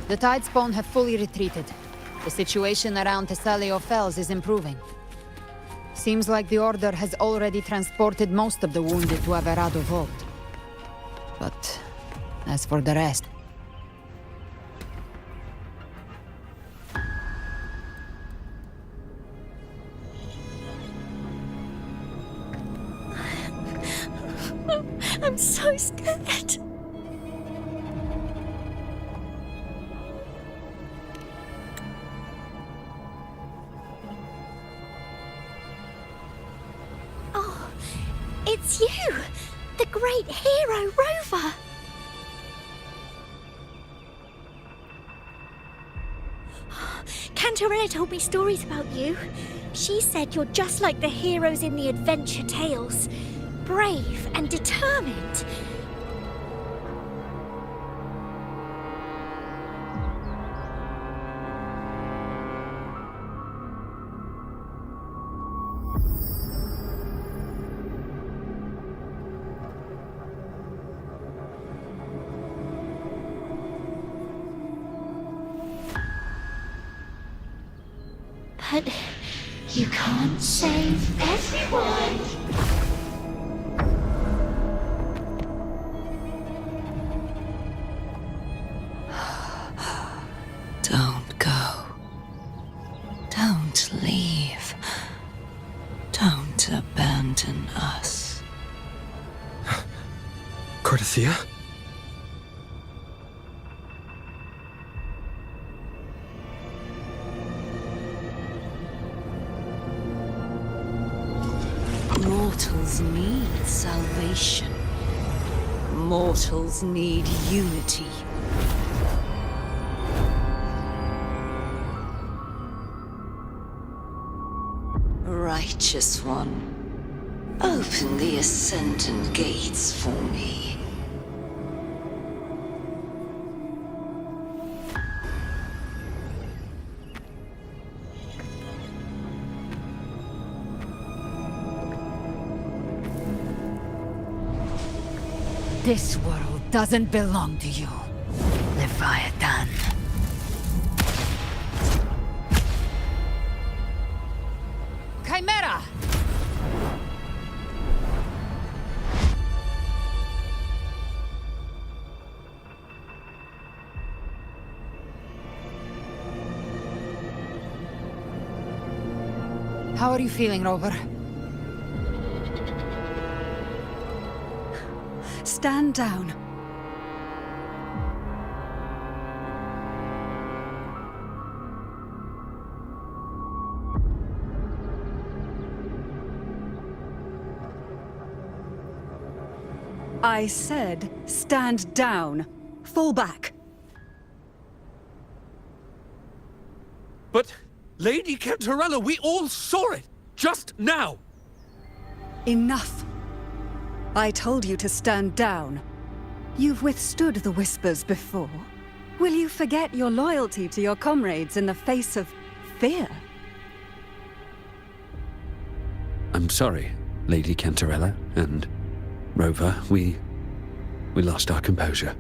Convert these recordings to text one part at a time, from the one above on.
The Tidespawn have fully retreated. The situation around Thessalio Fells is improving. Seems like the Order has already transported most of the wounded to Averado Vault. But as for the rest... I'm so scared. Oh, it's you! The great hero, Rover! Cantarella told me stories about you. She said you're just like the heroes in the adventure tales. Brave and determined. But you can't save everyone. Don't go. Don't leave. Don't abandon us. Cardathia? Mortals need salvation. Mortals need unity. Righteous One, open the Ascendant Gates for me. This world doesn't belong to you, Leviathan. Chimera! How are you feeling, Rover? Stand down. I said, stand down. Fall back. But, Lady Cantarella, we all saw it! Just now! Enough. I told you to stand down. You've withstood the whispers before. Will you forget your loyalty to your comrades in the face of fear? I'm sorry, Lady Cantarella, and Rover, we lost our composure.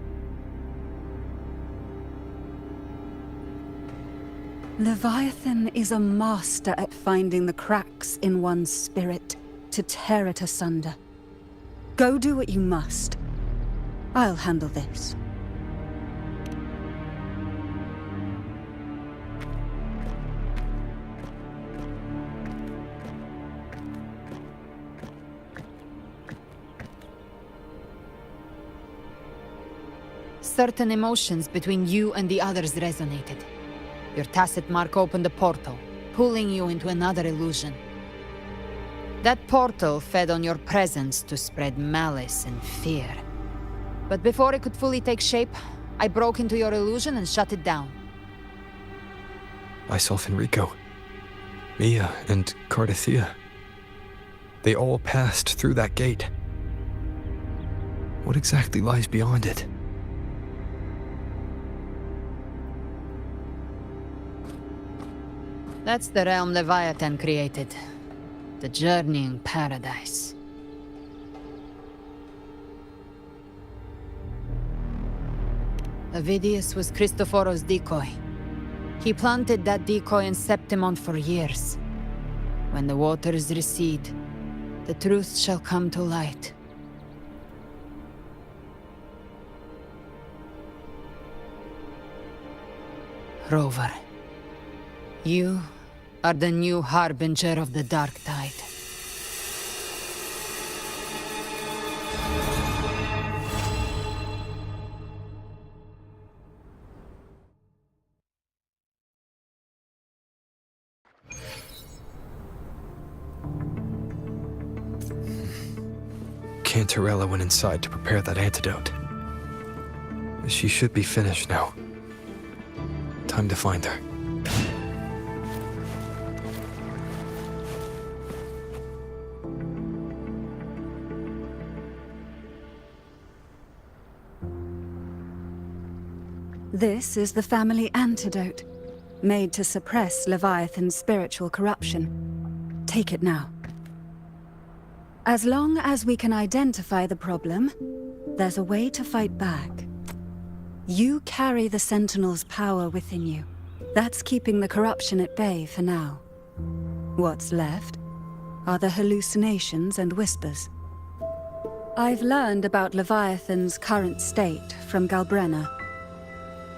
Leviathan is a master at finding the cracks in one's spirit to tear it asunder. Go do what you must. I'll handle this. Certain emotions between you and the others resonated. Your tacit mark opened a portal, pulling you into another illusion. That portal fed on your presence to spread malice and fear. But before it could fully take shape, I broke into your illusion and shut it down. Myself and Rico. Mia and Cardathia. They all passed through that gate. What exactly lies beyond it? That's the realm Leviathan created. The journeying paradise. Avidius was Cristoforo's decoy. He planted that decoy in Septimont for years. When the waters recede, the truth shall come to light. Rover, you are the new harbinger of the Dark Tide. Cantarella went inside to prepare that antidote. She should be finished now. Time to find her. This is the family antidote, made to suppress Leviathan's spiritual corruption. Take it now. As long as we can identify the problem, there's a way to fight back. You carry the Sentinel's power within you. That's keeping the corruption at bay for now. What's left are the hallucinations and whispers. I've learned about Leviathan's current state from Galbrenna.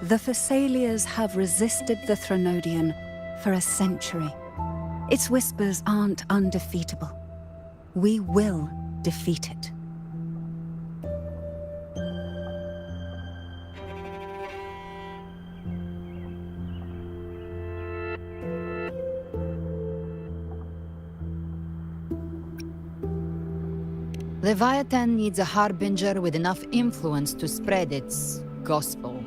The Thessalians have resisted the Threnodian for a century. Its whispers aren't undefeatable. We will defeat it. Leviathan needs a harbinger with enough influence to spread its gospel.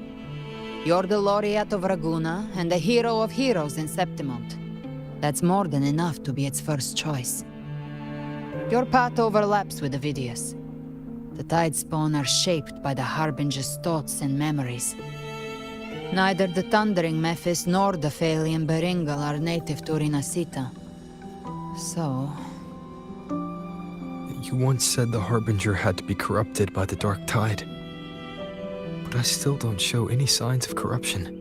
You're the laureate of Raguna and the hero of heroes in Septimont. That's more than enough to be its first choice. Your path overlaps with Avidius. The Tidespawn are shaped by the Harbinger's thoughts and memories. Neither the Thundering Mephis nor the Phalian Beringal are native to Rinascita. So... You once said the Harbinger had to be corrupted by the Dark Tide. But I still don't show any signs of corruption.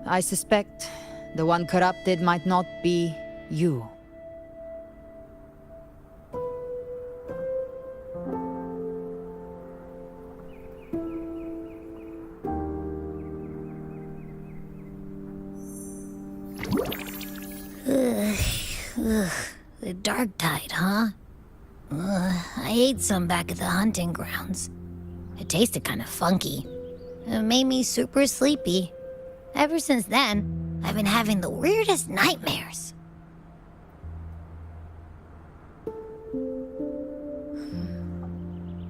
I suspect the one corrupted might not be you. The Dark Tide, huh? I ate some back at the hunting grounds. It tasted kind of funky. It made me super sleepy. Ever since then, I've been having the weirdest nightmares.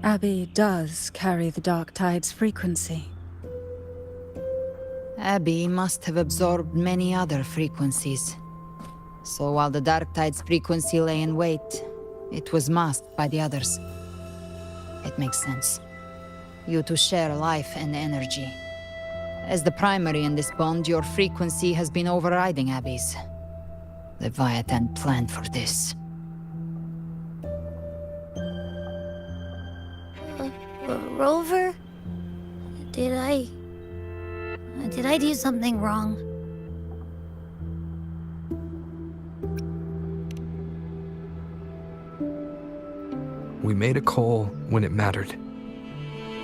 Abby does carry the Dark Tide's frequency. Abby must have absorbed many other frequencies. So while the Dark Tide's frequency lay in wait, it was masked by the others. It makes sense. You two share life and energy. As the primary in this bond, your frequency has been overriding Abby's. Leviathan planned for this. Rover? Did I do something wrong? We made a call when it mattered.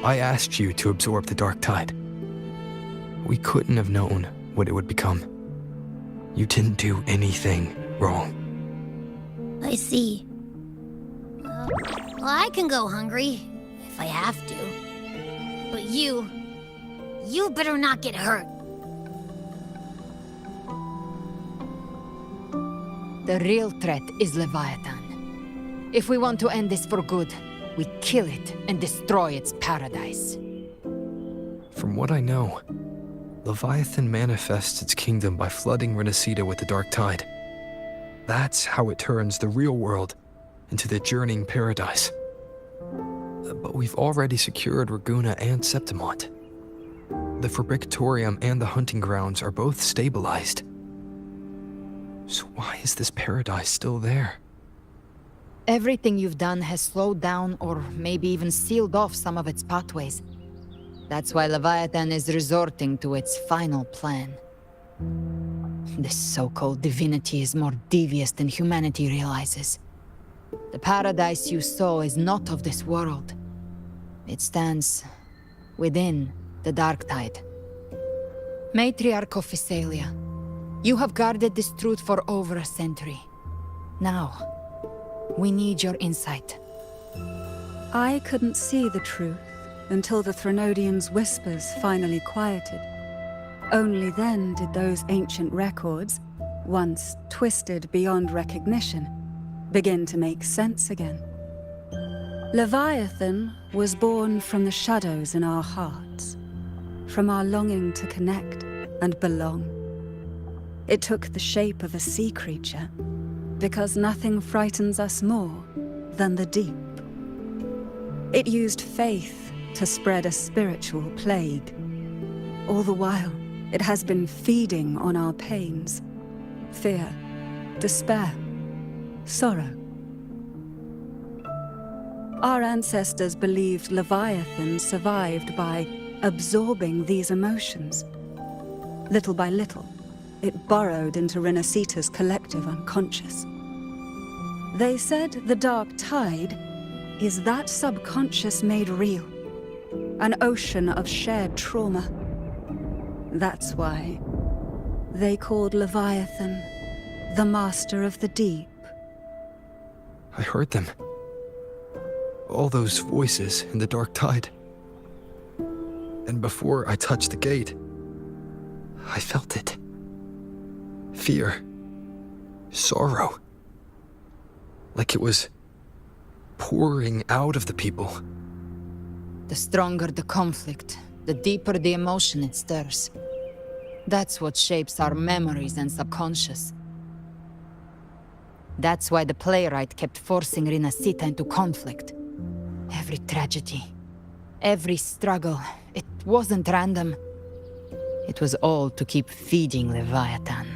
I asked you to absorb the Dark Tide. We couldn't have known what it would become. You didn't do anything wrong. I see. Well, I can go hungry, if I have to. But you better not get hurt. The real threat is Leviathan. If we want to end this for good, we kill it and destroy its paradise. From what I know, Leviathan manifests its kingdom by flooding Rinascita with the Dark Tide. That's how it turns the real world into the journeying paradise. But we've already secured Raguna and Septimont. The Fabricatorium and the hunting grounds are both stabilized. So why is this paradise still there? Everything you've done has slowed down or maybe even sealed off some of its pathways. That's why Leviathan is resorting to its final plan. This so-called divinity is more devious than humanity realizes. The paradise you saw is not of this world. It stands within the dark tide. Matriarch of Physalia, you have guarded this truth for over a century. Now, we need your insight. I couldn't see the truth until the Threnodians' whispers finally quieted. Only then did those ancient records, once twisted beyond recognition, begin to make sense again. Leviathan was born from the shadows in our hearts, from our longing to connect and belong. It took the shape of a sea creature, because nothing frightens us more than the deep. It used faith to spread a spiritual plague. All the while, it has been feeding on our pains, fear, despair, sorrow. Our ancestors believed Leviathan survived by absorbing these emotions. Little by little, it burrowed into Rinascita's collective unconscious. They said the dark tide is that subconscious made real, an ocean of shared trauma. That's why they called Leviathan the Master of the Deep. I heard them. All those voices in the dark tide. And before I touched the gate, I felt it. Fear. Sorrow. Like it was pouring out of the people. The stronger the conflict, the deeper the emotion it stirs. That's what shapes our memories and subconscious. That's why the playwright kept forcing Rinascita into conflict. Every tragedy, every struggle, it wasn't random. It was all to keep feeding Leviathan.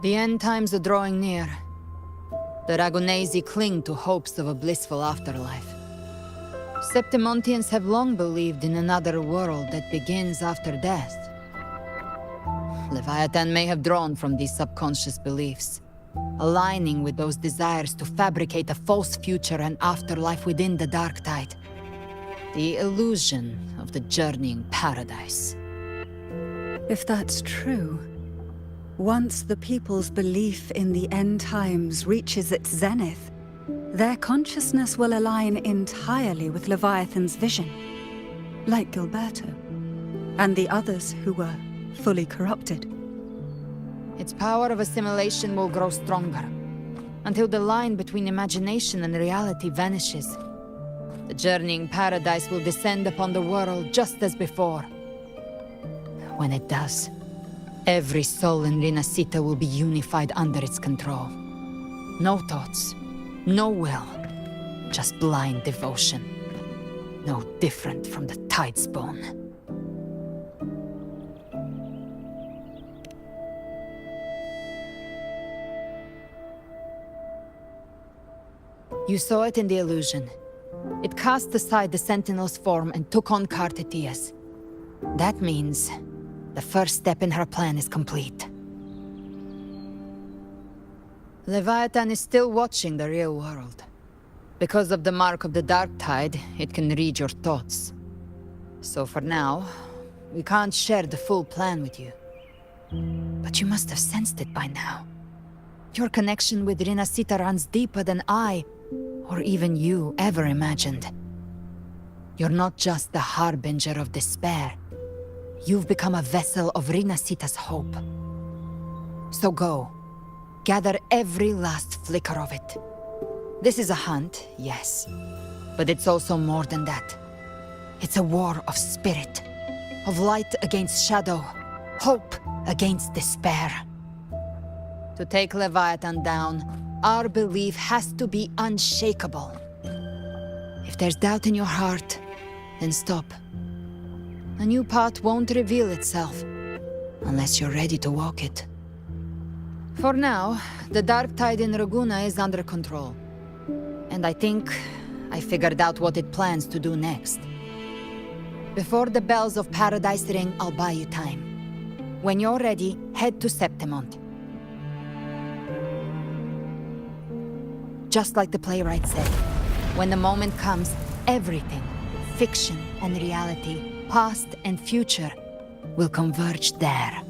The end times are drawing near. The Ragunesi cling to hopes of a blissful afterlife. Septimontians have long believed in another world that begins after death. Leviathan may have drawn from these subconscious beliefs, aligning with those desires to fabricate a false future and afterlife within the dark tide. The illusion of the journeying paradise. If that's true, once the people's belief in the end times reaches its zenith, their consciousness will align entirely with Leviathan's vision, like Gilberto, and the others who were fully corrupted. Its power of assimilation will grow stronger, until the line between imagination and reality vanishes. The journeying paradise will descend upon the world just as before. When it does, every soul in Rinascita will be unified under its control. No thoughts, no will, just blind devotion. No different from the Tidespawn. You saw it in the illusion. It cast aside the Sentinel's form and took on Cartetias. That means the first step in her plan is complete. Leviathan is still watching the real world. Because of the mark of the dark tide, it can read your thoughts. So for now, we can't share the full plan with you. But you must have sensed it by now. Your connection with Rinascita runs deeper than I, or even you, ever imagined. You're not just the harbinger of despair. You've become a vessel of Rinascita's hope. So go. Gather every last flicker of it. This is a hunt, yes. But it's also more than that. It's a war of spirit. Of light against shadow. Hope against despair. To take Leviathan down, our belief has to be unshakable. If there's doubt in your heart, then stop. A new path won't reveal itself, unless you're ready to walk it. For now, the dark tide in Raguna is under control. and I think I figured out what it plans to do next. Before the bells of Paradise ring, I'll buy you time. When you're ready, head to Septimont. Just like the playwright said, when the moment comes, everything, fiction and reality, past and future, will converge there.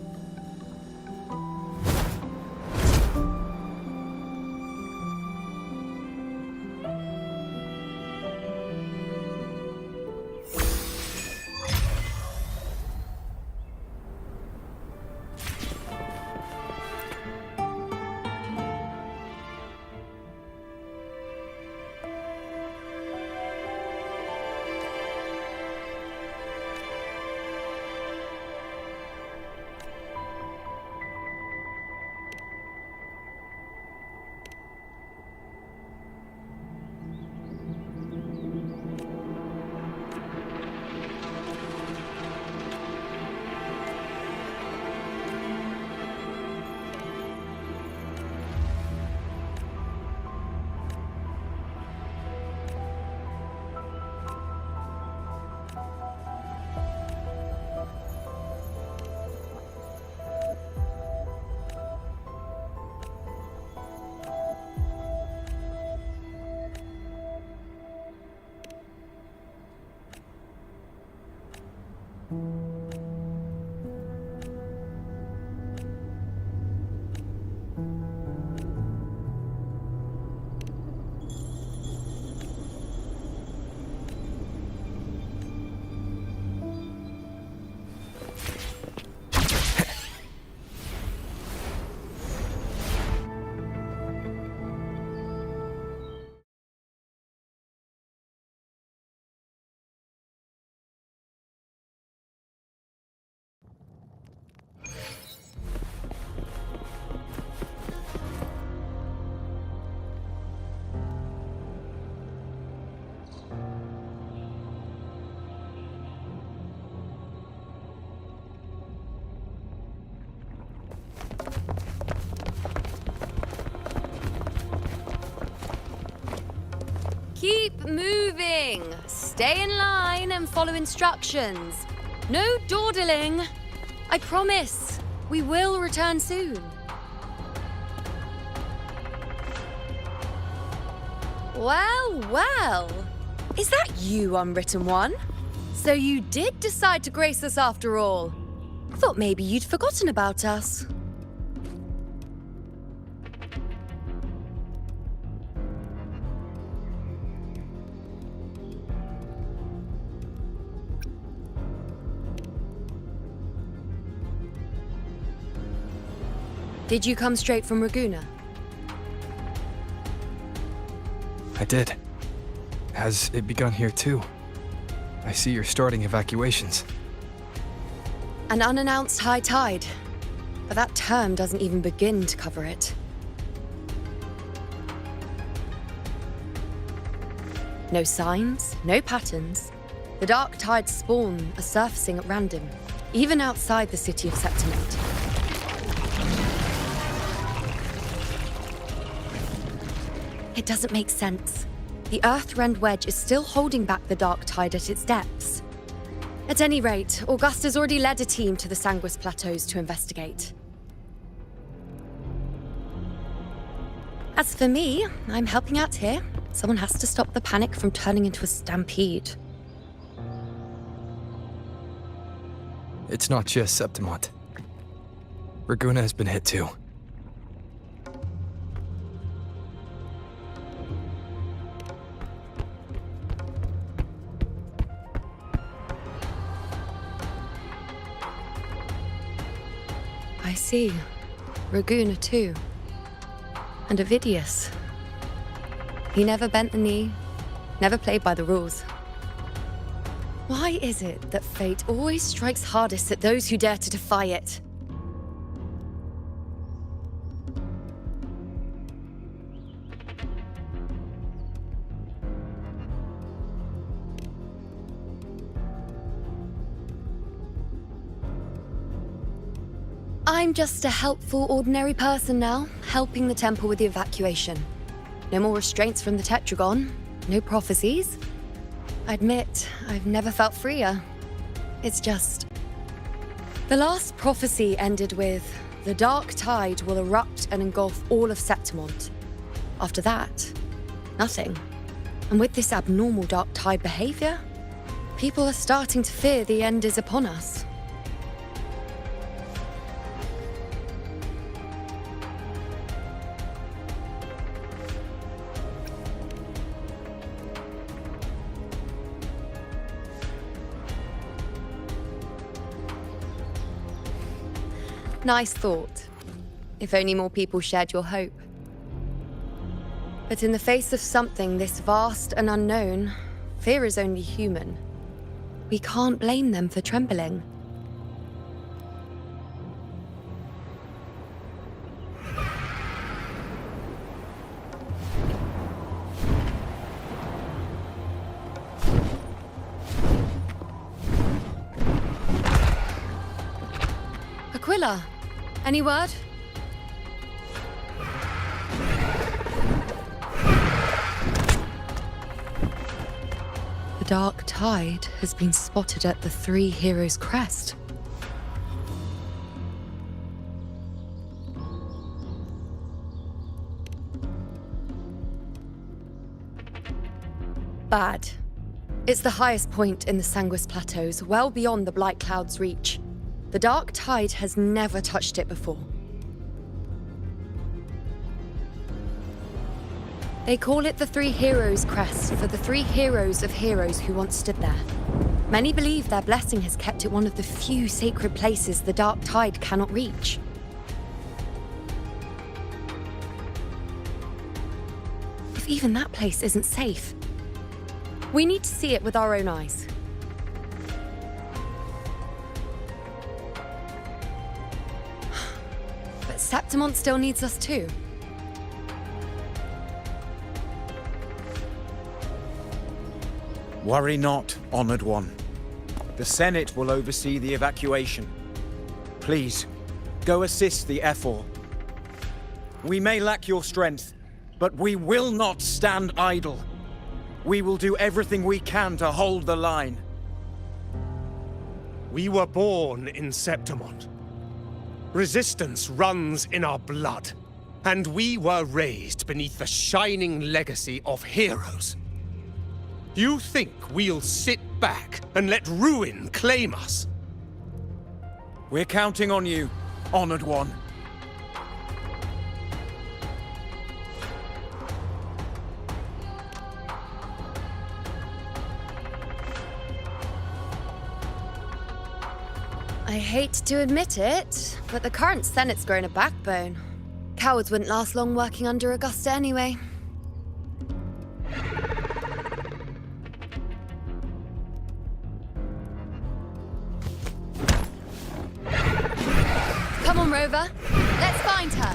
Keep moving! Stay in line and follow instructions. No dawdling! I promise, we will return soon. Well, well. Is that you, Unwritten One? So you did decide to grace us after all. Thought maybe you'd forgotten about us. Did you come straight from Raguna? I did. Has it begun here too? I see you're starting evacuations. An unannounced high tide. But that term doesn't even begin to cover it. No signs, no patterns. The dark tide's spawn are surfacing at random, even outside the city of Septimont. It doesn't make sense. The Earth-rend wedge is still holding back the dark tide at its depths. At any rate, Augusta's already led a team to the Sanguis Plateaus to investigate. As for me, I'm helping out here. Someone has to stop the panic from turning into a stampede. It's not just Septimont. Raguna has been hit too. I see. Raguna too. And Ovidius. He never bent the knee, never played by the rules. Why is it that fate always strikes hardest at those who dare to defy it? I'm just a helpful, ordinary person now, helping the temple with the evacuation. No more restraints from the Tetragon. No prophecies. I admit, I've never felt freer. It's just... The last prophecy ended with, the dark tide will erupt and engulf all of Septimont. After that, nothing. And with this abnormal dark tide behavior, people are starting to fear the end is upon us. Nice thought. If only more people shared your hope. But in the face of something this vast and unknown, fear is only human. We can't blame them for trembling. Aquila, any word? The dark tide has been spotted at the Three Heroes' crest. Bad. It's the highest point in the Sanguis Plateaus, well beyond the Blight Cloud's reach. The dark tide has never touched it before. They call it the Three Heroes' crest for the three heroes of heroes who once stood there. Many believe their blessing has kept it one of the few sacred places the dark tide cannot reach. If even that place isn't safe, we need to see it with our own eyes. But Septimont still needs us too. Worry not, Honored One. The Senate will oversee the evacuation. Please, go assist the Ephor. We may lack your strength, but we will not stand idle. We will do everything we can to hold the line. We were born in Septimont. Resistance runs in our blood, and we were raised beneath the shining legacy of heroes. You think we'll sit back and let ruin claim us? We're counting on you, Honored One. I hate to admit it, but the current Senate's grown a backbone. Cowards wouldn't last long working under Augusta anyway. Come on, Rover. Let's find her.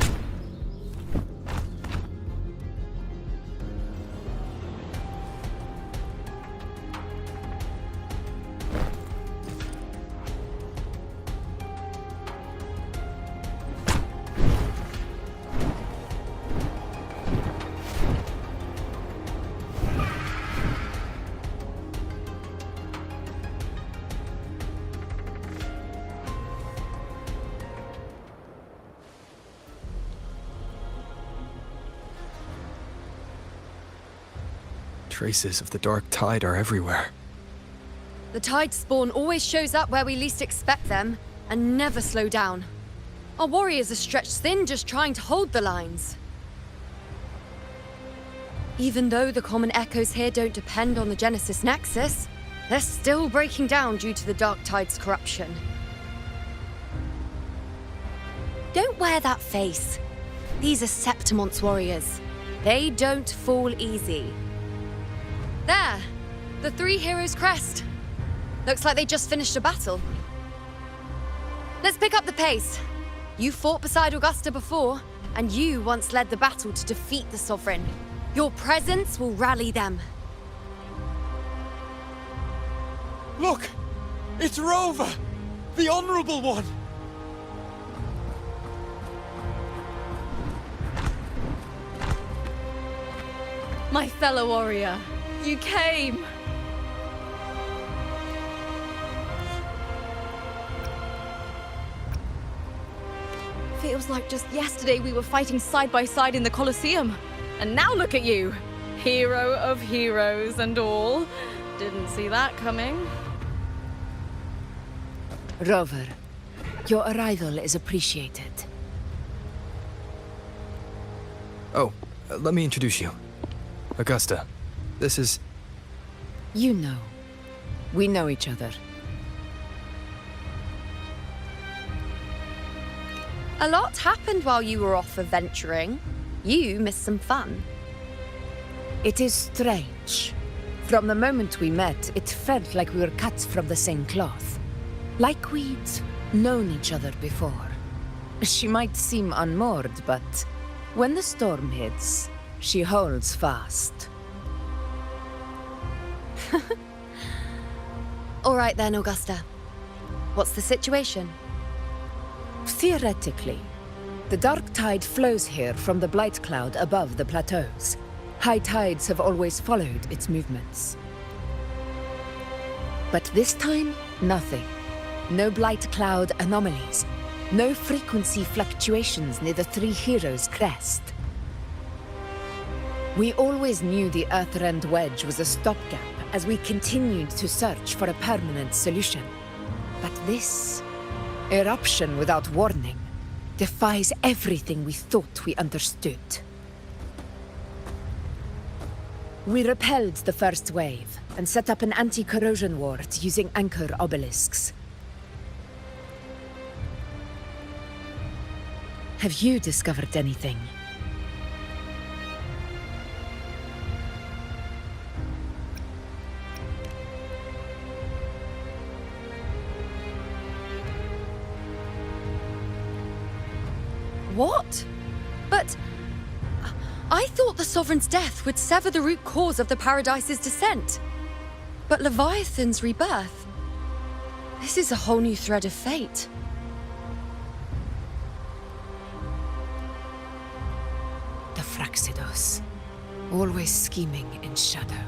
Traces of the dark tide are everywhere. The tide spawn always shows up where we least expect them, and never slow down. Our warriors are stretched thin just trying to hold the lines. Even though the common echoes here don't depend on the Genesis Nexus, they're still breaking down due to the dark tide's corruption. Don't wear that face. These are Septimont's warriors. They don't fall easy. There! The Three Heroes' crest. Looks like they just finished a battle. Let's pick up the pace. You fought beside Augusta before, and you once led the battle to defeat the Sovereign. Your presence will rally them. Look! It's Rover! The Honorable One! My fellow warrior, you came! Feels like just yesterday we were fighting side by side in the Colosseum. And now look at you! Hero of heroes and all. Didn't see that coming. Rover, your arrival is appreciated. Oh, let me introduce you. Augusta, this is... You know. We know each other. A lot happened while you were off adventuring. You missed some fun. It is strange. From the moment we met, it felt like we were cut from the same cloth. Like we'd known each other before. She might seem unmoored, but when the storm hits, she holds fast. All right then, Augusta. What's the situation? Theoretically, the dark tide flows here from the blight cloud above the plateaus. High tides have always followed its movements. But this time, nothing. No blight cloud anomalies. No frequency fluctuations near the Three Heroes crest. We always knew the Earthrend Wedge was a stopgap as we continued to search for a permanent solution. But this eruption without warning defies everything we thought we understood. We repelled the first wave and set up an anti-corrosion ward using anchor obelisks. Have you discovered anything? What? But... I thought the Sovereign's death would sever the root cause of the Paradise's descent. But Leviathan's rebirth... This is a whole new thread of fate. The Fraxidos. Always scheming in shadow.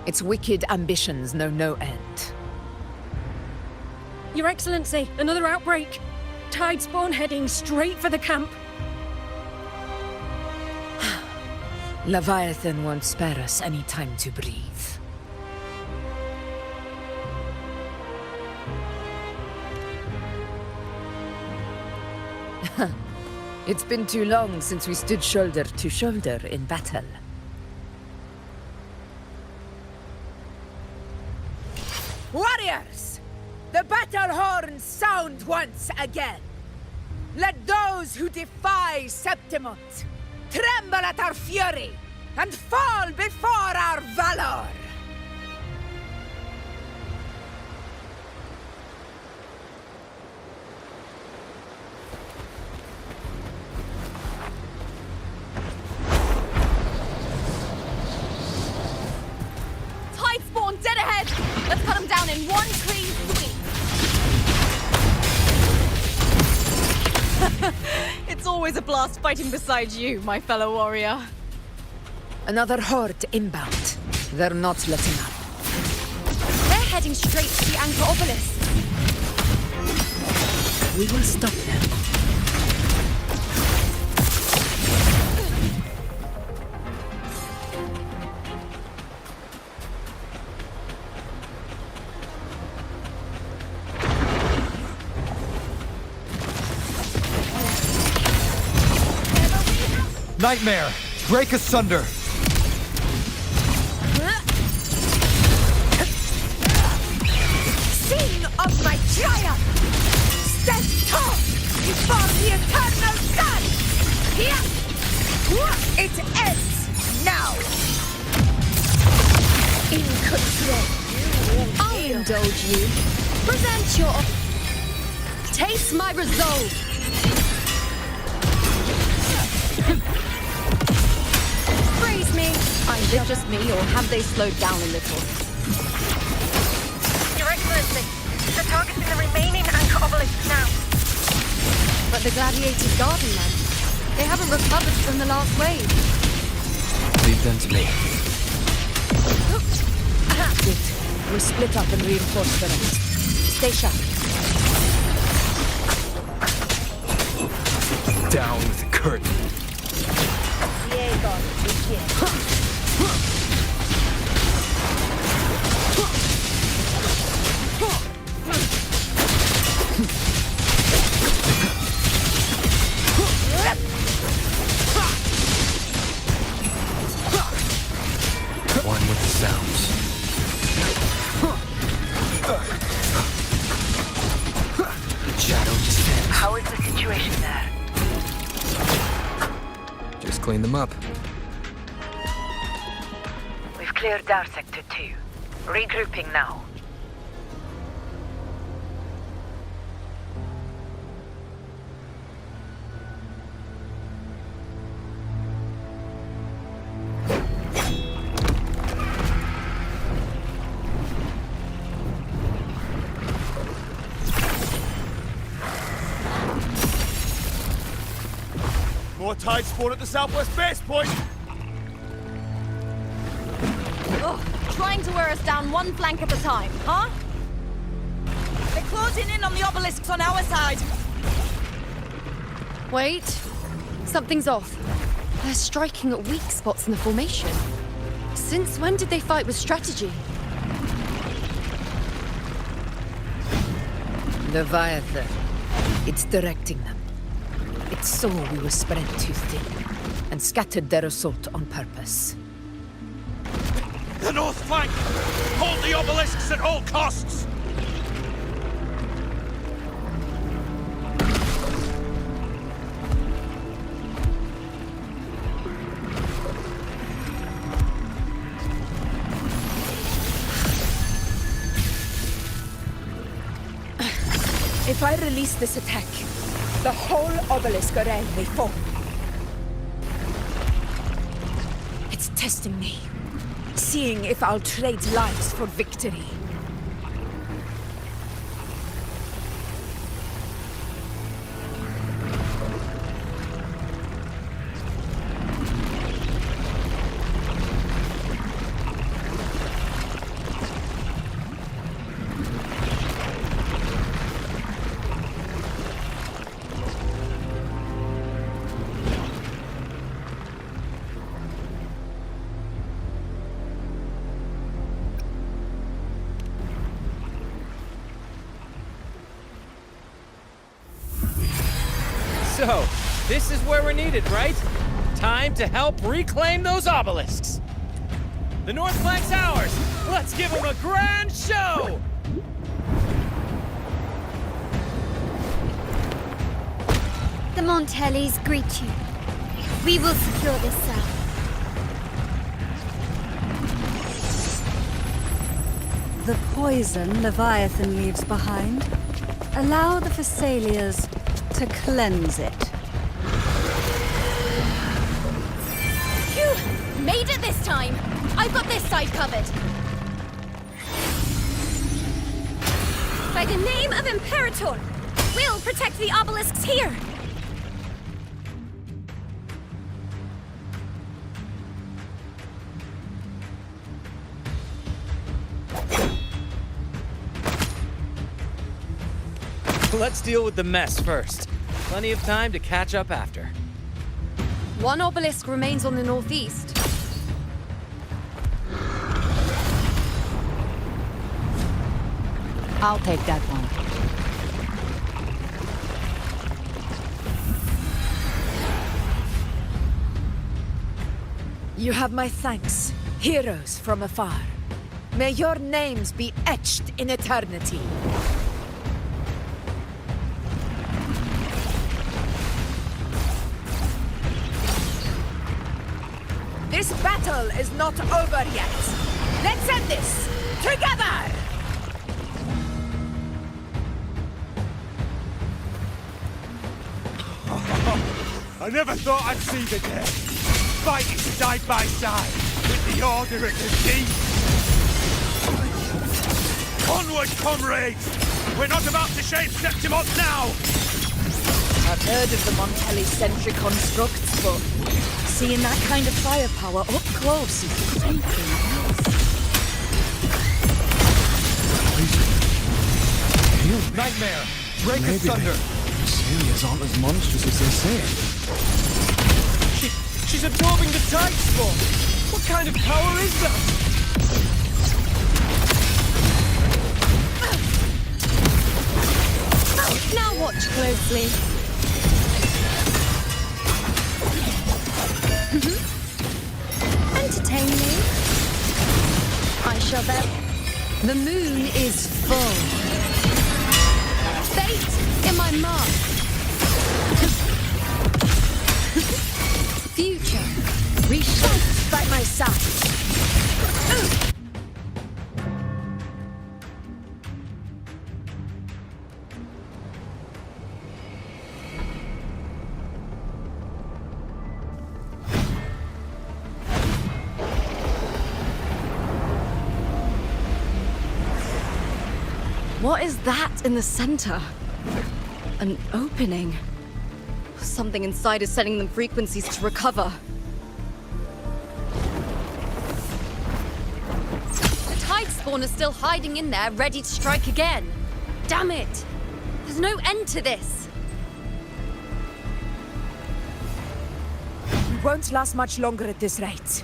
Its wicked ambitions know no end. Your Excellency, another outbreak. Tide spawn heading straight for the camp. Leviathan won't spare us any time to breathe. It's been too long since we stood shoulder to shoulder in battle. Warriors! The battle horns sound once again! Let those who defy Septimont tremble at our fury and fall before our valor! Tide spawn dead ahead! Let's cut them down in one clean sweep! It's always a blast fighting beside you, my fellow warrior. Another horde inbound. They're not letting up. They're heading straight to the anchor obelisk. We will stop them. Nightmare! Break asunder! Sing of my triumph! Stand tall before the eternal sun! Here! It ends now! In control. I'll indulge you. Present your... Taste my resolve. Praise me. Is it just me, or have they slowed down a little? Your Excellency, they're targeting the remaining anchor obelisks now. But the Gladiator's garden men, they haven't recovered from the last wave. Leave them to me. Good. We'll split up and reinforce the rest. Stay sharp. Down with the curtain. One with the sounds. Shadow descends. How is the situation there? Just clean them up. We've cleared our sector 2. Regrouping now. More tide spawn at the southwest base point! Ugh, trying to wear us down one flank at a time, huh? They're closing in on the obelisks on our side. Wait. Something's off. They're striking at weak spots in the formation. Since when did they fight with strategy? Leviathan. It's directing them. It saw we were spread too thin, and scattered their assault on purpose. The north flank! Hold the obelisks at all costs! If I release this attack, the whole obelisk array may fall. It's testing me, seeing if I'll trade lives for victory. So, this is where we're needed, right? Time to help reclaim those obelisks. The north flank's ours. Let's give them a grand show! The Montellis greet you. We will secure this cell. The poison Leviathan leaves behind, allow the Phassalias to cleanse it. Phew! Made it this time! I've got this side covered! By the name of Imperator, we'll protect the obelisks here! Let's deal with the mess first. Plenty of time to catch up after. One obelisk remains on the northeast. I'll take that one. You have my thanks, heroes from afar. May your names be etched in eternity. This battle is not over yet. Let's end this together! I never thought I'd see the day. Fighting side by side with the Order at the Deep. Onward, comrades! We're not about to shave Septimont now! I've heard of the Montelli-centric constructs, but seeing that kind of firepower up close is something else. Nightmare! Drake's thunder! The Syrians aren't as monstrous as they say. She's absorbing the tide spawn! What kind of power is that? Now watch closely. Entertain me. I shall bet. The moon is full. Fate in my mark. Future reshaped by my side. What is that in the center? An opening. Something inside is sending them frequencies to recover. The tide spawn is still hiding in there, ready to strike again. Damn it! There's no end to this. We won't last much longer at this rate.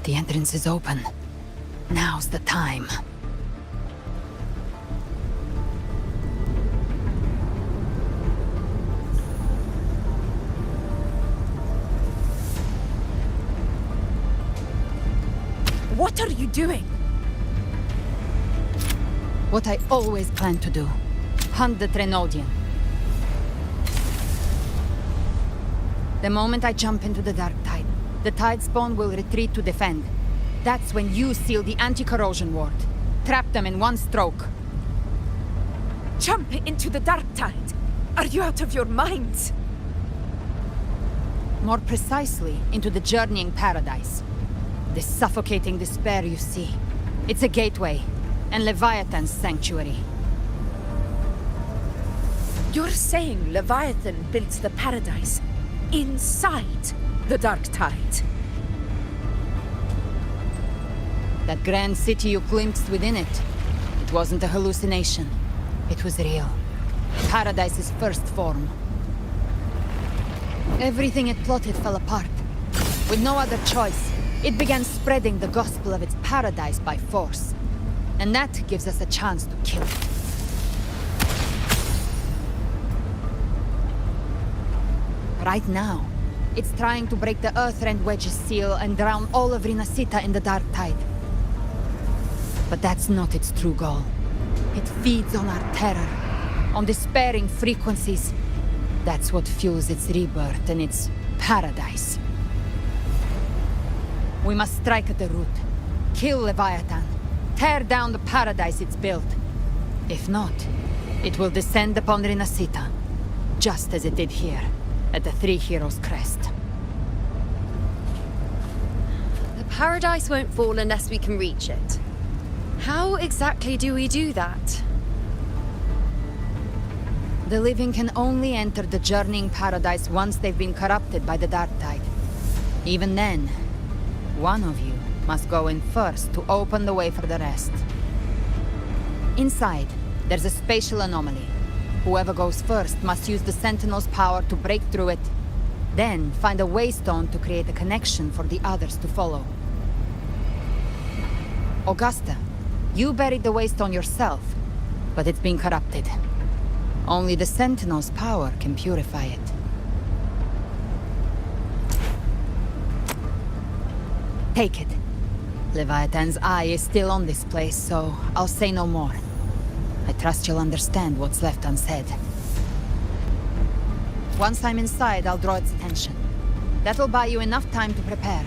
The entrance is open. Now's the time. What are you doing? What I always planned to do. Hunt the Trenodian. The moment I jump into the dark tide, the tide spawn will retreat to defend. That's when you seal the anti-corrosion ward. Trap them in one stroke. Jump into the dark tide? Are you out of your minds? More precisely, into the journeying paradise. This suffocating despair you see. It's a gateway, and Leviathan's sanctuary. You're saying Leviathan built the paradise inside the dark tide? That grand city you glimpsed within it, it wasn't a hallucination. It was real. Paradise's first form. Everything it plotted fell apart. With no other choice, it began spreading the gospel of its paradise by force. And that gives us a chance to kill it. Right now, it's trying to break the Earthrend Wedge's seal and drown all of Rinascita in the dark tide. But that's not its true goal. It feeds on our terror, on despairing frequencies. That's what fuels its rebirth and its paradise. We must strike at the root. Kill Leviathan. Tear down the paradise it's built. If not, it will descend upon Rinascita, just as it did here, at the Three Heroes' Crest. The paradise won't fall unless we can reach it. How exactly do we do that? The living can only enter the journeying paradise once they've been corrupted by the dark tide. Even then, one of you must go in first to open the way for the rest. Inside, there's a spatial anomaly. Whoever goes first must use the Sentinel's power to break through it, then find a waystone to create a connection for the others to follow. Augusta, you buried the waystone yourself, but it's been corrupted. Only the Sentinel's power can purify it. Take it. Leviathan's eye is still on this place, so I'll say no more. I trust you'll understand what's left unsaid. Once I'm inside, I'll draw its attention. That'll buy you enough time to prepare.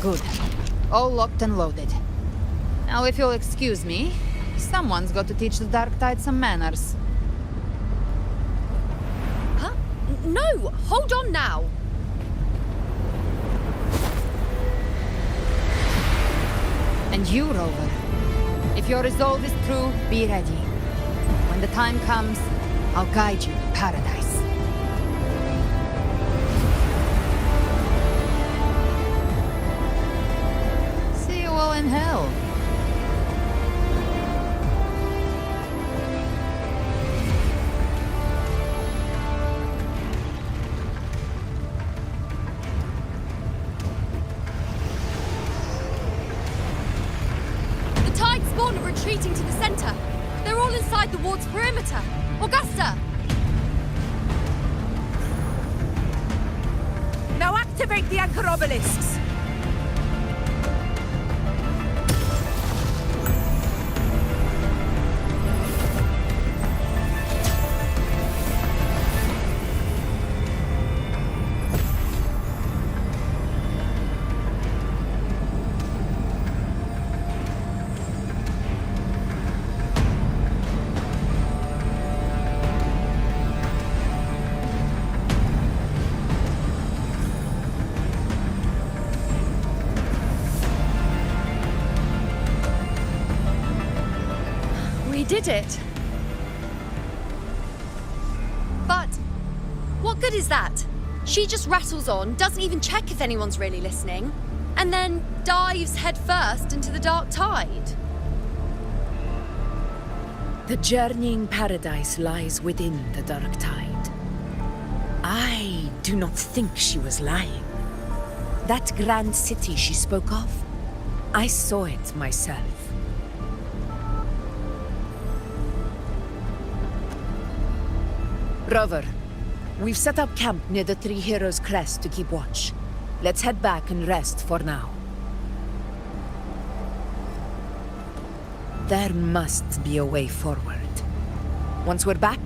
Good. All locked and loaded. Now, if you'll excuse me, Someone's got to teach the Dark Tide some manners. Huh? No! Hold on now! And you, Rover. If your resolve is true, be ready. When the time comes, I'll guide you to paradise. See you all in hell. Spawn are retreating to the center. They're all inside the ward's perimeter. Augusta! Now activate the anchor obelisks! We did it. But what good is that? She just rattles on, doesn't even check if anyone's really listening, and then dives headfirst into the dark tide. The journeying paradise lies within the dark tide. I do not think she was lying. That grand city she spoke of, I saw it myself. Rover, we've set up camp near the Three Heroes Crest to keep watch. Let's head back and rest for now. There must be a way forward. Once we're back,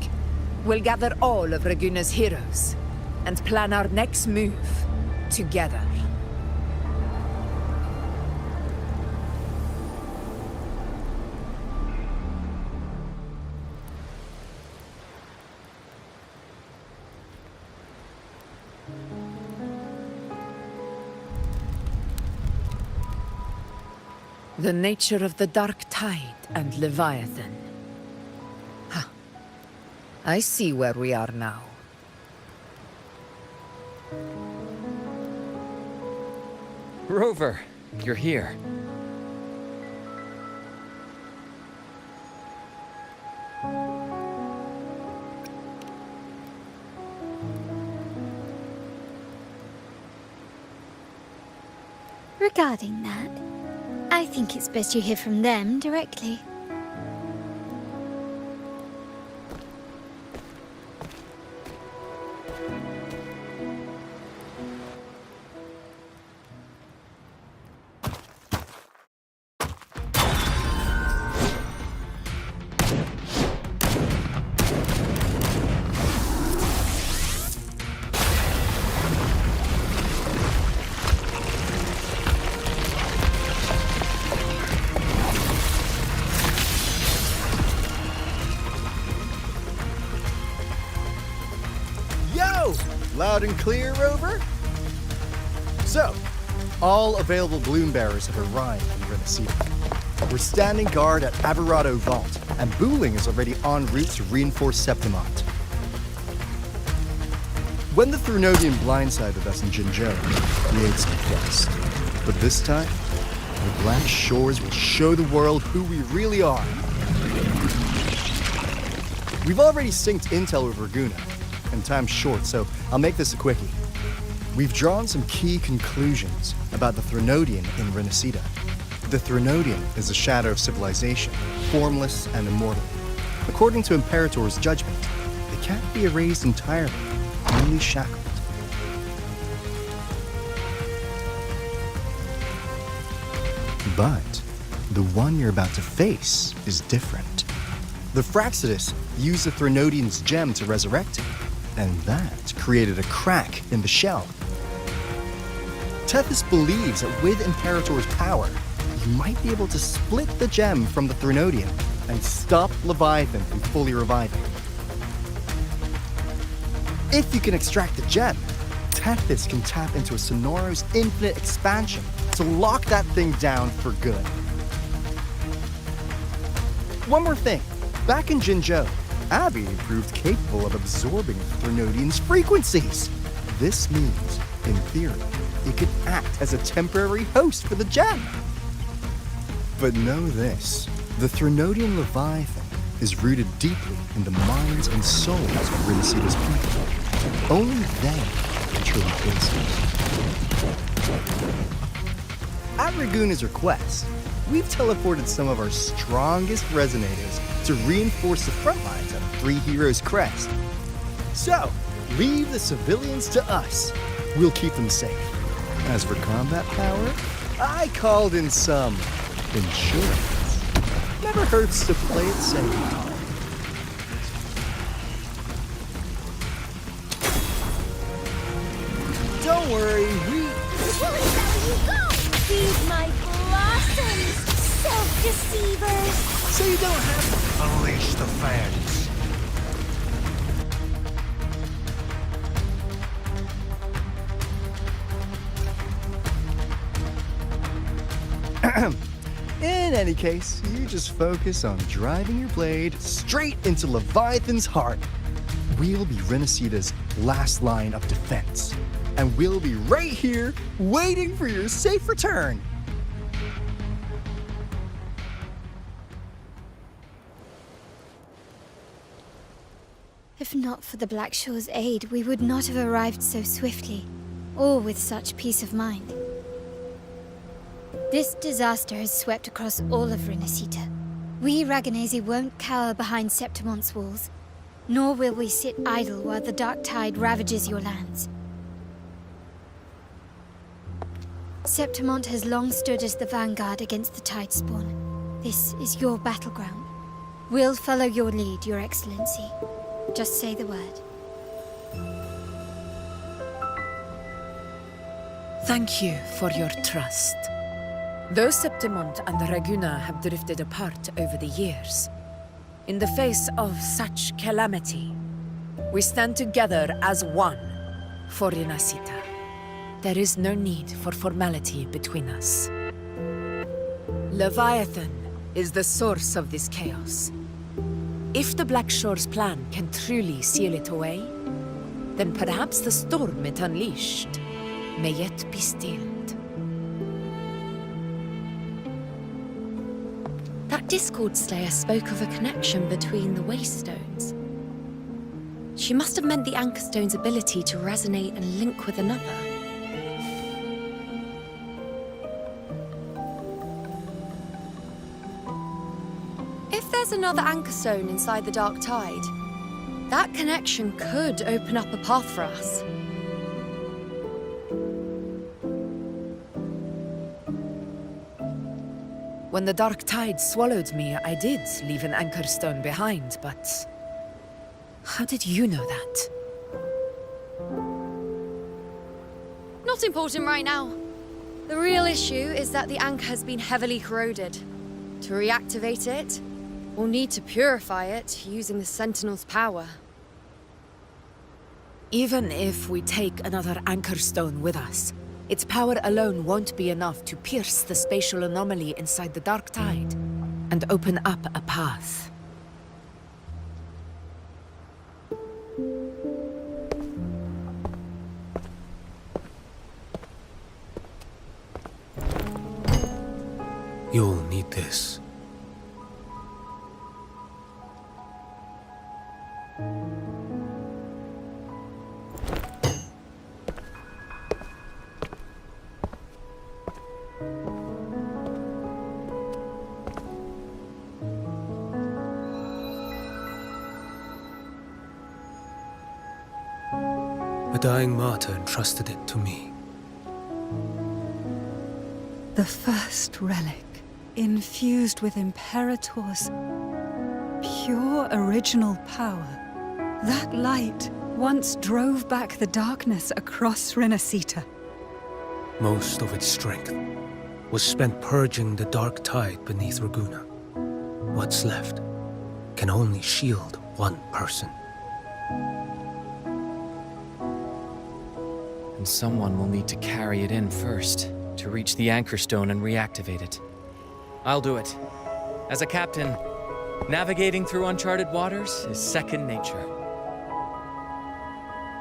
we'll gather all of Raguna's heroes and plan our next move together. The nature of the dark tide and Leviathan. Ha! I see where we are now. Rover, you're here. Regarding that, I think it's best you hear from them directly. Loud and clear, Rover? So, all available bloom bearers have arrived in Rinascita. We're standing guard at Aberrado Vault, and Booling is already en route to reinforce Septimont. When the Threnodian blindsided us in Jinzhou, we ate some dust. But this time, the Black Shores will show the world who we really are. We've already synced intel with Raguna, and time's short, so I'll make this a quickie. We've drawn some key conclusions about the Threnodian in Rinascita. The Threnodian is a shadow of civilization, formless and immortal. According to Imperator's judgment, they can't be erased entirely, only shackled. But the one you're about to face is different. The Fraxidus used the Threnodian's gem to resurrect it, and that created a crack in the shell. Tethys believes that with Imperator's power, you might be able to split the gem from the Threnodian and stop Leviathan from fully reviving. If you can extract the gem, Tethys can tap into a Sonoro's infinite expansion to lock that thing down for good. One more thing. Back in Jinzhou, Abby proved capable of absorbing Threnodian's frequencies. This means, in theory, it could act as a temporary host for the gem. But know this, the Threnodian Leviathan is rooted deeply in the minds and souls of Rinascita's people. Only they can truly face it. At Raguna's request, we've teleported some of our strongest resonators to reinforce the front lines of Three Heroes Crest. So, leave the civilians to us. We'll keep them safe. As for combat power, I called in some insurance. Never hurts to play it safe. Don't worry, we... Feed my blossoms, self-deceivers! So you don't have to... Unleash the fans. In any case, you just focus on driving your blade straight into Leviathan's heart. We'll be Rinascita's last line of defense. And we'll be right here, waiting for your safe return. If not for the Black Shore's aid, we would not have arrived so swiftly, or with such peace of mind. This disaster has swept across all of Rinascita. We Raganese won't cower behind Septimon's walls, nor will we sit idle while the dark tide ravages your lands. Septimont has long stood as the vanguard against the Tide Spawn. This is your battleground. We'll follow your lead, Your Excellency. Just say the word. Thank you for your trust. Though Septimont and Raguna have drifted apart over the years, in the face of such calamity, we stand together as one for Rinascita. There is no need for formality between us. Leviathan is the source of this chaos. If the Black Shore's plan can truly seal it away, then perhaps the storm it unleashed may yet be stilled. That Discord Slayer spoke of a connection between the Waystones. She must have meant the Anchor Stone's ability to resonate and link with another. If there's another Anchor Stone inside the Dark Tide, that connection could open up a path for us. When the Dark Tide swallowed me, I did leave an Anchor Stone behind, but... how did you know that? Not important right now. The real issue is that the anchor has been heavily corroded. To reactivate it, we'll need to purify it using the Sentinel's power. Even if we take another Anchor Stone with us, its power alone won't be enough to pierce the spatial anomaly inside the Dark Tide and open up a path. You'll need this. A dying martyr entrusted it to me. The first relic, infused with Imperator's pure original power. That light once drove back the darkness across Rinascita. Most of its strength was spent purging the dark tide beneath Raguna. What's left can only shield one person. And someone will need to carry it in first, to reach the anchor stone and reactivate it. I'll do it. As a captain, navigating through uncharted waters is second nature.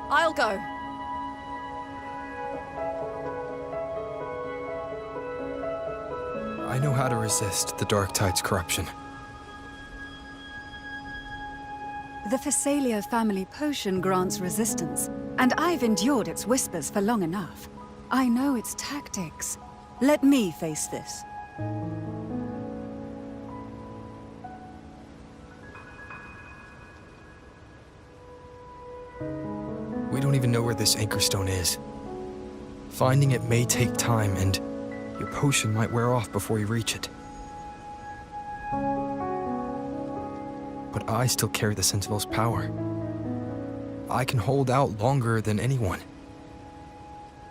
I'll go. I know how to resist the Dark Tide's corruption. The Phasalia family potion grants resistance, and I've endured its whispers for long enough. I know its tactics. Let me face this. We don't even know where this anchor stone is. Finding it may take time, and your potion might wear off before you reach it. But I still carry the Sentinel's power. I can hold out longer than anyone.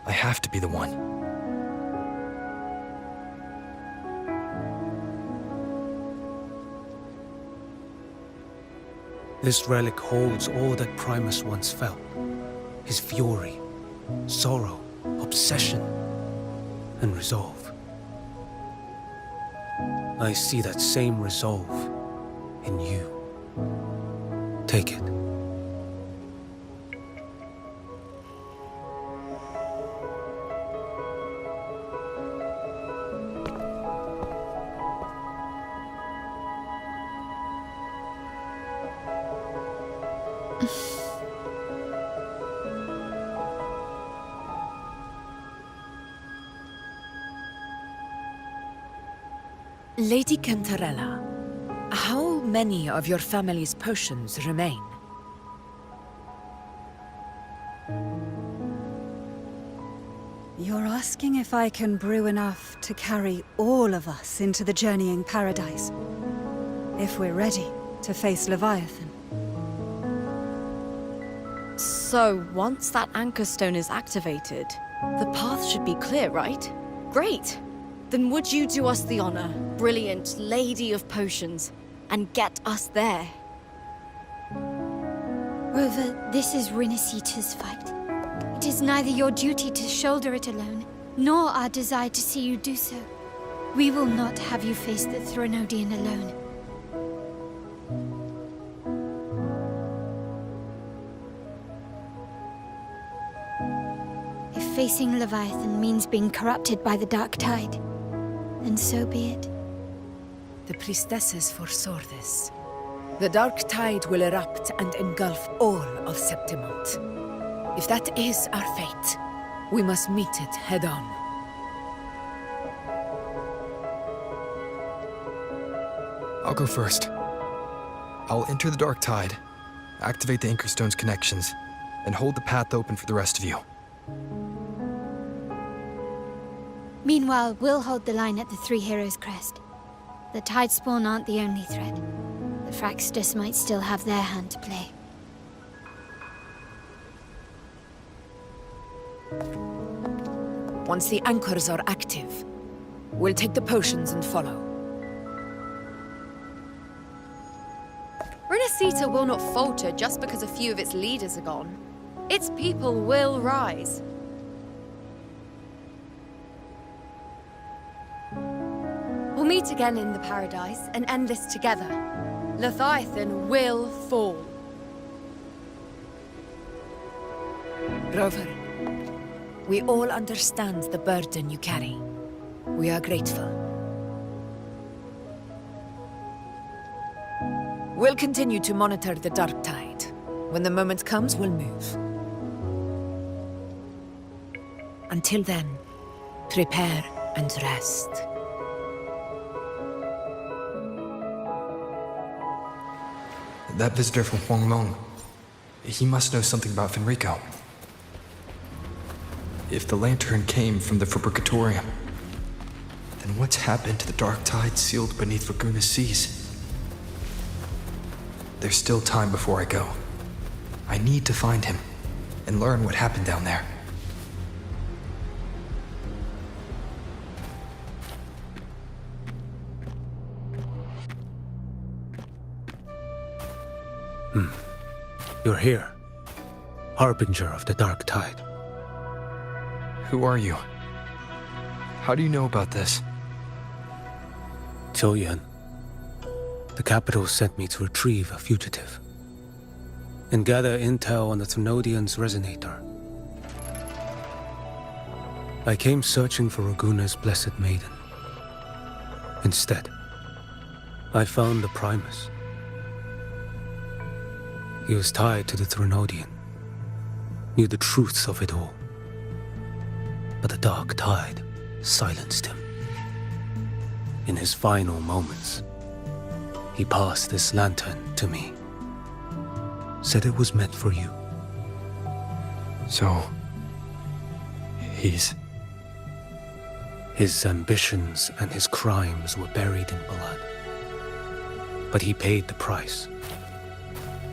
I have to be the one. This relic holds all that Primus once felt. His fury, sorrow, obsession, and resolve. I see that same resolve in you. Take it. Lady Cantarella, how many of your family's potions remain? You're asking if I can brew enough to carry all of us into the journeying paradise. If we're ready to face Leviathan. So, once that anchor stone is activated, the path should be clear, right? Great! Then would you do us the honor, brilliant Lady of Potions, and get us there? Rover, this is Rinascita's fight. It is neither your duty to shoulder it alone, nor our desire to see you do so. We will not have you face the Threnodian alone. If facing Leviathan means being corrupted by the Dark Tide, then so be it. The priestesses foresaw this. The Dark Tide will erupt and engulf all of Septimont. If that is our fate, we must meet it head-on. I'll go first. I'll enter the Dark Tide, activate the Anchor Stone's connections, and hold the path open for the rest of you. Meanwhile, we'll hold the line at the Three Heroes Crest. The Tidespawn aren't the only threat. The Fraxters might still have their hand to play. Once the anchors are active, we'll take the potions and follow. Rinascita will not falter just because a few of its leaders are gone. Its people will rise. We'll meet again in the paradise and end this together. Leviathan will fall. Rover, we all understand the burden you carry. We are grateful. We'll continue to monitor the Dark Tide. When the moment comes, we'll move. Until then, prepare and rest. That visitor from Huanglong, he must know something about Fenrico. If the lantern came from the Fabricatorium, then what's happened to the Dark Tide sealed beneath Raguna's seas? There's still time before I go. I need to find him and learn what happened down there. You're here, Harbinger of the Dark Tide. Who are you? How do you know about this? Choyan. The capital sent me to retrieve a fugitive and gather intel on the Thrunodian's resonator. I came searching for Raguna's Blessed Maiden. Instead, I found the Primus. He was tied to the Thrunodian, knew the truths of it all. But the Dark Tide silenced him. In his final moments, he passed this lantern to me. Said it was meant for you. So... he's... His ambitions and his crimes were buried in blood. But he paid the price.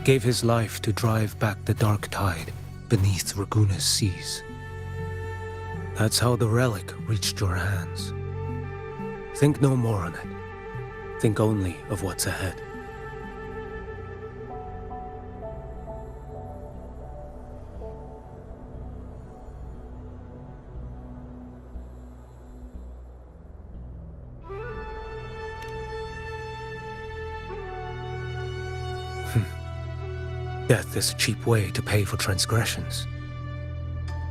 Gave his life to drive back the Dark Tide beneath Raguna's seas. That's how the relic reached your hands. Think no more on it. Think only of what's ahead. Death is a cheap way to pay for transgressions.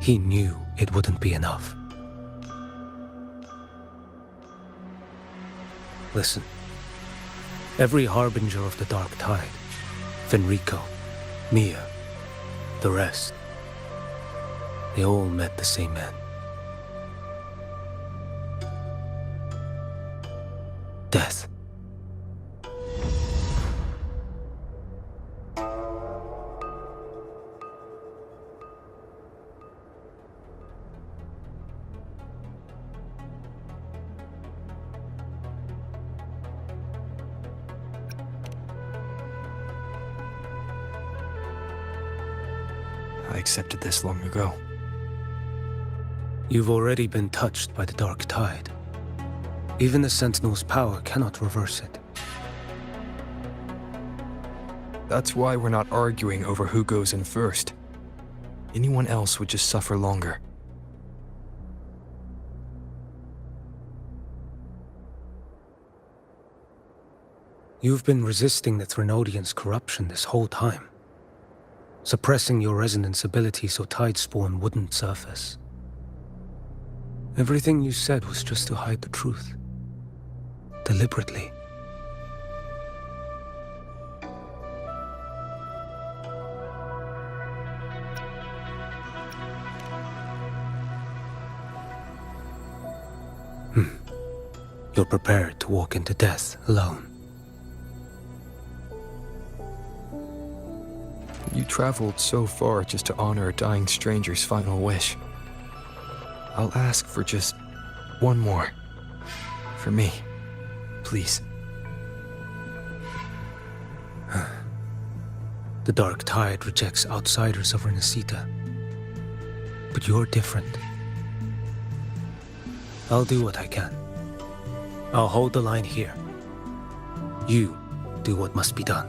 He knew it wouldn't be enough. Listen. Every Harbinger of the Dark Tide, Fenrico, Mia, the rest, they all met the same end. Death. I accepted this long ago. You've already been touched by the Dark Tide. Even the Sentinel's power cannot reverse it. That's why we're not arguing over who goes in first. Anyone else would just suffer longer. You've been resisting the Thrunodian's corruption this whole time. Suppressing your resonance ability so Tidespawn wouldn't surface. Everything you said was just to hide the truth. Deliberately. You're prepared to walk into death alone. You traveled so far just to honor a dying stranger's final wish. I'll ask for just one more. For me. Please. The Dark Tide rejects outsiders of Rinascita. But you're different. I'll do what I can. I'll hold the line here. You do what must be done.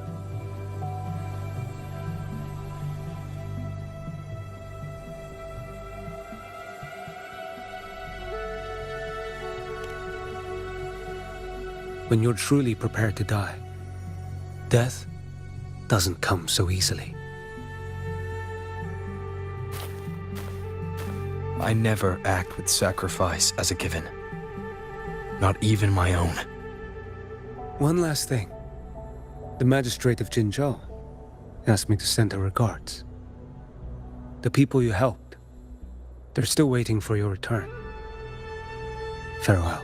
When you're truly prepared to die, death doesn't come so easily. I never act with sacrifice as a given. Not even my own. One last thing. The magistrate of Jinzhou asked me to send her regards. The people you helped, they're still waiting for your return. Farewell.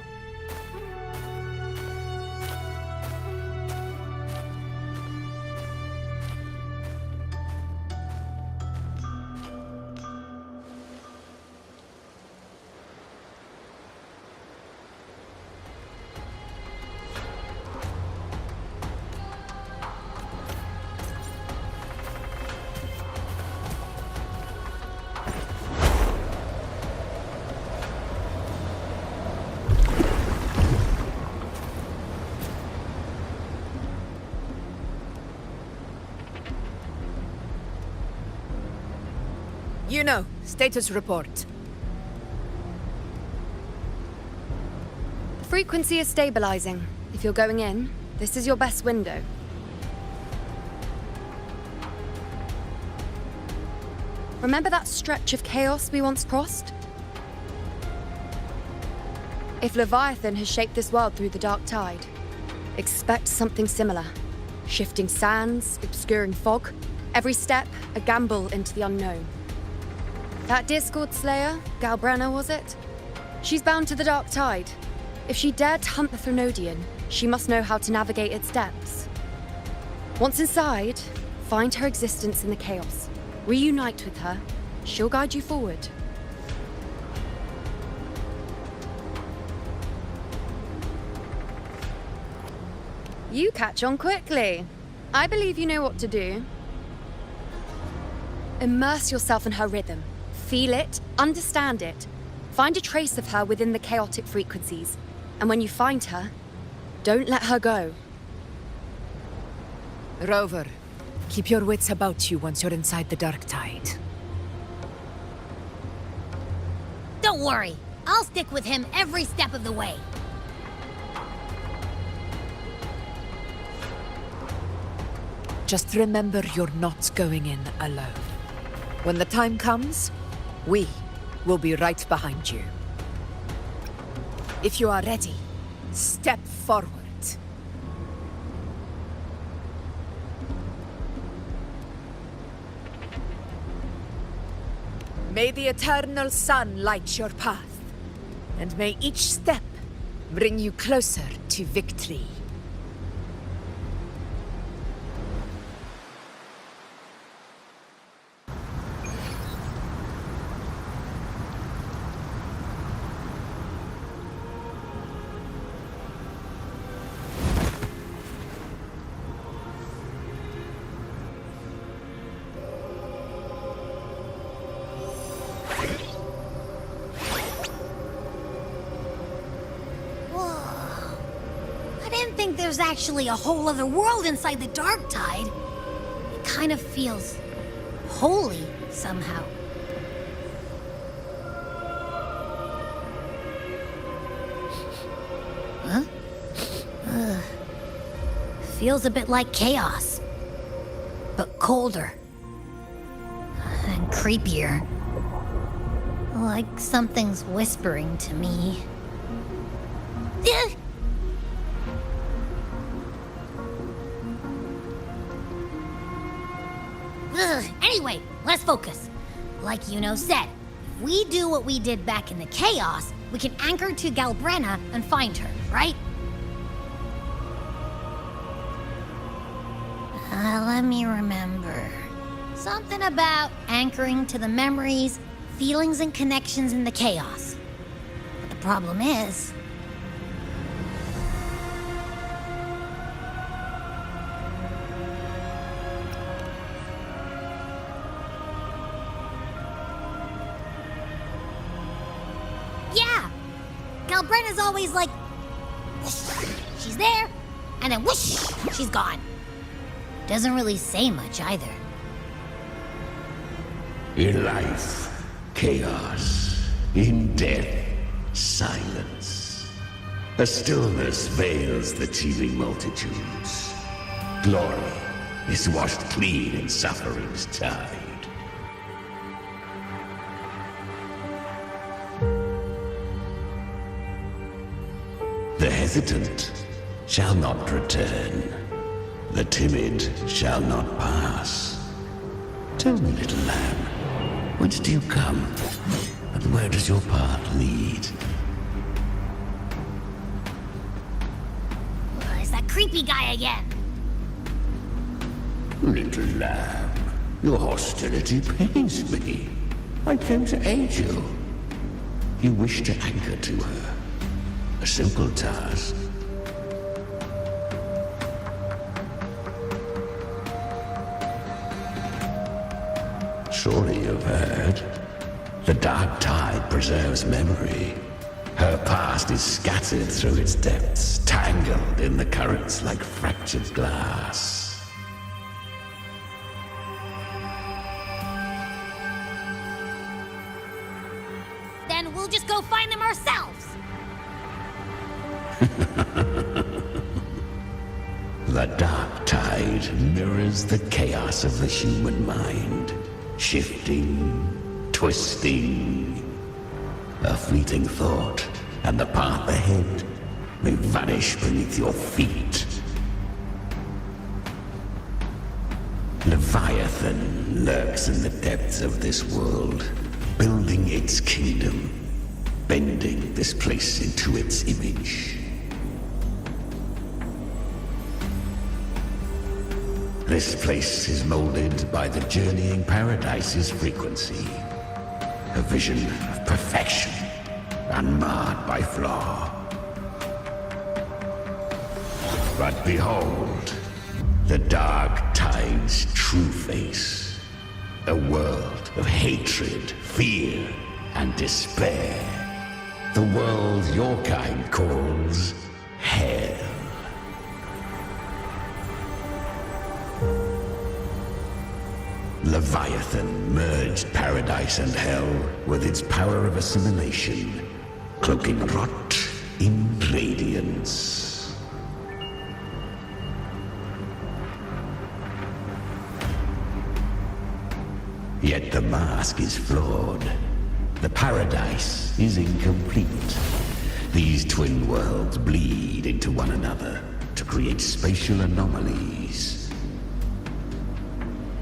You know, status report. Frequency is stabilizing. If you're going in, this is your best window. Remember that stretch of chaos we once crossed? If Leviathan has shaped this world through the dark tide, expect something similar. Shifting sands, obscuring fog, every step a gamble into the unknown. That Discord Slayer, Galbrenna was it? She's bound to the dark tide. If she dared to hunt the Threnodian, she must know how to navigate its depths. Once inside, find her existence in the chaos. Reunite with her. She'll guide you forward. You catch on quickly. I believe you know what to do. Immerse yourself in her rhythm. Feel it, understand it. Find a trace of her within the chaotic frequencies. And when you find her, don't let her go. Rover, keep your wits about you once you're inside the dark tide. Don't worry. I'll stick with him every step of the way. Just remember you're not going in alone. When the time comes, we will be right behind you. If you are ready, step forward. May the eternal sun light your path, and may each step bring you closer to victory. There's actually a whole other world inside the dark tide. It kind of feels holy somehow. Huh? Feels a bit like chaos, but colder and creepier. Like something's whispering to me. Anyway, let's focus. Like Yuno said, if we do what we did back in the chaos, we can anchor to Galbrenna and find her, right? Let me remember. Something about anchoring to the memories, feelings, and connections in the chaos. But the problem is... Galbrenna's always like, whoosh, she's there, and then whoosh, she's gone. Doesn't really say much either. In life, chaos. In death, silence. A stillness veils the teeming multitudes. Glory is washed clean in suffering's tide. The hesitant shall not return. The timid shall not pass. Tell me, little lamb, whence do you come? And where does your path lead? It's that creepy guy again. Little lamb, your hostility pains me. I came to aid you. You wish to anchor to her. A simple task. Surely you've heard. The dark tide preserves memory. Her past is scattered through its depths, tangled in the currents like fractured glass. then we'll just go find them ourselves. The dark tide mirrors the chaos of the human mind, shifting, twisting. A fleeting thought, and the path ahead may vanish beneath your feet. Leviathan lurks in the depths of this world, building its kingdom, bending this place into its image. This place is molded by the journeying paradise's frequency, a vision of perfection, unmarred by flaw. But behold, the dark tide's true face. A world of hatred, fear, and despair. The world your kind calls hell. Leviathan merged paradise and hell with its power of assimilation, cloaking rot in radiance. Yet the mask is flawed. The paradise is incomplete. These twin worlds bleed into one another to create spatial anomalies.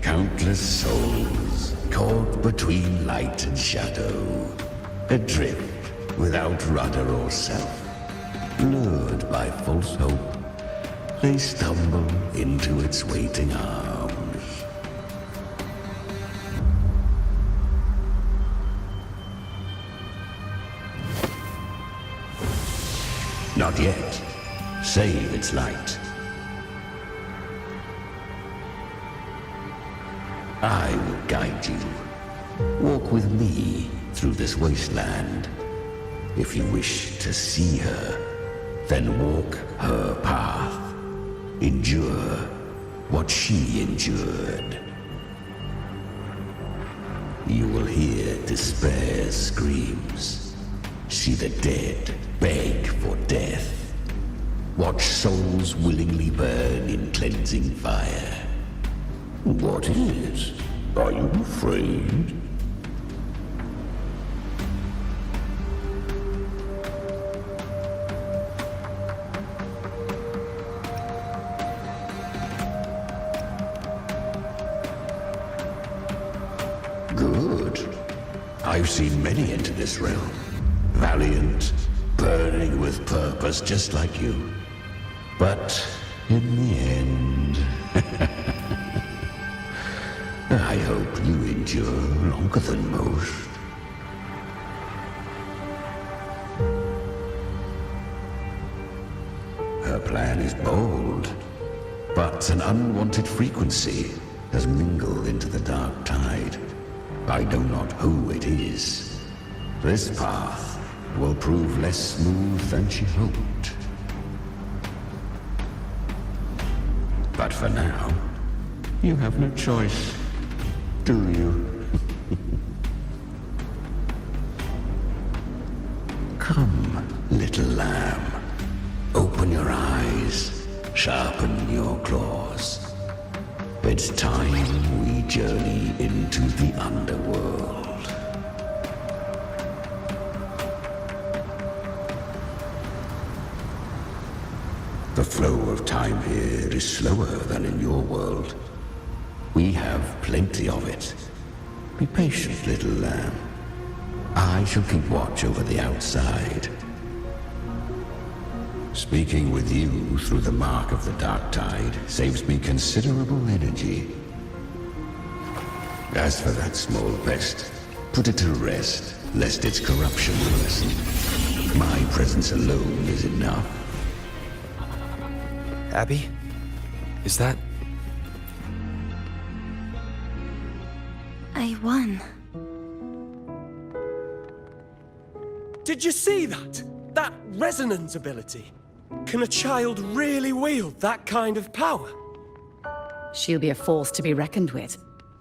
Countless souls caught between light and shadow, adrift without rudder or self, lured by false hope, they stumble into its waiting arms. Not yet. Save its light. I will guide you. Walk with me through this wasteland. If you wish to see her, then walk her path. Endure what she endured. You will hear despair's screams. See the dead beg for death. Watch souls willingly burn in cleansing fire. What is it? Are you afraid? Good. I've seen many enter this realm. Valiant, burning with purpose just like you. But in the end, I hope you endure longer than most. Her plan is bold, but an unwanted frequency has mingled into the dark tide. I know not who it is. This path will prove less smooth than she hoped. But for now, you have no choice, do you? Come, little lamb. Open your eyes, sharpen your claws. It's time we journey into the underworld. The flow of time here is slower than in your world. We have plenty of it. Be patient, little lamb. I shall keep watch over the outside. Speaking with you through the mark of the dark tide saves me considerable energy. As for that small pest, put it to rest, lest its corruption worsen. My presence alone is enough. Abby? Is that... I won. Did you see that? That resonance ability? Can a child really wield that kind of power? She'll be a force to be reckoned with.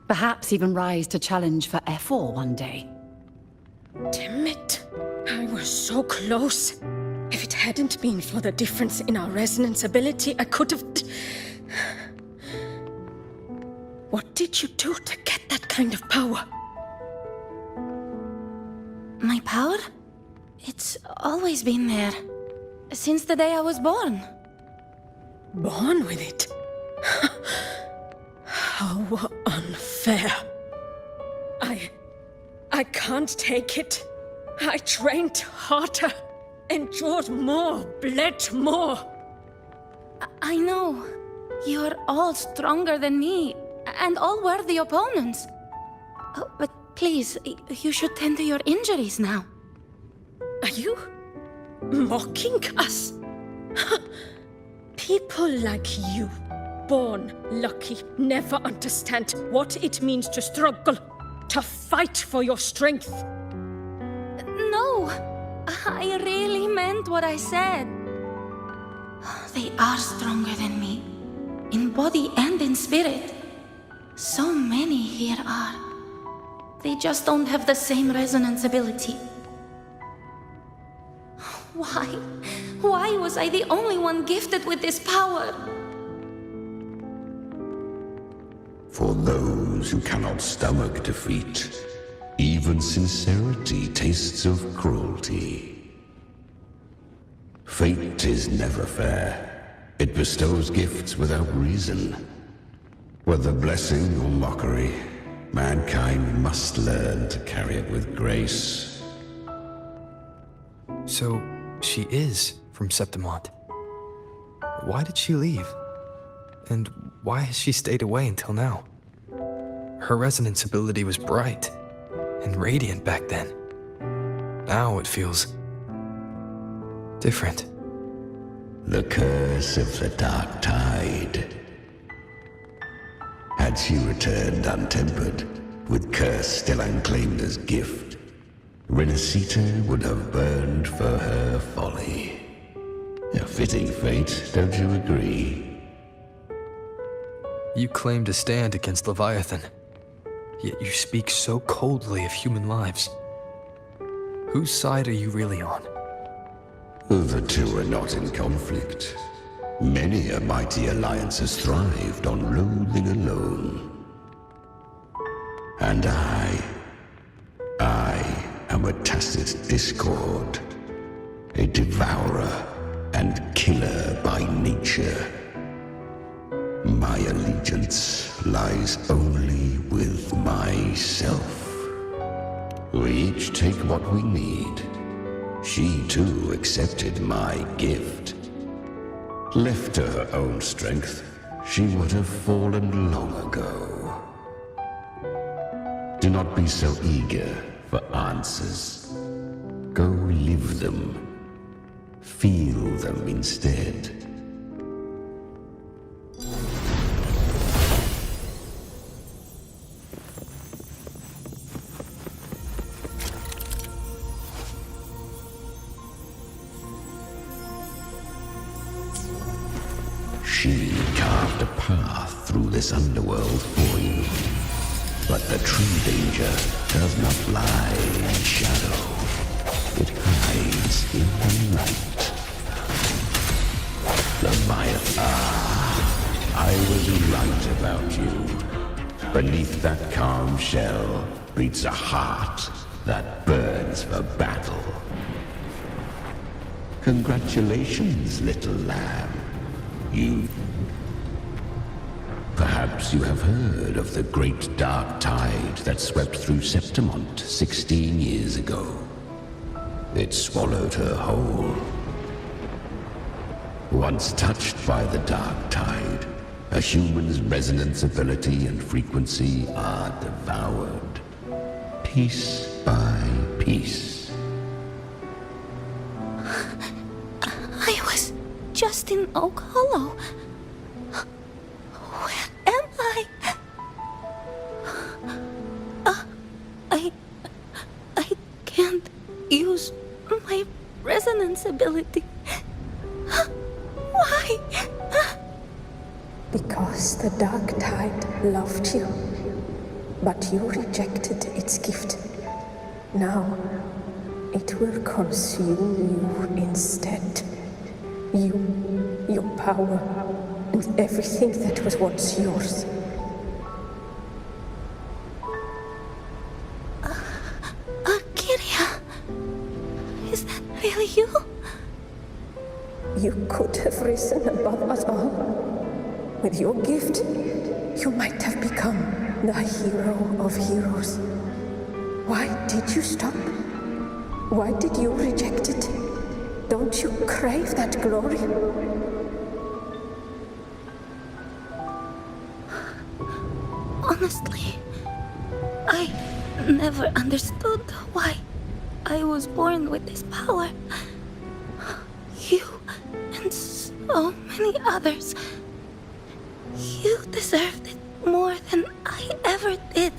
Perhaps even rise to challenge for F4 one day. Damn it. I was so close. If it hadn't been for the difference in our resonance ability, I could have... What did you do to get that kind of power? My power? It's always been there. Since the day I was born. Born with it? How unfair. I can't take it. I trained harder, endured more, bled more. I know. You're all stronger than me, and all worthy opponents. Oh, but please, you should tend to your injuries now. Are you mocking us? People like you, born lucky, never understand what it means to struggle, to fight for your strength. No, I really meant what I said. They are stronger than me, in body and in spirit. So many here are. They just don't have the same resonance ability. Why? Why was I the only one gifted with this power? For those who cannot stomach defeat, even sincerity tastes of cruelty. Fate is never fair. It bestows gifts without reason. Whether blessing or mockery, mankind must learn to carry it with grace. So, she is from Septimont. Why did she leave? And why has she stayed away until now? Her resonance ability was bright and radiant back then. Now it feels different. The curse of the dark tide. Had she returned untempered, with curse still unclaimed as gift, Rinascita would have burned for her folly. A fitting fate, don't you agree? You claim to stand against Leviathan, yet you speak so coldly of human lives. Whose side are you really on? The two are not in conflict. Many a mighty alliance has thrived on loathing alone. And I am a tacit discord, a devourer and killer by nature. My allegiance lies only with myself. We each take what we need. She too accepted my gift. Left to her own strength, she would have fallen long ago. Do not be so eager for answers. Go live them. Feel them instead. She carved a path through this underworld for you. But the true danger does not lie in shadow. It hides in the light. Leviathan, I was right about you. Beneath that calm shell beats a heart that burns for battle. Congratulations, little lamb. Perhaps you have heard of the great dark tide that swept through Septimont 16 years ago. It swallowed her whole. Once touched by the dark tide, a human's resonance ability and frequency are devoured, piece by piece. I was just in Oak Hollow. Where am I? I can't use my resonance ability. Why? Because the dark tide loved you, but you rejected its gift. Now, it will consume you instead. You, your power, and everything that was once yours. Kyria, is that really you? You could have risen above us all. With your gift, you might have become the hero of heroes. Why did you stop? Why did you reject it? Don't you crave that glory? Honestly, I never understood why I was born with this power. You and so many others, you deserved it more than I ever did.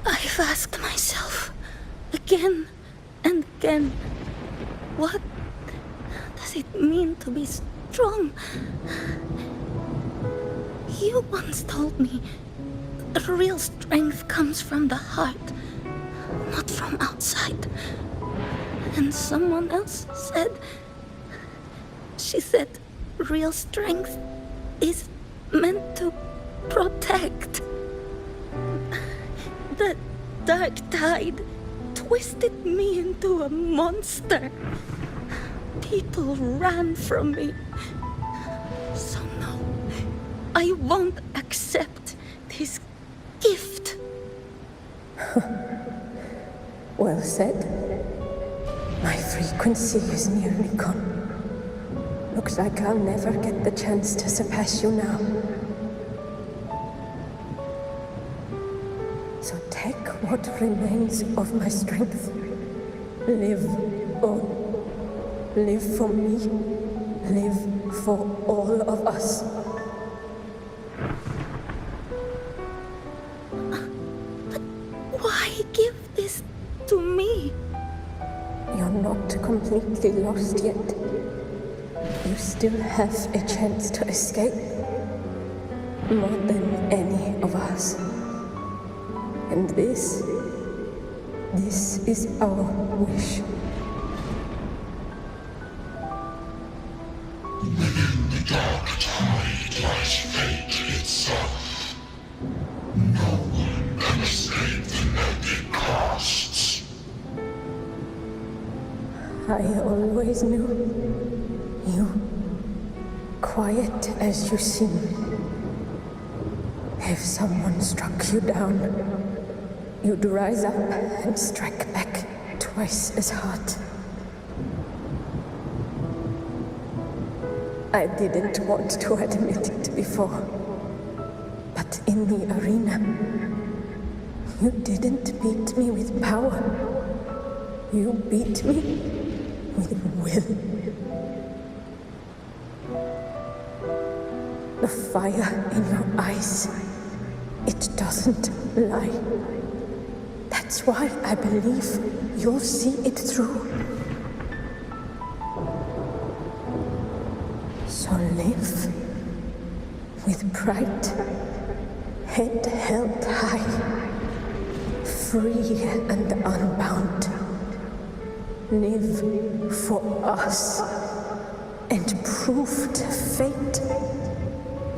I've asked myself again and again, what does it mean to be strong? You once told me that real strength comes from the heart, not from outside. And someone else said, she said, real strength is meant to protect. The dark tide twisted me into a monster. People ran from me. So no, I won't accept this gift. Well said. My frequency is nearly gone. Looks like I'll never get the chance to surpass you now. So take what remains of my strength. Live on. Live for me. Live for all of us. But why give this to me? You're not completely lost yet. You still have a chance to escape. More than any of us. And this is our wish. Within the dark tide lies fate itself. No one can escape the net it casts. I always knew you, quiet as you seem. If someone struck you down, you'd rise up and strike back twice as hard. I didn't want to admit it before, but in the arena, you didn't beat me with power. You beat me with will. The fire in your eyes, it doesn't lie. That's why I believe you'll see it through. So live with pride, head held high, free and unbound. Live for us and prove to fate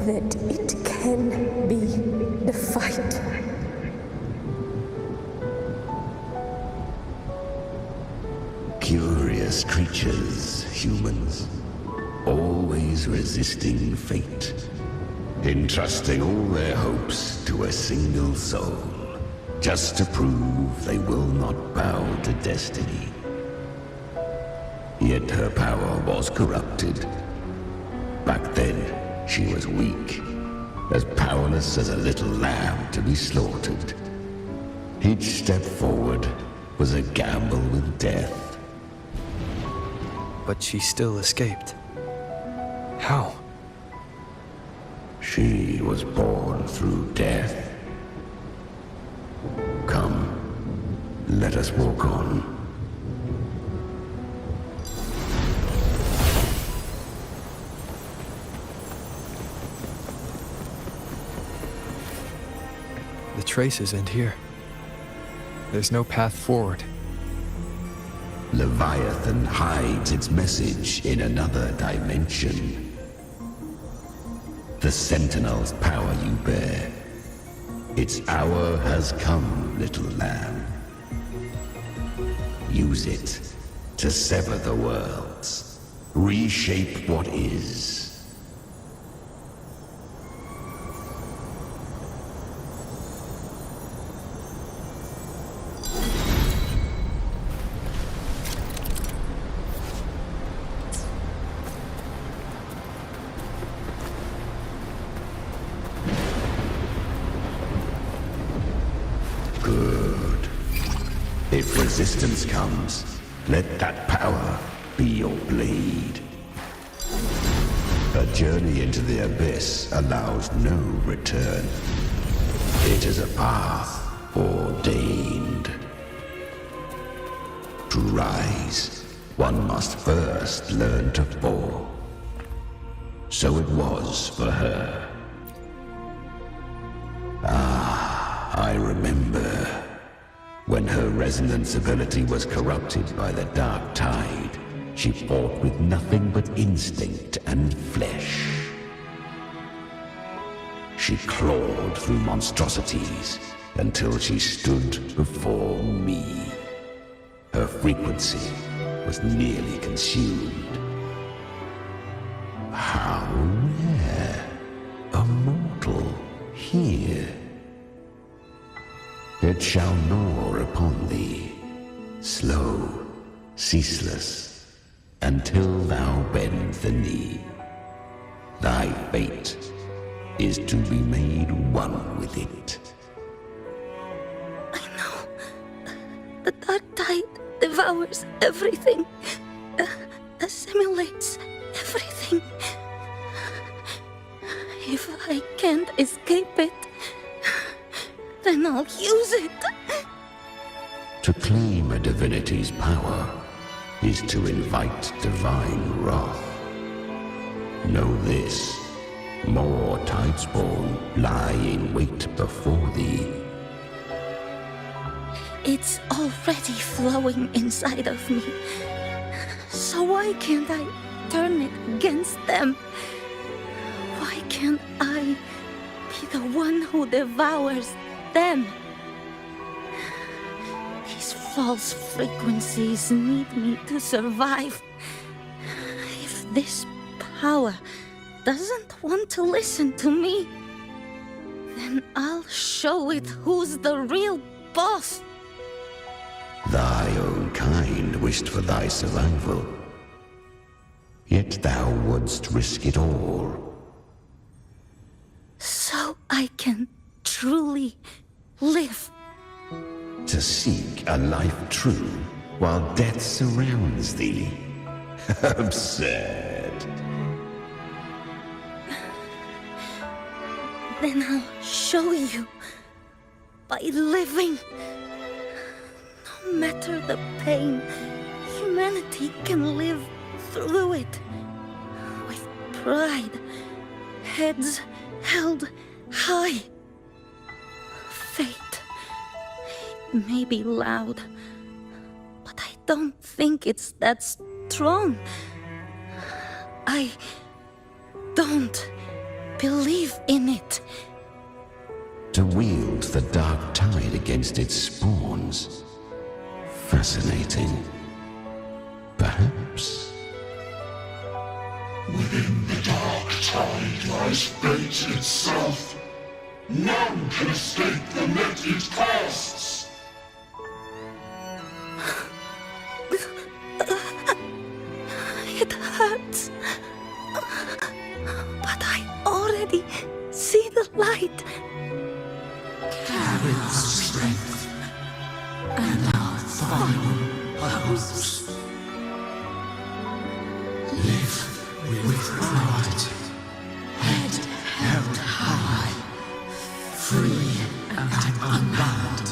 that it can be the fight. Curious creatures, humans, always resisting fate, entrusting all their hopes to a single soul, just to prove they will not bow to destiny. Yet her power was corrupted. Back then, she was weak, as powerless as a little lamb to be slaughtered. Each step forward was a gamble with death. But she still escaped. How? She was born through death. Come, let us walk on. The traces end here. There's no path forward. Leviathan hides its message in another dimension. The Sentinel's power you bear. Its hour has come, little lamb. Use it to sever the worlds, reshape what is. Good. If resistance comes, let that power be your blade. A journey into the abyss allows no return. It is a path ordained. To rise, one must first learn to fall. So it was for her. I remember when her resonance ability was corrupted by the dark tide. She fought with nothing but instinct and flesh. She clawed through monstrosities until she stood before me. Her frequency was nearly consumed. How rare a mortal here. It shall gnaw upon thee, slow, ceaseless, until thou bend the knee. Thy fate is to be made one with it. I know. The dark tide devours everything, assimilates everything. If I can't escape it, then I'll use it. To claim a divinity's power is to invite divine wrath. Know this, more Tidespawn lie in wait before thee. It's already flowing inside of me. So why can't I turn it against them? Why can't I be the one who devours them? These false frequencies need me to survive. If this power doesn't want to listen to me, then I'll show it who's the real boss. Thy own kind wished for thy survival. Yet thou wouldst risk it all. So I can truly live. To seek a life true while death surrounds thee. Absurd. Then I'll show you by living. No matter the pain, humanity can live through it with pride, heads held high. Fate may be loud, but I don't think it's that strong. I don't believe in it. To wield the dark tide against its spawns. Fascinating. Perhaps. Within the dark tide lies fate itself. None can escape the net it casts. It hurts. But I already see the light. Carry our strength and our final hopes. Live with pride, head held high, free and unbound.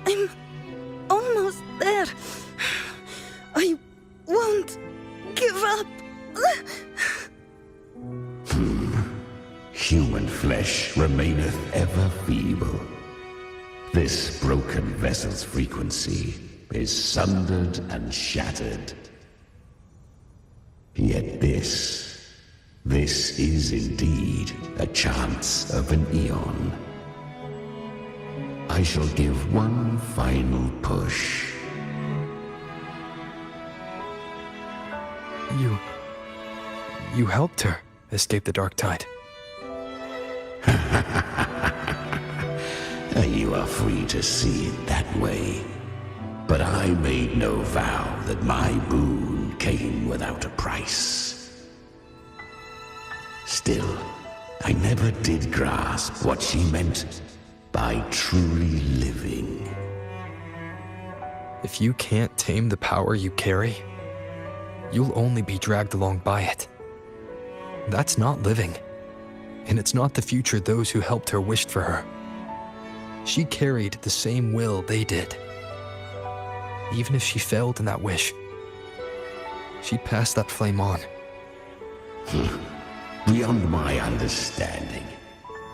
I'm almost there. I won't give up. human flesh remaineth ever feeble. This broken vessel's frequency is sundered and shattered. Yet this is indeed a chance of an eon. I shall give one final push. You helped her escape the dark tide. You are free to see it that way. But I made no vow that my boon came without a price. Still, I never did grasp what she meant by truly living. If you can't tame the power you carry, you'll only be dragged along by it. That's not living, and it's not the future those who helped her wished for her. She carried the same will they did. Even if she failed in that wish, she passed that flame on. Beyond my understanding.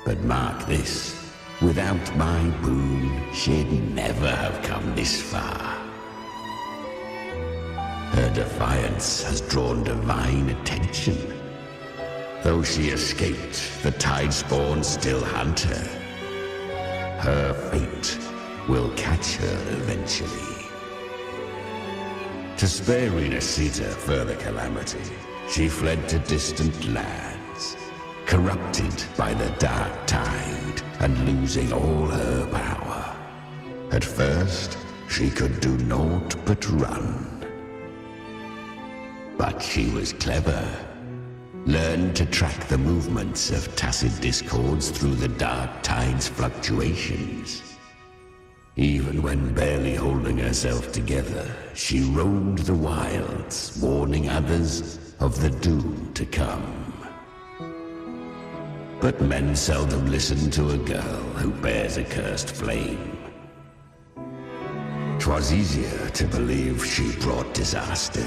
But mark this, without my boon, she'd never have come this far. Her defiance has drawn divine attention. Though she escaped, the Tidespawn still hunt her. Her fate will catch her eventually. To spare Rinascita further calamity, she fled to distant lands, corrupted by the dark tide and losing all her power. At first, she could do naught but run. But she was clever. Learned to track the movements of tacit discords through the dark tide's fluctuations. Even when barely holding herself together, she roamed the wilds, warning others of the doom to come. But men seldom listen to a girl who bears a cursed flame. 'Twas easier to believe she brought disaster.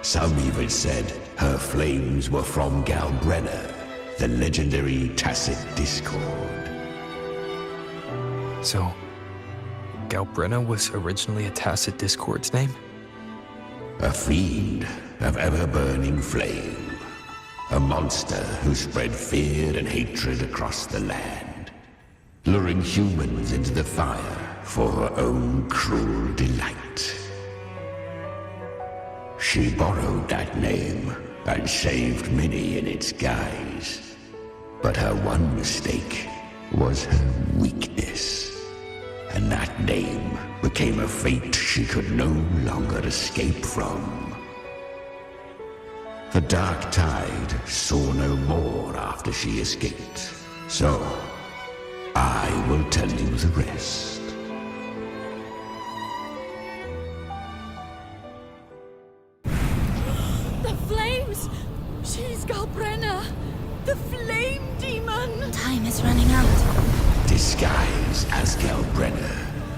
Some even said her flames were from Galbrenna, the legendary tacit discord. So, Galbrenna was originally a tacit discord's name? A fiend of ever-burning flame. A monster who spread fear and hatred across the land, luring humans into the fire for her own cruel delight. She borrowed that name and saved many in its guise. But her one mistake was her weakness. And that name became a fate she could no longer escape from. The dark tide saw no more after she escaped. So, I will tell you the rest. She's Galbrenna, the flame demon! Time is running out. Disguised as Galbrenna,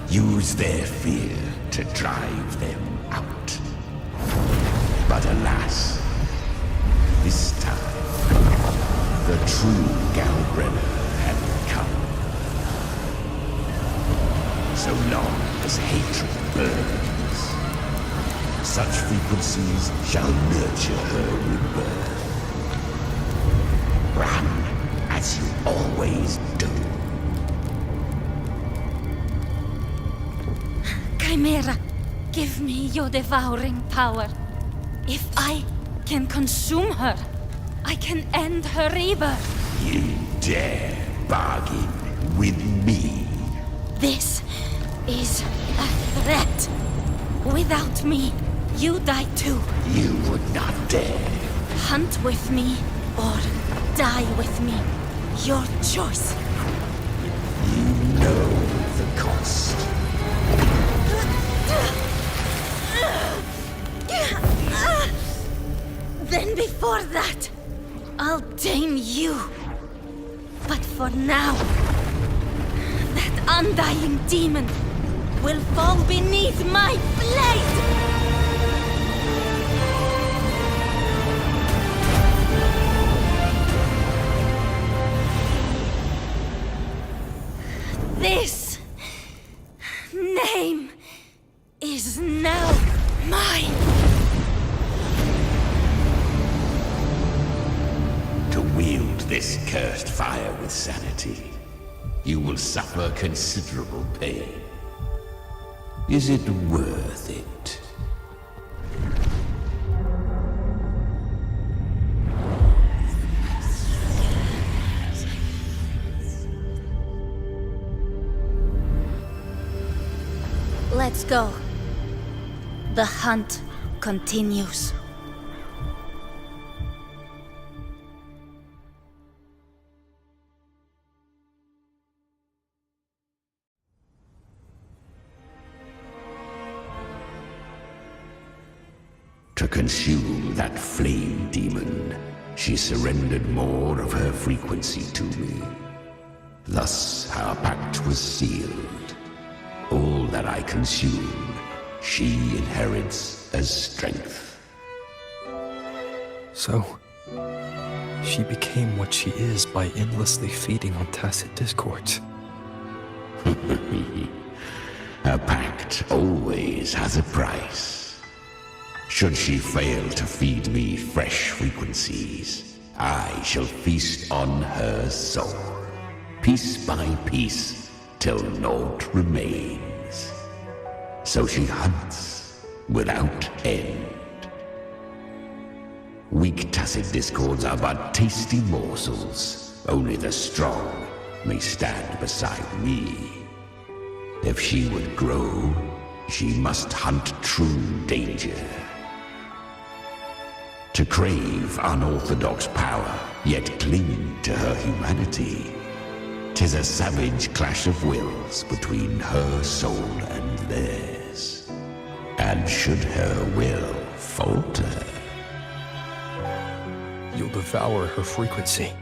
use their fear to drive them out. But alas, this time, the true Galbrenna had come. So long as hatred burns, such frequencies shall nurture her rebirth. Run, as you always do. Chimera, give me your devouring power. If I can consume her, I can end her rebirth. You dare bargain with me? This is a threat. Without me, you die too. You would not dare. Hunt with me, or die with me. Your choice. You know the cost. Then before that, I'll tame you. But for now, that undying demon will fall beneath my blade! this cursed fire with sanity, you will suffer considerable pain. Is it worth it? Let's go. The hunt continues. To consume that flame demon, she surrendered more of her frequency to me. Thus our pact was sealed. All that I consume, she inherits as strength. So, she became what she is by endlessly feeding on tacit discords. A pact always has a price. Should she fail to feed me fresh frequencies, I shall feast on her soul, piece by piece, till naught remains. So she hunts without end. Weak tacit discords are but tasty morsels. Only the strong may stand beside me. If she would grow, she must hunt true danger. To crave unorthodox power, yet cling to her humanity, 'tis a savage clash of wills between her soul and theirs. And should her will falter, you'll devour her frequency.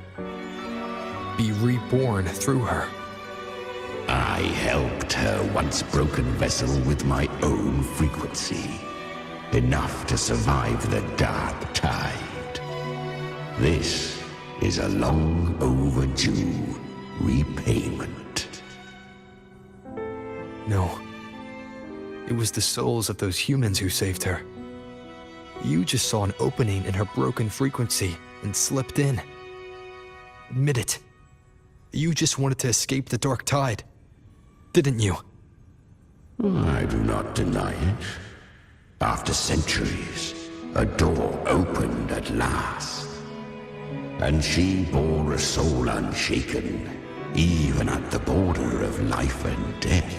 Be reborn through her. I helped her once broken vessel with my own frequency. Enough to survive the dark tide. This is a long overdue repayment. No. It was the souls of those humans who saved her. You just saw an opening in her broken frequency and slipped in. Admit it. You just wanted to escape the dark tide, didn't you? I do not deny it. After centuries, a door opened at last. And she bore a soul unshaken, even at the border of life and death.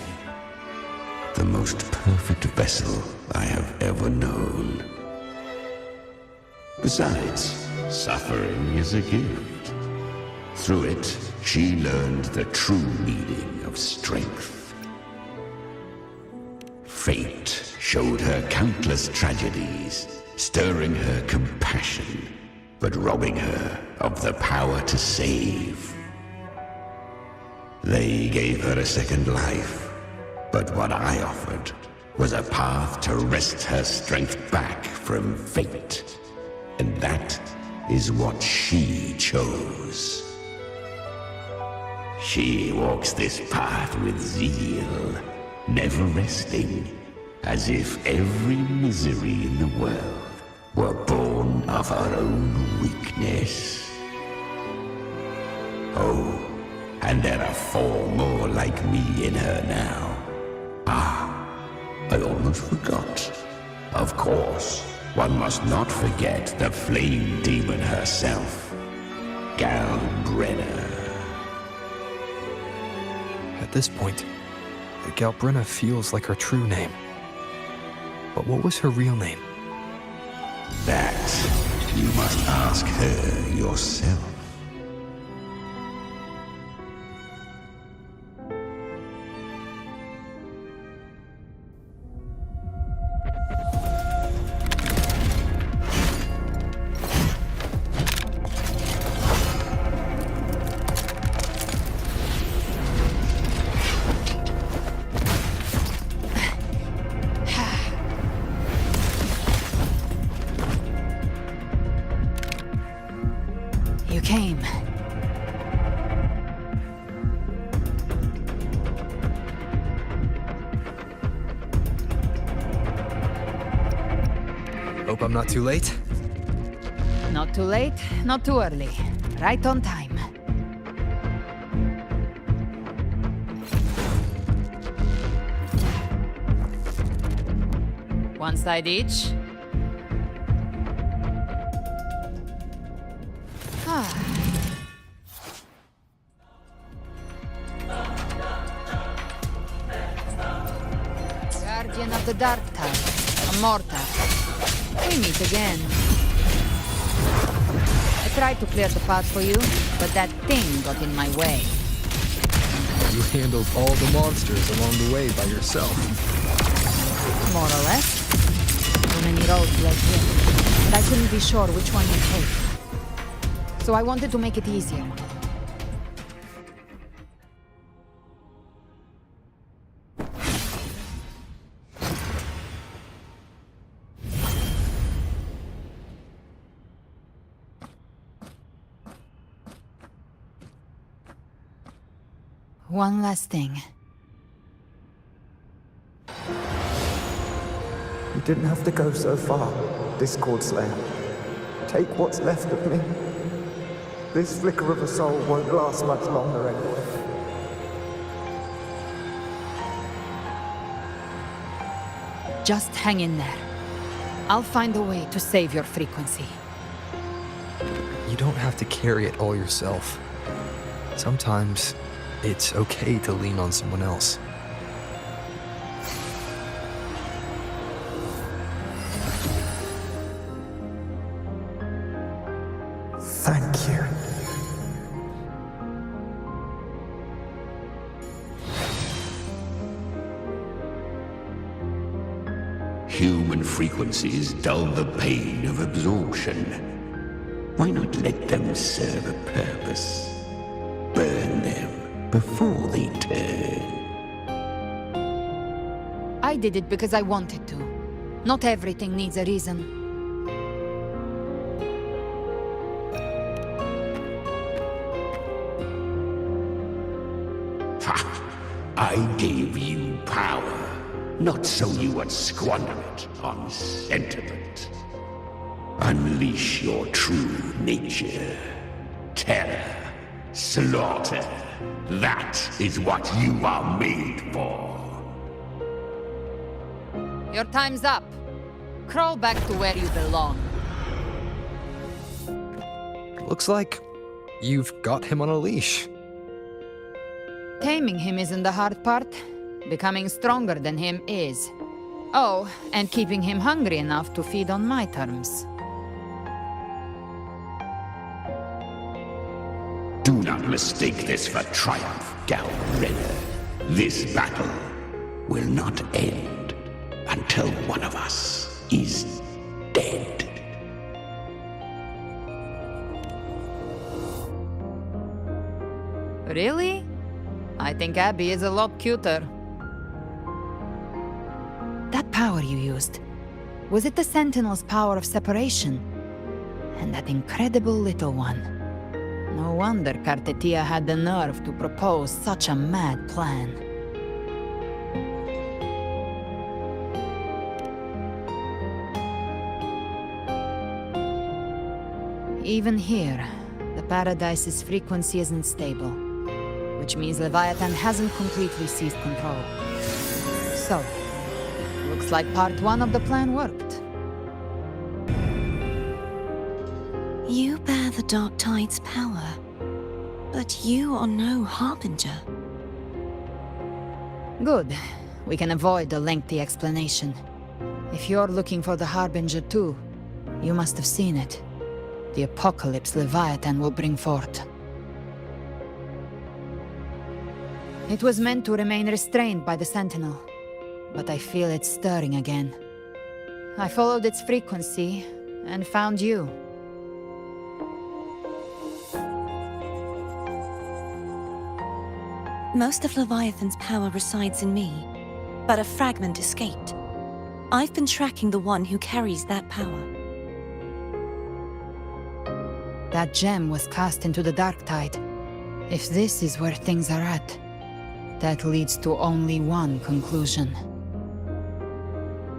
The most perfect vessel I have ever known. Besides, suffering is a gift. Through it, she learned the true meaning of strength. Fate showed her countless tragedies, stirring her compassion, but robbing her of the power to save. They gave her a second life, but what I offered was a path to wrest her strength back from fate. And that is what she chose. She walks this path with zeal, never resting, as if every misery in the world were born of her own weakness. Oh, and there are 4 more like me in her now. Ah, I almost forgot. Of course, one must not forget the flame demon herself, Galbrenna. At this point, Galbrenna feels like her true name. But what was her real name? That you must ask her yourself. You came. Hope I'm not too late? Not too late, not too early. right on time. One side each. Guardian of the Dark Tide, a mortar. We meet again. I tried to clear the path for you, but that thing got in my way. You handled all the monsters along the way by yourself. More or less. So many roads led here, but I couldn't be sure which one to take. So I wanted to make it easier. One last thing. You didn't have to go so far, Discord Slayer. Take what's left of me. This flicker of a soul won't last much longer anyway. Just hang in there. I'll find a way to save your frequency. You don't have to carry it all yourself. Sometimes it's okay to lean on someone else. Thank you. Human frequencies dull the pain of absorption. Why not let them serve a purpose? Burn them before they turn. I did it because I wanted to. Not everything needs a reason. Ha! I gave you power, not so you would squander it on sentiment. Unleash your true nature. Terror. Slaughter. That is what you are made for. Your time's up. Crawl back to where you belong. Looks like you've got him on a leash. Taming him isn't the hard part. Becoming stronger than him is. Oh, and keeping him hungry enough to feed on my terms. Do not mistake this for triumph, Galreda. This battle will not end until one of us is dead. Really? I think Abby is a lot cuter. That power you used, was it the Sentinel's power of separation? And that incredible little one. No wonder Cartetia had the nerve to propose such a mad plan. Even here, the Paradise's frequency isn't stable, which means Leviathan hasn't completely seized control. So, looks like part one of the plan worked. You bear the Dark Tide's power, but you are no Harbinger. Good. We can avoid a lengthy explanation. If you're looking for the Harbinger too, you must have seen it. The apocalypse Leviathan will bring forth. It was meant to remain restrained by the Sentinel, but I feel it stirring again. I followed its frequency and found you. Most of Leviathan's power resides in me, but a fragment escaped. I've been tracking the one who carries that power. That gem was cast into the Dark Tide. If this is where things are at, that leads to only one conclusion.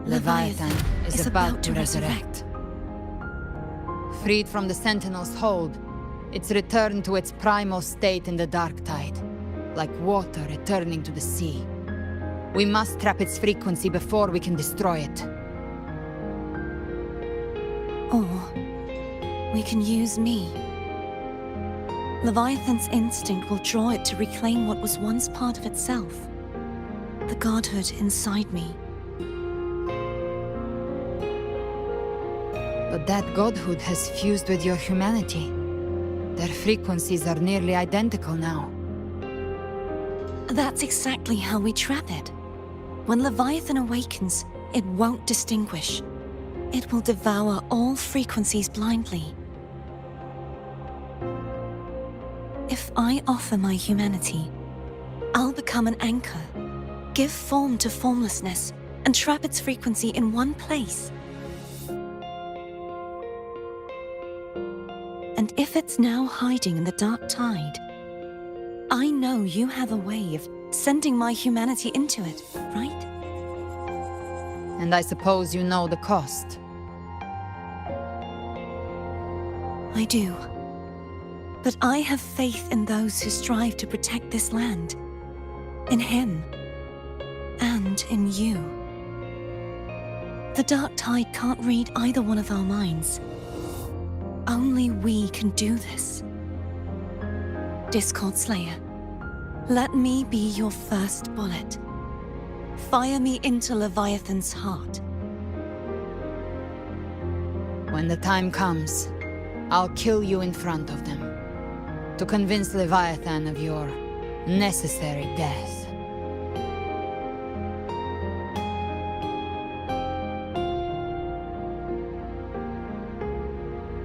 Leviathan is about to resurrect. Freed from the Sentinel's hold, It's returned to its primal state in the dark tide, like water returning to the sea. We must trap its frequency before we can destroy it. Or we can use me. Leviathan's instinct will draw it to reclaim what was once part of itself. The godhood inside me. But that godhood has fused with your humanity. Their frequencies are nearly identical now. That's exactly how we trap it. When Leviathan awakens, it won't distinguish. It will devour all frequencies blindly. If I offer my humanity, I'll become an anchor, give form to formlessness, and trap its frequency in one place. And if it's now hiding in the dark tide, I know you have a way of sending my humanity into it, right? And I suppose you know the cost. I do. But I have faith in those who strive to protect this land. In him. And in you. The dark tide can't read either one of our minds. Only we can do this. Discord Slayer, let me be your first bullet. Fire me into Leviathan's heart. When the time comes, I'll kill you in front of them, to convince Leviathan of your necessary death.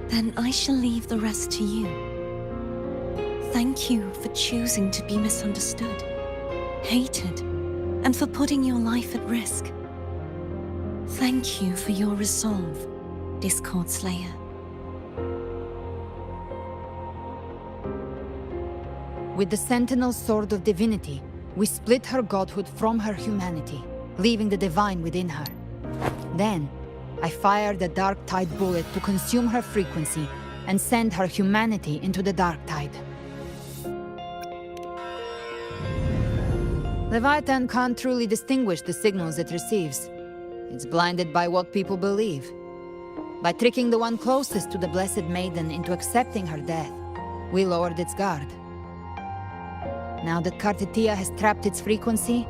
Then I shall leave the rest to you. Thank you for choosing to be misunderstood, hated, and for putting your life at risk. Thank you for your resolve, Discord Slayer. With the Sentinel Sword of Divinity, we split her godhood from her humanity, leaving the divine within her. Then, I fired the Dark Tide bullet to consume her frequency and send her humanity into the Dark Tide. Leviathan can't truly distinguish the signals it receives. It's blinded by what people believe. By tricking the one closest to the Blessed Maiden into accepting her death, we lowered its guard. Now that Kartetia has trapped its frequency,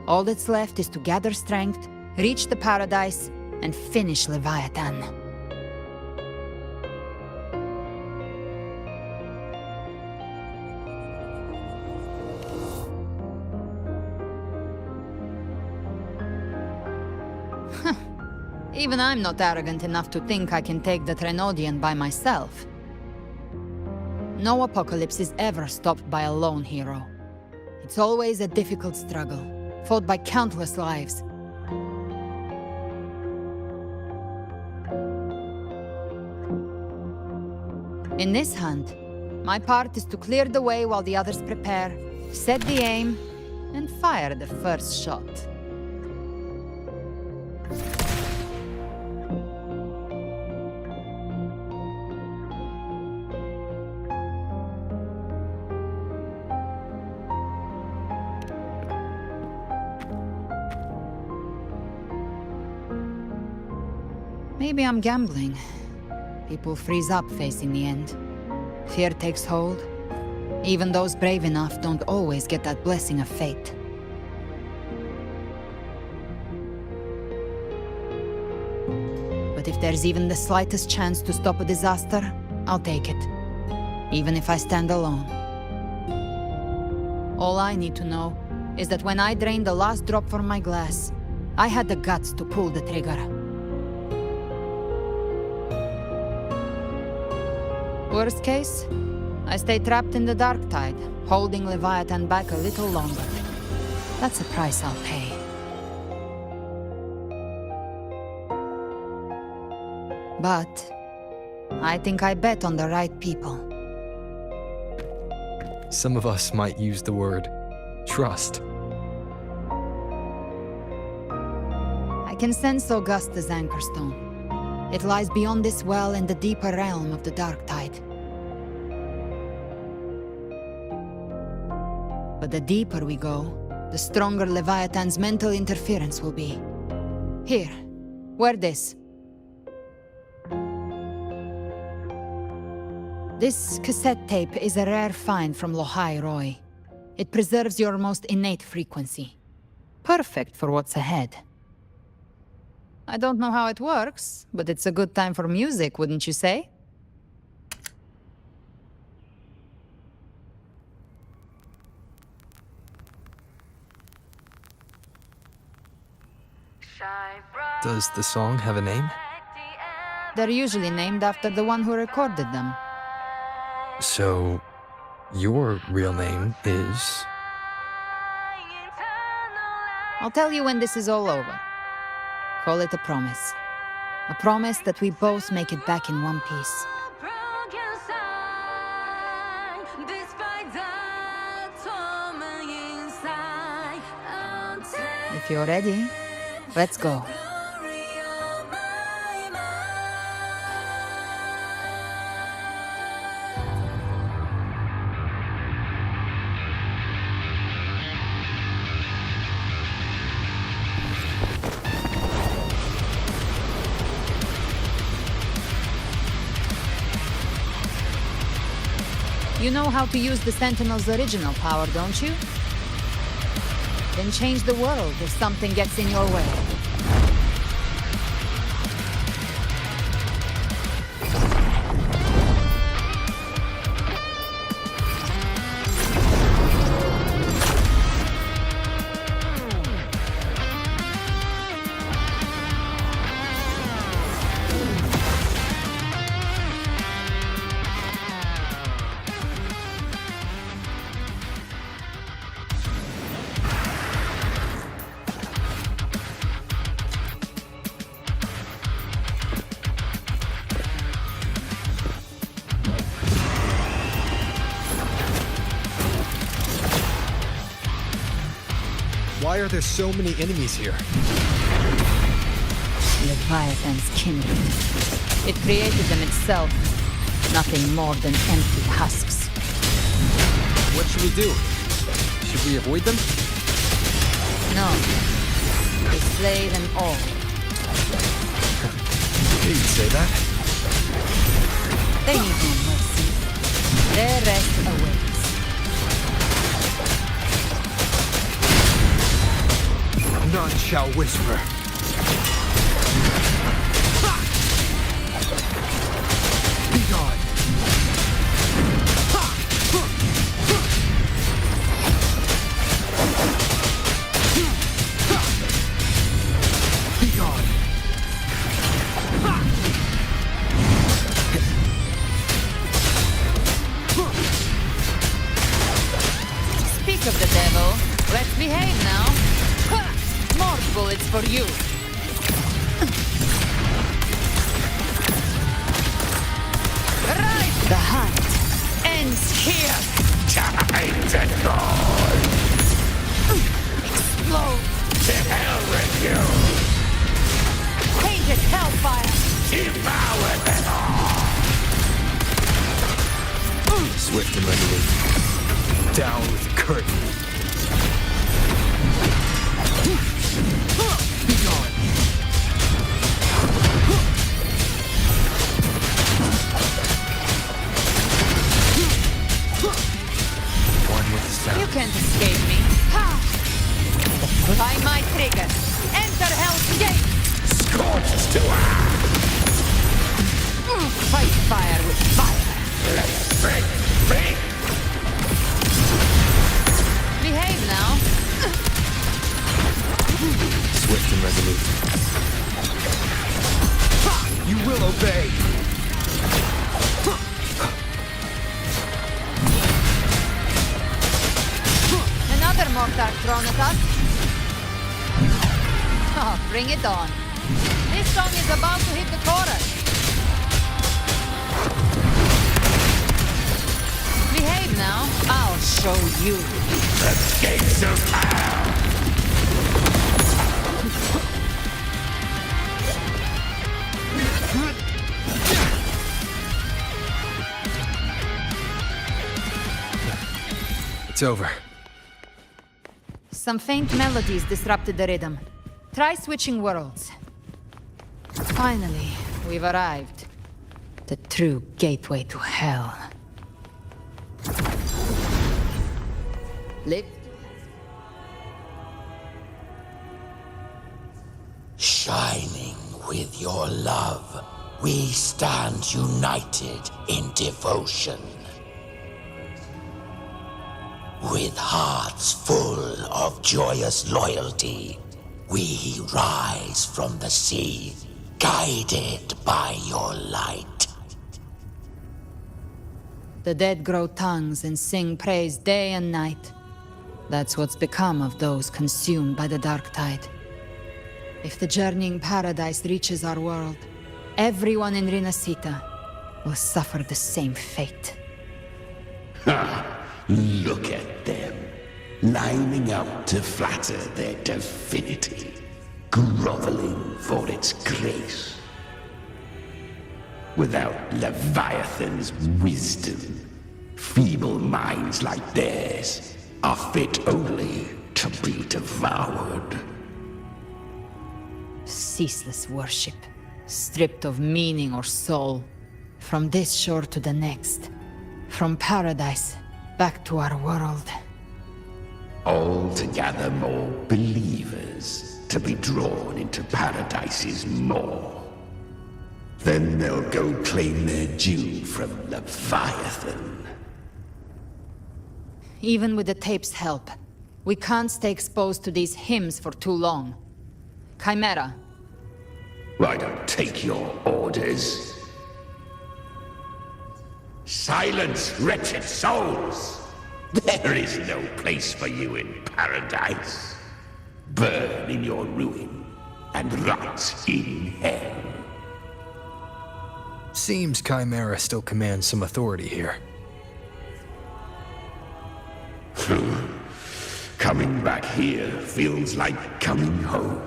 all that's left is to gather strength, reach the paradise, and finish Leviathan. Even I'm not arrogant enough to think I can take the Threnodian by myself. No apocalypse is ever stopped by a lone hero. It's always a difficult struggle, fought by countless lives. In this hunt, my part is to clear the way while the others prepare, set the aim, and fire the first shot. Maybe I'm gambling. People freeze up facing the end. Fear takes hold. Even those brave enough don't always get that blessing of fate. But if there's even the slightest chance to stop a disaster, I'll take it. Even if I stand alone. All I need to know is that when I drained the last drop from my glass, I had the guts to pull the trigger. Worst case, I stay trapped in the dark tide, holding Leviathan back a little longer. That's a price I'll pay. But I think I bet on the right people. Some of us might use the word trust. I can sense Augusta's Anchorstone. It lies beyond this well in the deeper realm of the dark tide. But the deeper we go, the stronger Leviathan's mental interference will be. Here, wear this. This cassette tape is a rare find from Lohai Roy. It preserves your most innate frequency. Perfect for what's ahead. I don't know how it works, but it's a good time for music, wouldn't you say? Does the song have a name? They're usually named after the one who recorded them. So, your real name is... I'll tell you when this is all over. Call it a promise. A promise that we both make it back in one piece. If you're ready, let's go. You know how to use the Sentinel's original power, don't you? Then change the world if something gets in your way. Why are there so many enemies here? Leviathan's kindred. It created them itself. Nothing more than empty husks. What should we do? Should we avoid them? No. We slay them all. You say that? They need no mercy. Their rest awaits. None shall whisper. Be gone. Be gone. Speak of the devil. Let's behave now. More bullets for you. Right! The hunt ends here. Time to go. Explode. To hell with you. Tainted hellfire. Devour them all. Swift and resolute. Down with the curtain. Be gone. One with the sound. You can't escape me. Ha! By my trigger. Enter Hell's Gate. Scorched to earth. Fight fire with fire. Let's break. Behave now. Swift and resolute. You will obey. Another mortar thrown at us. Oh, bring it on. This song is about to hit the chorus. Behave now. I'll show you. The gates of hell. It's over. Some faint melodies disrupted the rhythm. Try switching worlds. Finally, we've arrived. The true gateway to hell. Lift. Shining with your love, we stand united in devotion. With hearts full of joyous loyalty, we rise from the sea, guided by your light. The dead grow tongues and sing praise day and night. That's what's become of those consumed by the dark tide. If the journeying paradise reaches our world, everyone in Rinascita will suffer the same fate. Ha! Look at them, lining up to flatter their divinity, groveling for its grace. Without Leviathan's wisdom, feeble minds like theirs are fit only to be devoured. Ceaseless worship, stripped of meaning or soul, from this shore to the next, from paradise back to our world. All to gather more believers to be drawn into Paradise's maw. Then they'll go claim their due from Leviathan. Even with the tape's help, we can't stay exposed to these hymns for too long. Chimera. I don't take your orders. Silence, wretched souls! There is no place for you in paradise. Burn in your ruin and rot in hell. Seems Chimera still commands some authority here. Coming back here feels like coming home.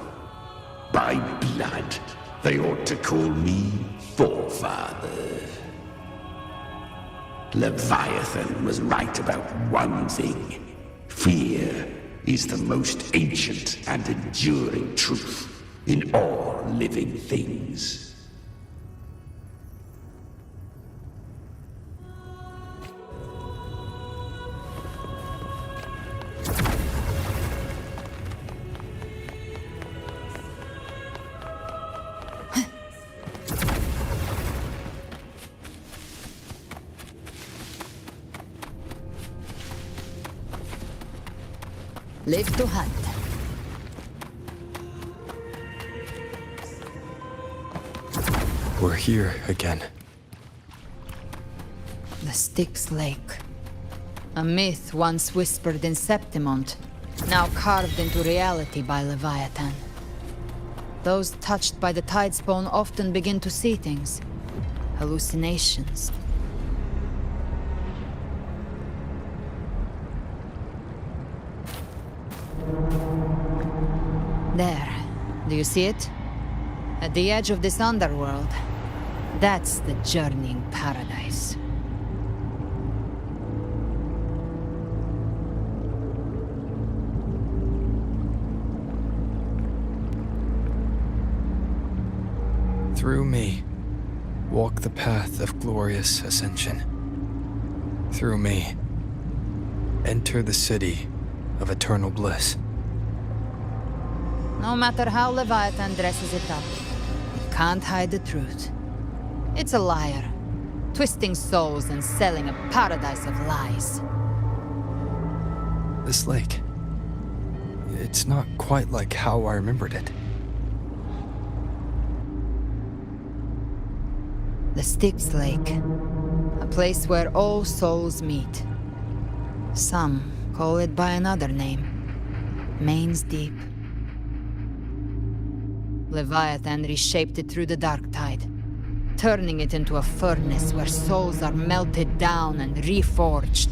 By blood, they ought to call me Forefather. Leviathan was right about one thing. Fear is the most ancient and enduring truth in all living things. Live to hunt. We're here again. The Styx Lake. A myth once whispered in Septimont, now carved into reality by Leviathan. Those touched by the Tidespawn often begin to see things. Hallucinations. There. Do you see it? At the edge of this underworld. That's the journeying paradise. Through me, walk the path of glorious ascension. Through me, enter the city of eternal bliss. No matter how Leviathan dresses it up, it can't hide the truth. It's a liar, twisting souls and selling a paradise of lies. This lake, it's not quite like how I remembered it. The Styx Lake, a place where all souls meet. Some call it by another name, Main's Deep. Leviathan reshaped it through the dark tide, turning it into a furnace where souls are melted down and reforged.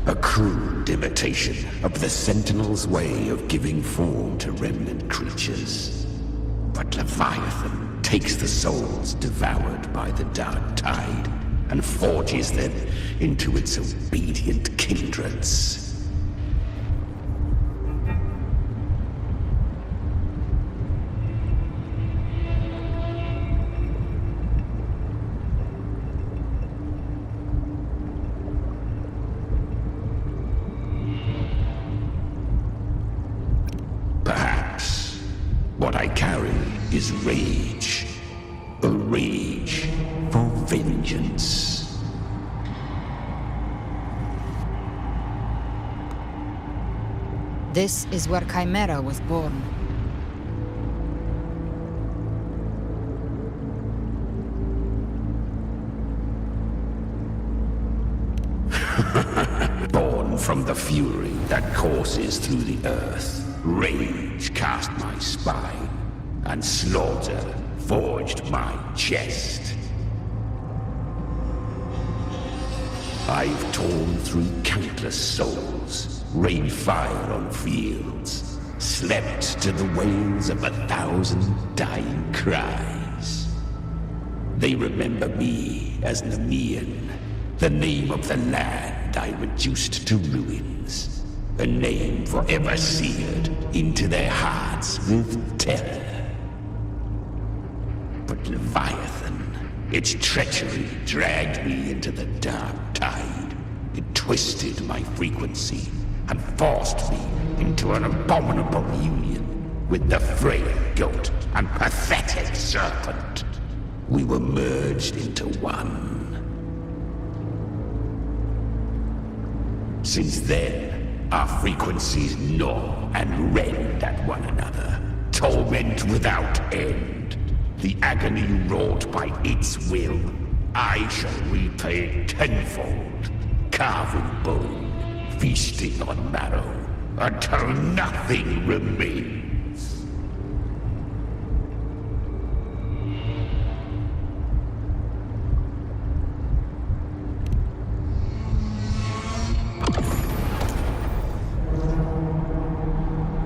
A crude imitation of the Sentinel's way of giving form to remnant creatures. But Leviathan takes the souls devoured by the dark tide and forges them into its obedient kindreds. is rage. A rage for vengeance. This is where Chimera was born. Born from the fury that courses through the earth, rage cast my spine, and slaughter forged my chest. I've torn through countless souls, rained fire on fields, slept to the wails of 1,000 dying cries. They remember me as Nemean, the name of the land I reduced to ruins, a name forever seared into their hearts with terror. But Leviathan, its treachery dragged me into the dark tide. It twisted my frequency and forced me into an abominable union with the frail goat and pathetic serpent. We were merged into one. Since then, our frequencies gnaw and rend at one another, torment without end. The agony wrought by its will, I shall repay tenfold, carving bone, feasting on marrow, until nothing remains.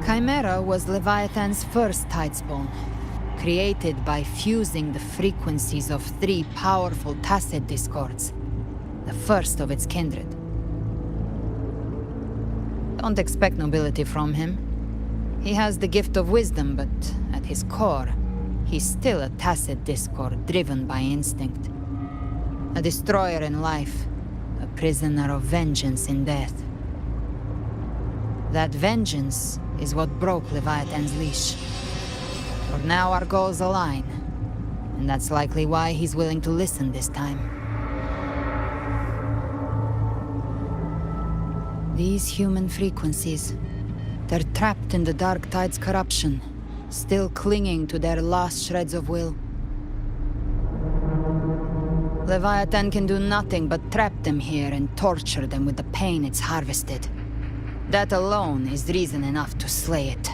Chimera was Leviathan's first tidespawn, created by fusing the frequencies of 3 powerful tacet discords, the first of its kindred. Don't expect nobility from him. He has the gift of wisdom, but at his core, he's still a tacet discord driven by instinct. A destroyer in life, a prisoner of vengeance in death. That vengeance is what broke Leviathan's leash. For now our goals align, and that's likely why he's willing to listen this time. These human frequencies, they're trapped in the Dark Tide's corruption, still clinging to their last shreds of will. Leviathan can do nothing but trap them here and torture them with the pain it's harvested. That alone is reason enough to slay it.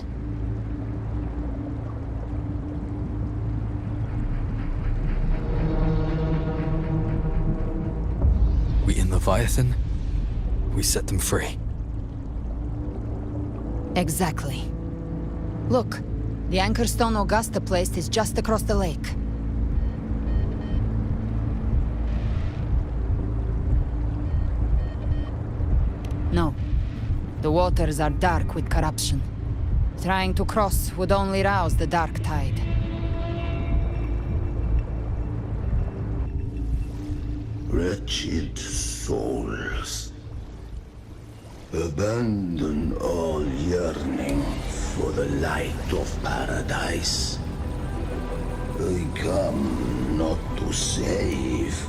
We in Leviathan? We set them free. Exactly. Look, the anchor stone Augusta placed is just across the lake. No. The waters are dark with corruption. Trying to cross would only rouse the Dark Tide. Wretched souls, abandon all yearning for the light of paradise. I come not to save,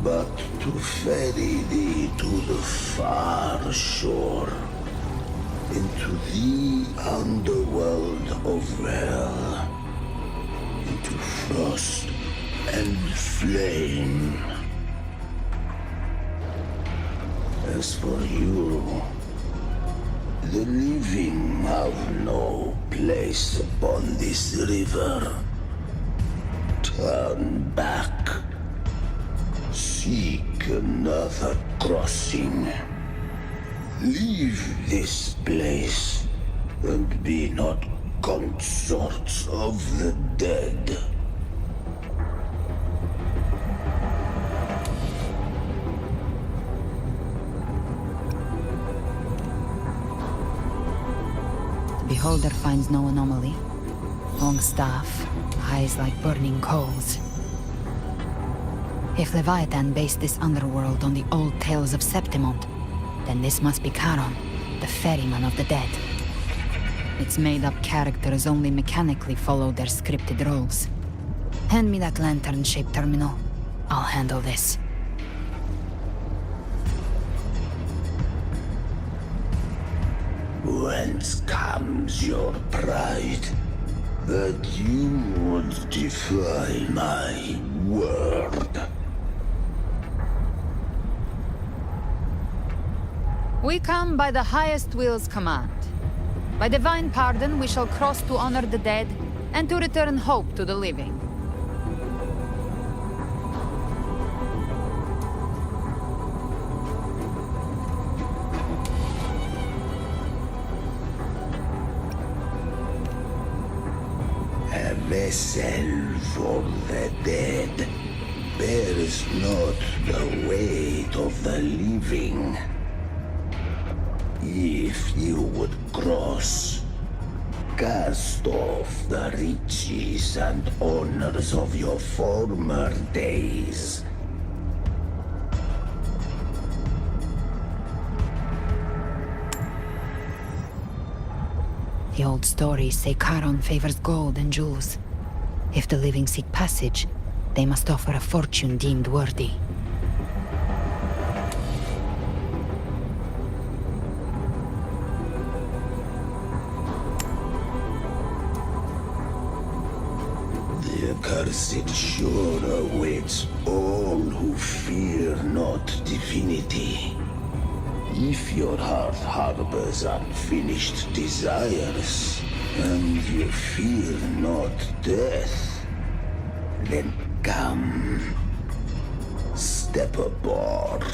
but to ferry thee to the far shore, into the underworld of hell, into frost and flame. As for you, the living have no place upon this river. Turn back. Seek another crossing. Leave this place, and be not consorts of the dead. The beholder finds no anomaly. Long staff, eyes like burning coals. If Leviathan based this underworld on the old tales of Septimont, then this must be Charon, the ferryman of the dead. Its made-up characters only mechanically follow their scripted roles. Hand me that lantern-shaped terminal. I'll handle this. Whence comes your pride? That you would defy my word? We come by the highest will's command. By divine pardon, we shall cross to honor the dead, and to return hope to the living. A vessel for the dead bears not the weight of the living. If you would cross, cast off the riches and honors of your former days. The old stories say Charon favors gold and jewels. If the living seek passage, they must offer a fortune deemed worthy. The accursed shore awaits all who fear not divinity. If your heart harbors unfinished desires, and you fear not death, then come, step aboard.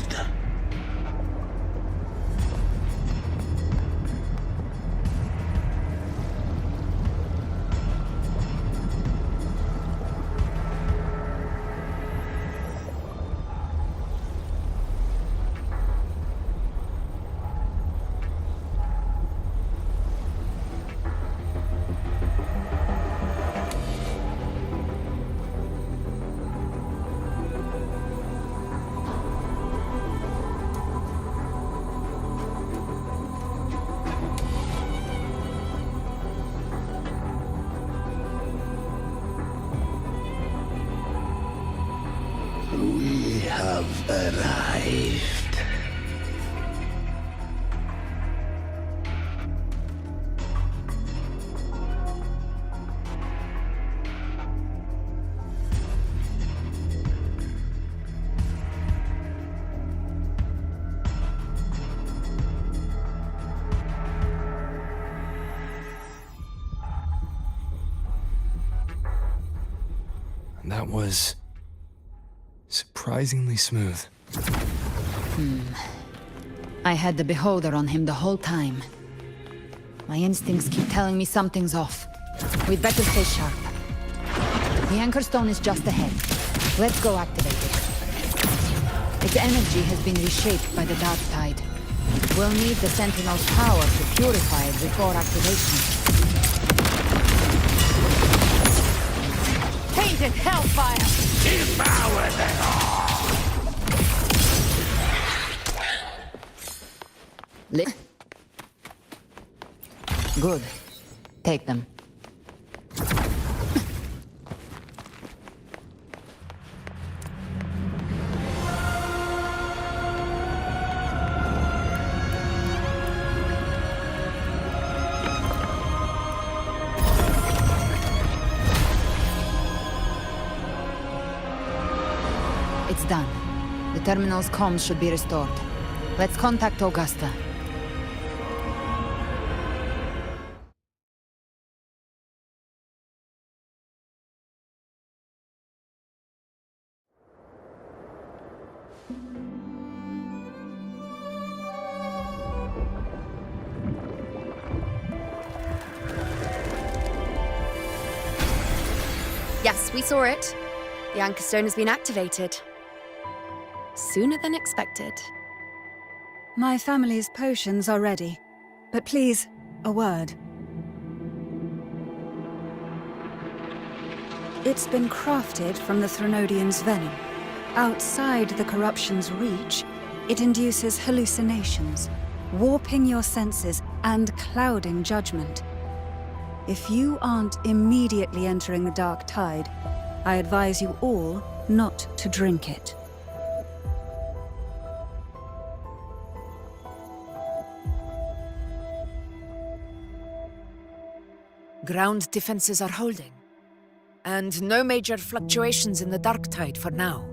We have arrived. That was surprisingly smooth. I had the beholder on him the whole time. My instincts keep telling me something's off. We'd better stay sharp. The anchor stone is just ahead. Let's go activate it. Its energy has been reshaped by the dark tide. We'll need the Sentinel's power to purify it before activation. Tainted hellfire! Devour them all! Good. Take them. It's done. The terminal's comms should be restored. Let's contact Augusta. Yes, we saw it. The anchor stone has been activated. Sooner than expected. My family's potions are ready. But please, a word. It's been crafted from the Threnodian's venom. Outside the corruption's reach, it induces hallucinations, warping your senses and clouding judgment. If you aren't immediately entering the dark tide, I advise you all not to drink it. Ground defenses are holding. And no major fluctuations in the dark tide for now.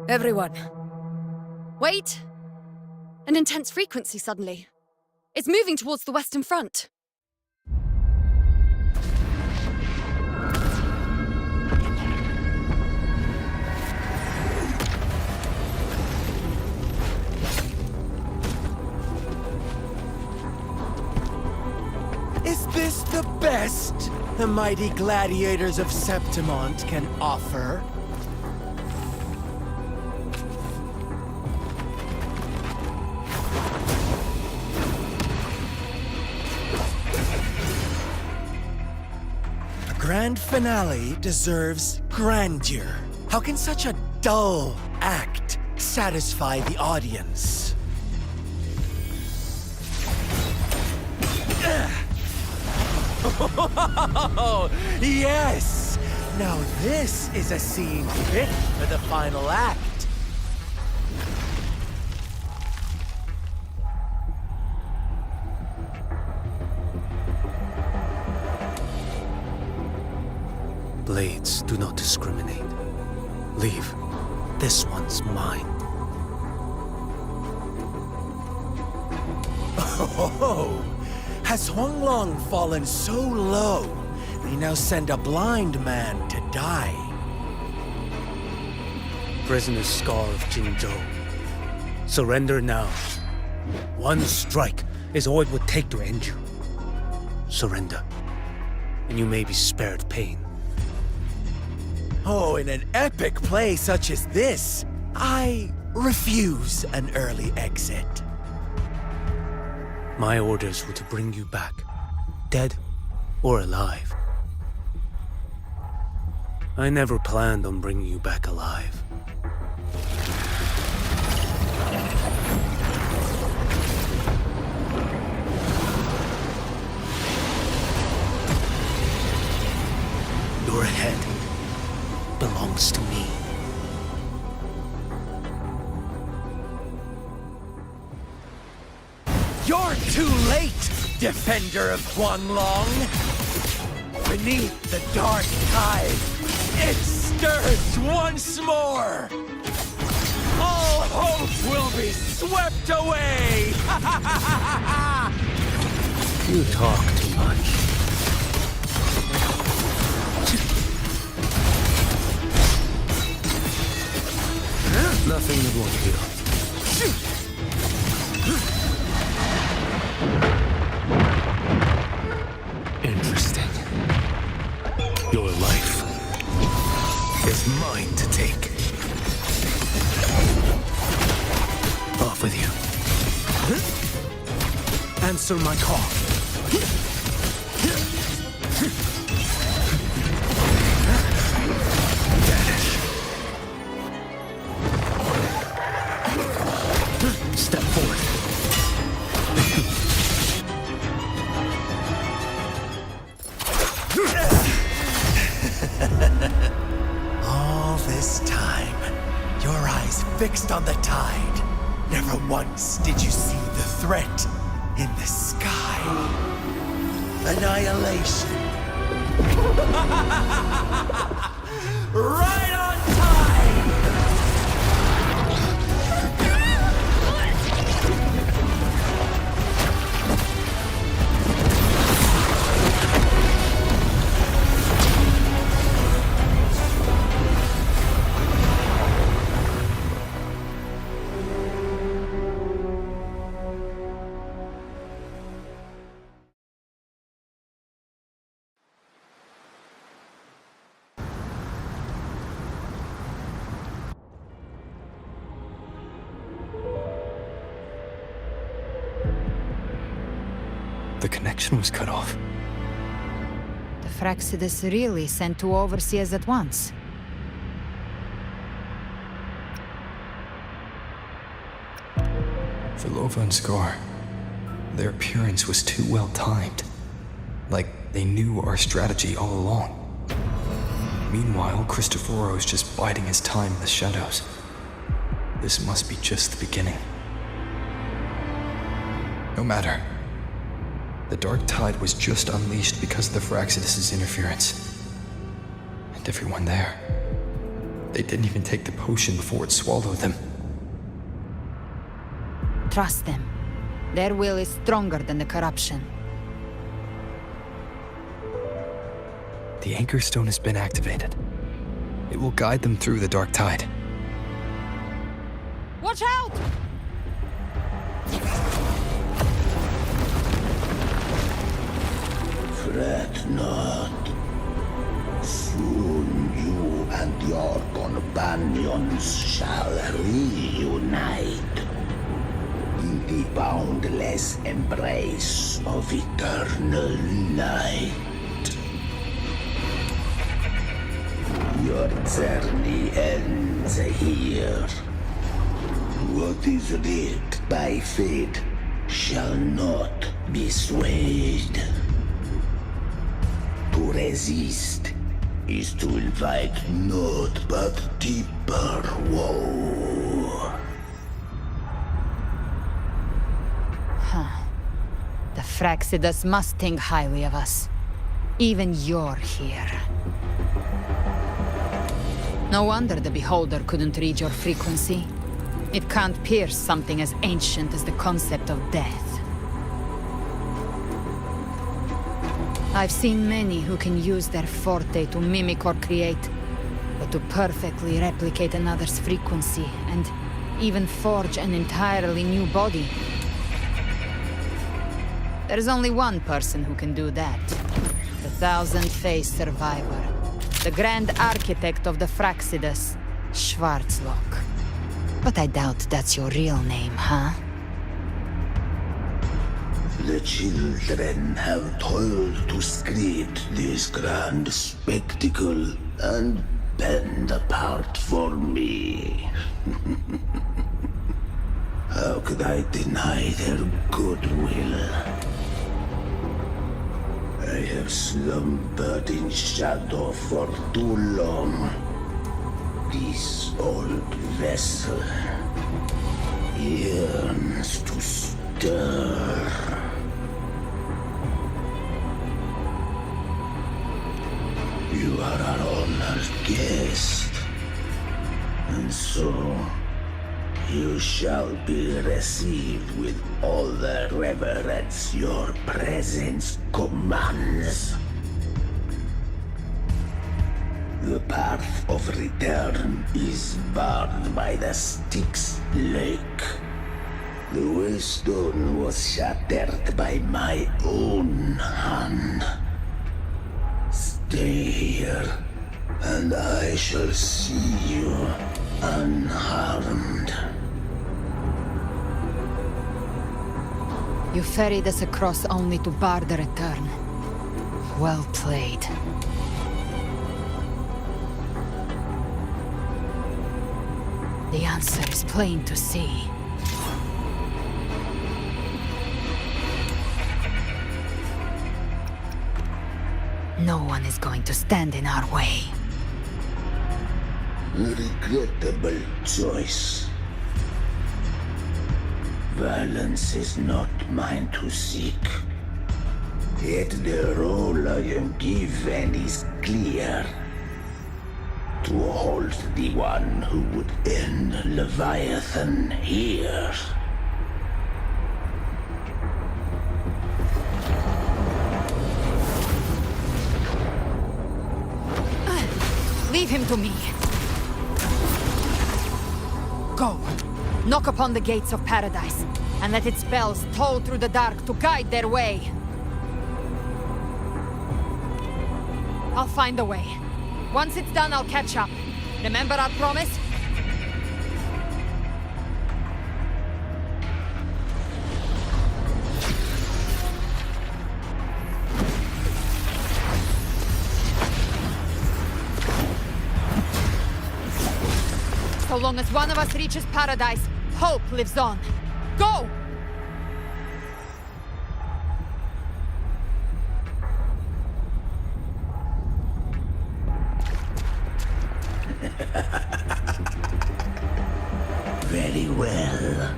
Everyone. Wait! An intense frequency suddenly. It's moving towards the Western Front. Is this the best the mighty gladiators of Septimont can offer? Grand finale deserves grandeur. How can such a dull act satisfy the audience? Oh, yes! Now this is a scene fit for the final act. Blades do not discriminate. Leave. This one's mine. Oh, has Huanglong fallen so low, they now send a blind man to die? Prisoner's Scar of Jingzhou. Surrender now. One strike is all it would take to end you. Surrender, and you may be spared pain. Oh, in an epic play such as this, I refuse an early exit. My orders were to bring you back, dead or alive. I never planned on bringing you back alive. Your head belongs to me. You're too late, defender of Huanglong! Beneath the dark tide, it stirs once more! All hope will be swept away! You talk too much. Nothing that won't heal. Interesting. Your life is mine to take. Off with you. Answer my call. Step forward. All this time, your eyes fixed on the tide. Never once did you see the threat in the sky. Annihilation. Right on time! The connection was cut off. The Fraxidus really sent two overseers at once. For Lova and Scar, their appearance was too well timed. Like they knew our strategy all along. Meanwhile, Christophero's just biding his time in the shadows. This must be just the beginning. No matter. The Dark Tide was just unleashed because of the Fraxidus' interference. And everyone there, they didn't even take the potion before it swallowed them. Trust them. Their will is stronger than the corruption. The Anchor Stone has been activated. It will guide them through the Dark Tide. Watch out! Fret not. Soon you and your companions shall reunite in the boundless embrace of eternal light. Your journey ends here. What is writ by fate shall not be swayed. To resist is to invite naught but deeper woe. The Fraxidus must think highly of us. Even you're here. No wonder the Beholder couldn't read your frequency. It can't pierce something as ancient as the concept of death. I've seen many who can use their forte to mimic or create, but to perfectly replicate another's frequency and even forge an entirely new body. There's only one person who can do that. The Thousand-Faced Survivor. The Grand Architect of the Fraxidus, Schwarzlock. But I doubt that's your real name, huh? The children have toiled to script this grand spectacle and bend apart for me. How could I deny their goodwill? I have slumbered in shadow for too long. This old vessel yearns to stir. You are our honored guest, and so you shall be received with all the reverence your presence commands. The path of return is barred by the Styx Lake. The Waystone was shattered by my own hand. Stay here, and I shall see you unharmed. You ferried us across only to bar the return. Well played. The answer is plain to see. No one is going to stand in our way. Regrettable choice. Violence is not mine to seek. Yet the role I am given is clear. To hold the one who would end Leviathan here. Leave him to me. Go. Knock upon the gates of paradise, and let its bells toll through the dark to guide their way. I'll find a way. Once it's done, I'll catch up. Remember our promise? So long as one of us reaches paradise, hope lives on. Go! Very well.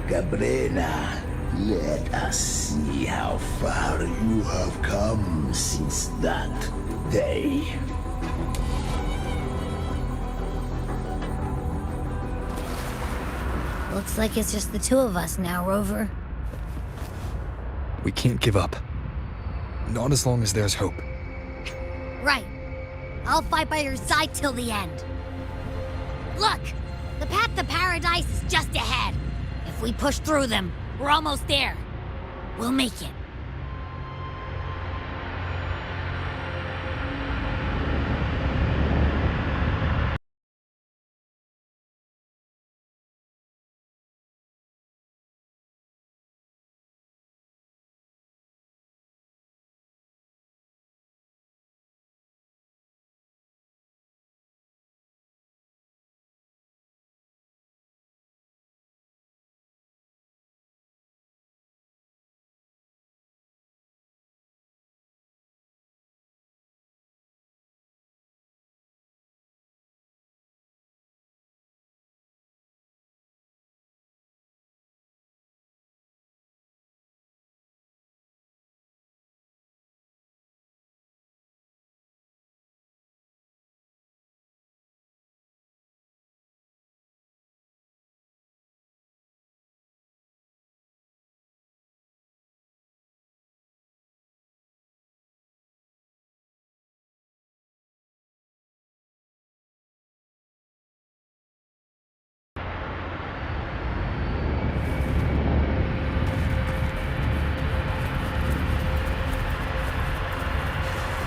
Cabrera, let us see how far you have come since that day. Looks like it's just the two of us now, Rover. We can't give up. Not as long as there's hope. Right. I'll fight by your side till the end. Look! The path to paradise is just ahead. If we push through them, we're almost there. We'll make it.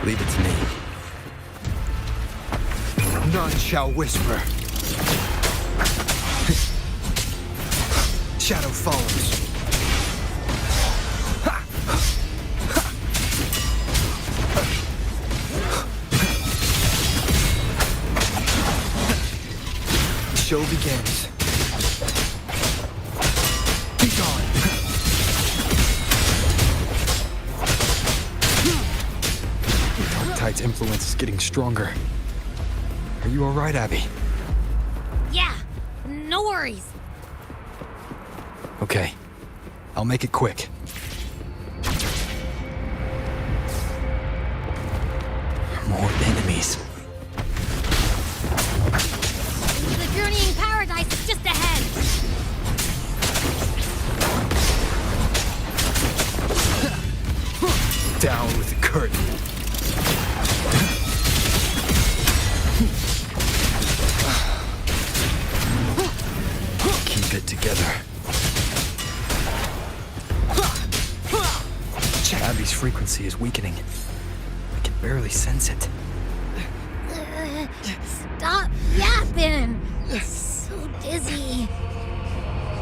Leave it to me. None shall whisper. Shadow follows. The show begins. Be gone. Tide's influence is getting stronger. Are you all right, Abby? Yeah, no worries. Okay. I'll make it quick. More enemies. The journey in paradise is just ahead. Down with the curtain. Keep it together. Abby's frequency is weakening. I can barely sense it. Stop yapping. It's so dizzy.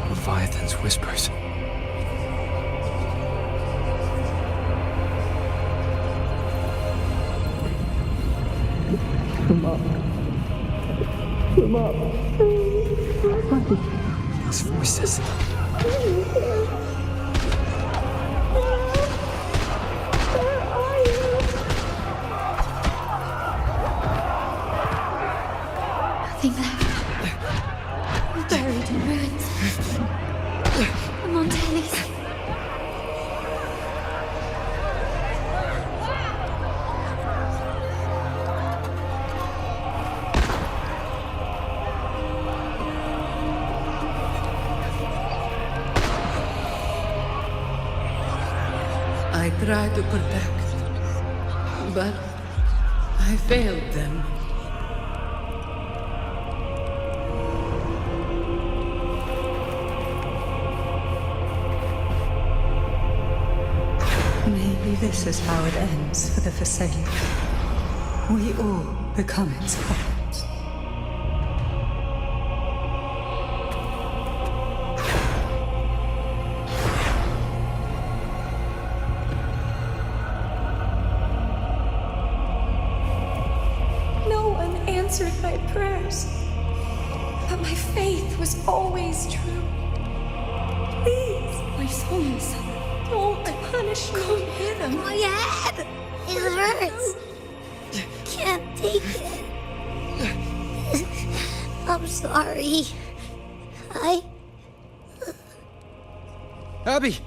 Leviathan's whispers. Come up. Come up. These voices. Nothing left. We're buried in ruins. I'm on Telly's. I tried to protect, but I failed them. Maybe this is how it ends for the Forsaken. We all become its puppets. No one answered my prayers. faith was always true. Please, my sons, don't punish me. Can't hear them. My head! It hurts. Can't take it. I'm sorry. Abby!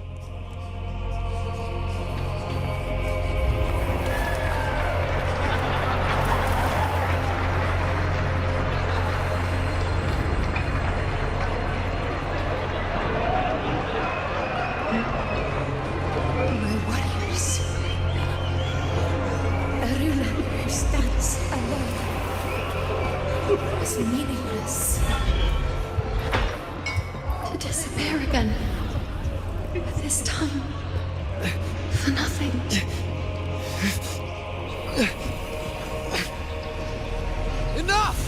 Meaningless. To disappear again. But this time, for nothing. Enough!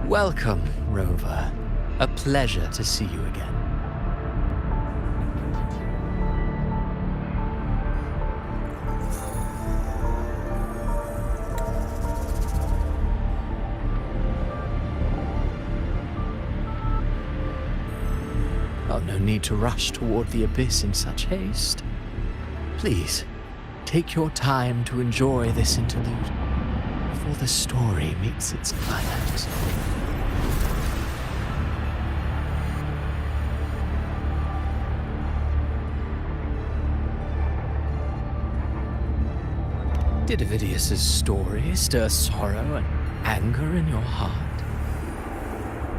Welcome, Rover. A pleasure to see you again. Oh, no need to rush toward the abyss in such haste. Please, take your time to enjoy this interlude before the story meets its climax. Did Avidius's story stir sorrow and anger in your heart?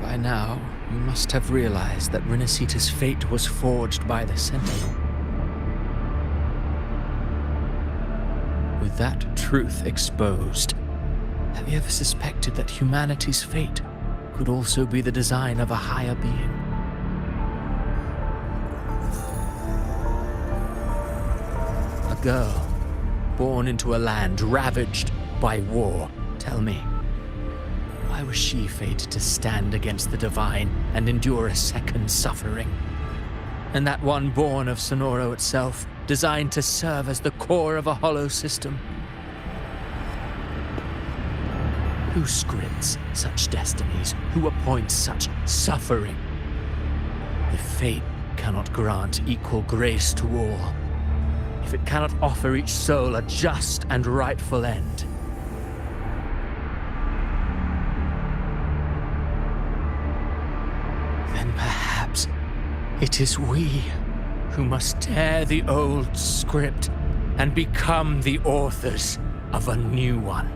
By now, you must have realized that Rinascita's fate was forged by the Sentinel. With that truth exposed, have you ever suspected that humanity's fate could also be the design of a higher being? A girl born into a land ravaged by war. Tell me, why was she fated to stand against the divine and endure a second suffering? And that one born of Sonoro itself, designed to serve as the core of a hollow system? Who scripts such destinies? Who appoints such suffering? If fate cannot grant equal grace to all, if it cannot offer each soul a just and rightful end, then perhaps it is we who must tear the old script and become the authors of a new one.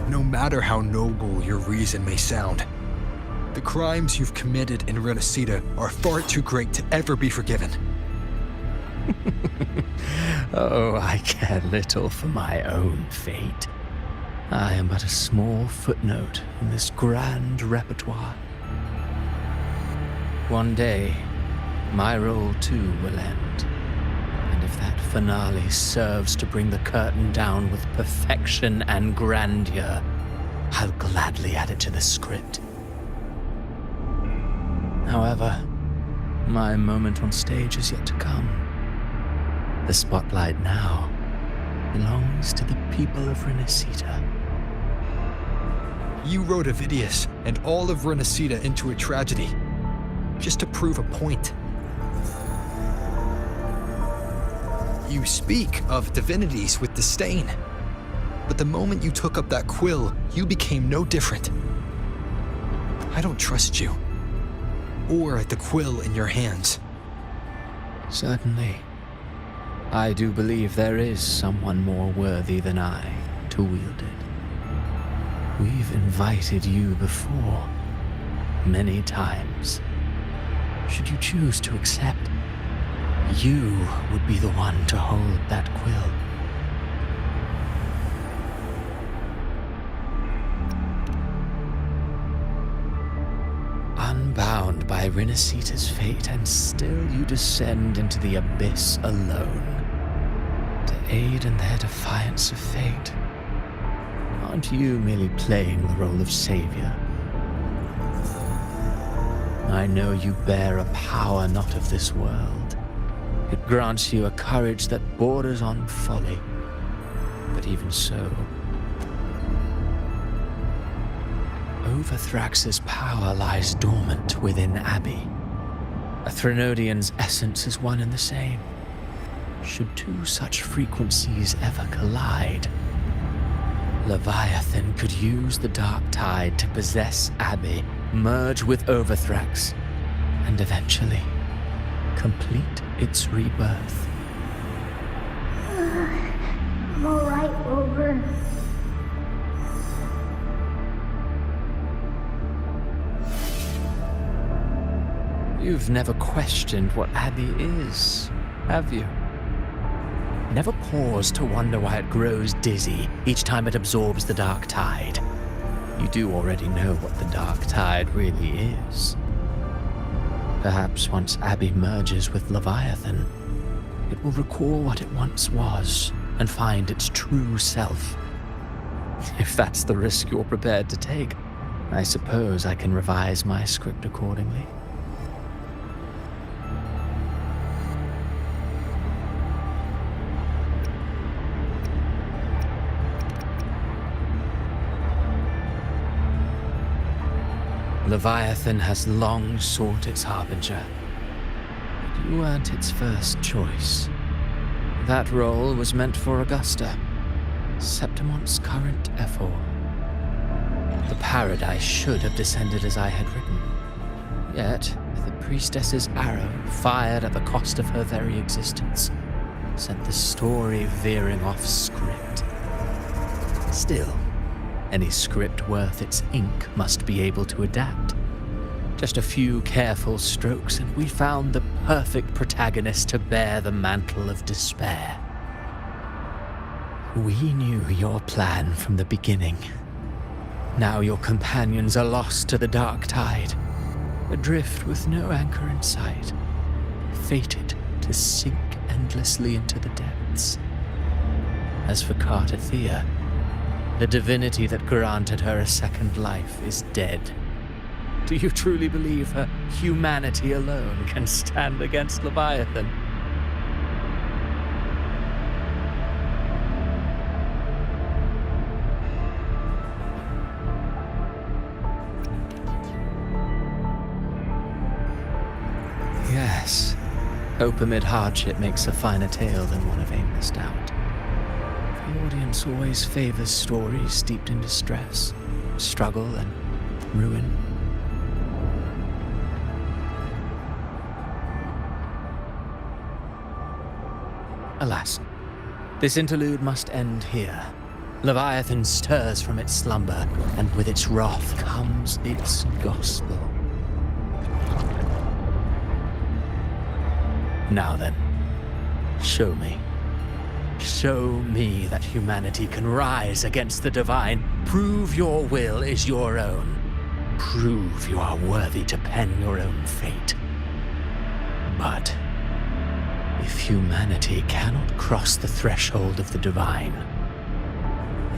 No matter how noble your reason may sound, the crimes you've committed in Rinascita are far too great to ever be forgiven. Oh, I care little for my own fate. I am but a small footnote in this grand repertoire. One day, my role too will end. And if that finale serves to bring the curtain down with perfection and grandeur, I'll gladly add it to the script. However, my moment on stage is yet to come. The spotlight now belongs to the people of Rinascita. You wrote Avidius and all of Rinascita into a tragedy, just to prove a point. You speak of divinities with disdain, but the moment you took up that quill, you became no different. I don't trust you, or the quill in your hands. Certainly. I do believe there is someone more worthy than I to wield it. We've invited you before, many times. Should you choose to accept, you would be the one to hold that quill. Unbound by Rinascita's fate, and still you descend into the abyss alone, to aid in their defiance of fate. Aren't you merely playing the role of savior? I know you bear a power not of this world. It grants you a courage that borders on folly. But even so, Overthrax's power lies dormant within Abby. A Threnodian's essence is one and the same. Should two such frequencies ever collide, Leviathan could use the dark tide to possess Abby, merge with Overthrax, and eventually complete its rebirth. I'm alright, Rover. You've never questioned what Abby is, have you? Never paused to wonder why it grows dizzy each time it absorbs the dark tide. You do already know what the dark tide really is. Perhaps once Abby merges with Leviathan, it will recall what it once was and find its true self. If that's the risk you're prepared to take, I suppose I can revise my script accordingly. Leviathan has long sought its harbinger, but you weren't its first choice. That role was meant for Augusta, Septimon's current ephor. The paradise should have descended as I had written. Yet, the priestess's arrow, fired at the cost of her very existence, sent the story veering off script. Still, any script worth its ink must be able to adapt. Just a few careful strokes, and we found the perfect protagonist to bear the mantle of despair. We knew your plan from the beginning. Now your companions are lost to the dark tide, adrift with no anchor in sight, fated to sink endlessly into the depths. As for Cartathea, the divinity that granted her a second life is dead. Do you truly believe her humanity alone can stand against Leviathan? Yes, hope amid hardship makes a finer tale than one of aimless doubt. The audience always favors stories steeped in distress, struggle, and ruin. Alas, this interlude must end here. Leviathan stirs from its slumber, and with its wrath comes its gospel. Now then, show me. Show me that humanity can rise against the divine. Prove your will is your own. Prove you are worthy to pen your own fate. But if humanity cannot cross the threshold of the divine,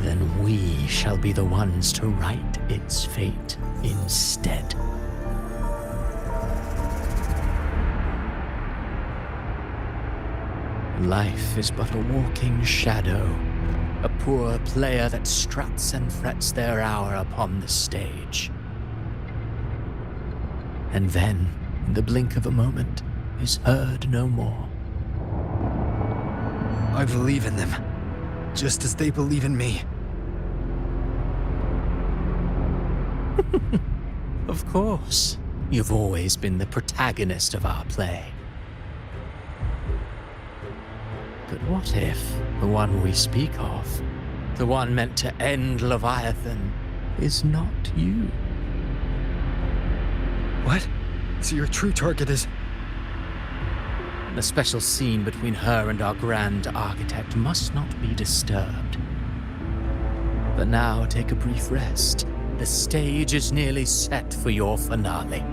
then we shall be the ones to write its fate instead. Life is but a walking shadow, a poor player that struts and frets their hour upon the stage. And then, in the blink of a moment, is heard no more. I believe in them, just as they believe in me. Of course, you've always been the protagonist of our play. But what if the one we speak of, the one meant to end Leviathan, is not you. What? So your true target is... The special scene between her and our Grand Architect must not be disturbed. But now take a brief rest. The stage is nearly set for your finale.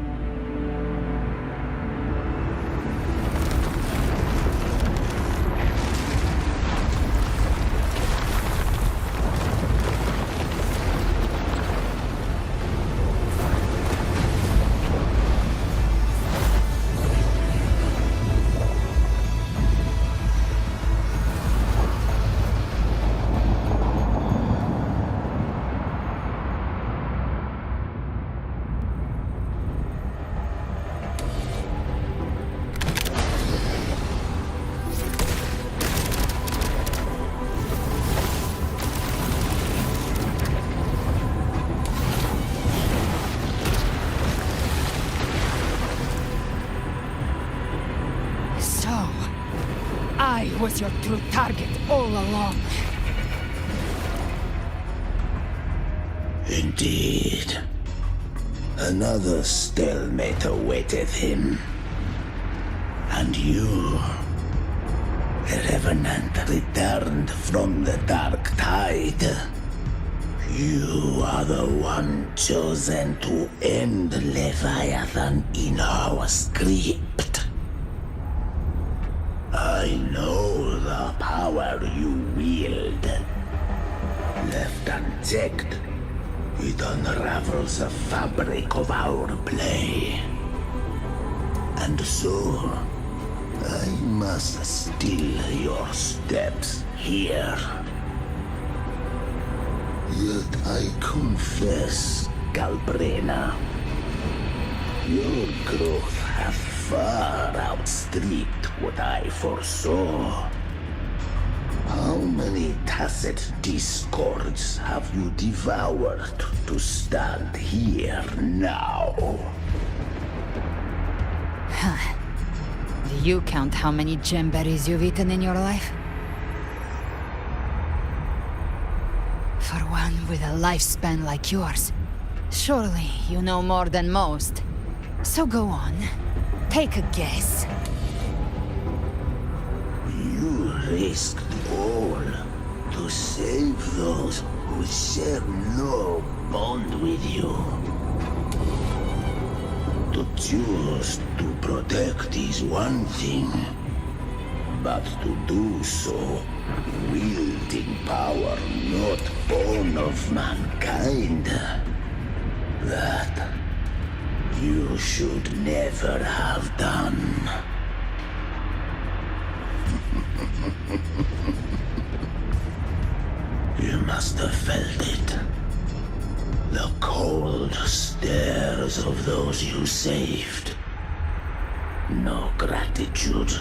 I was your true target all along. Indeed. Another stalemate awaited him. And you, a revenant returned from the dark tide. You are the one chosen to end Leviathan in our script. I know the power you wield. Left unchecked, it unravels the fabric of our play. And so, I must still your steps here. Yet I confess, Galbrena, your growth hath far outstripped what I foresaw. How many tacit discords have you devoured to stand here now? Do you count how many gemberries you've eaten in your life? For one with a lifespan like yours, surely you know more than most. So go on, take a guess. You risked all to save those who share no bond with you. To choose to protect is one thing, but to do so wielding power not born of mankind, that you should never have done. You must have felt it. The cold stares of those you saved. No gratitude.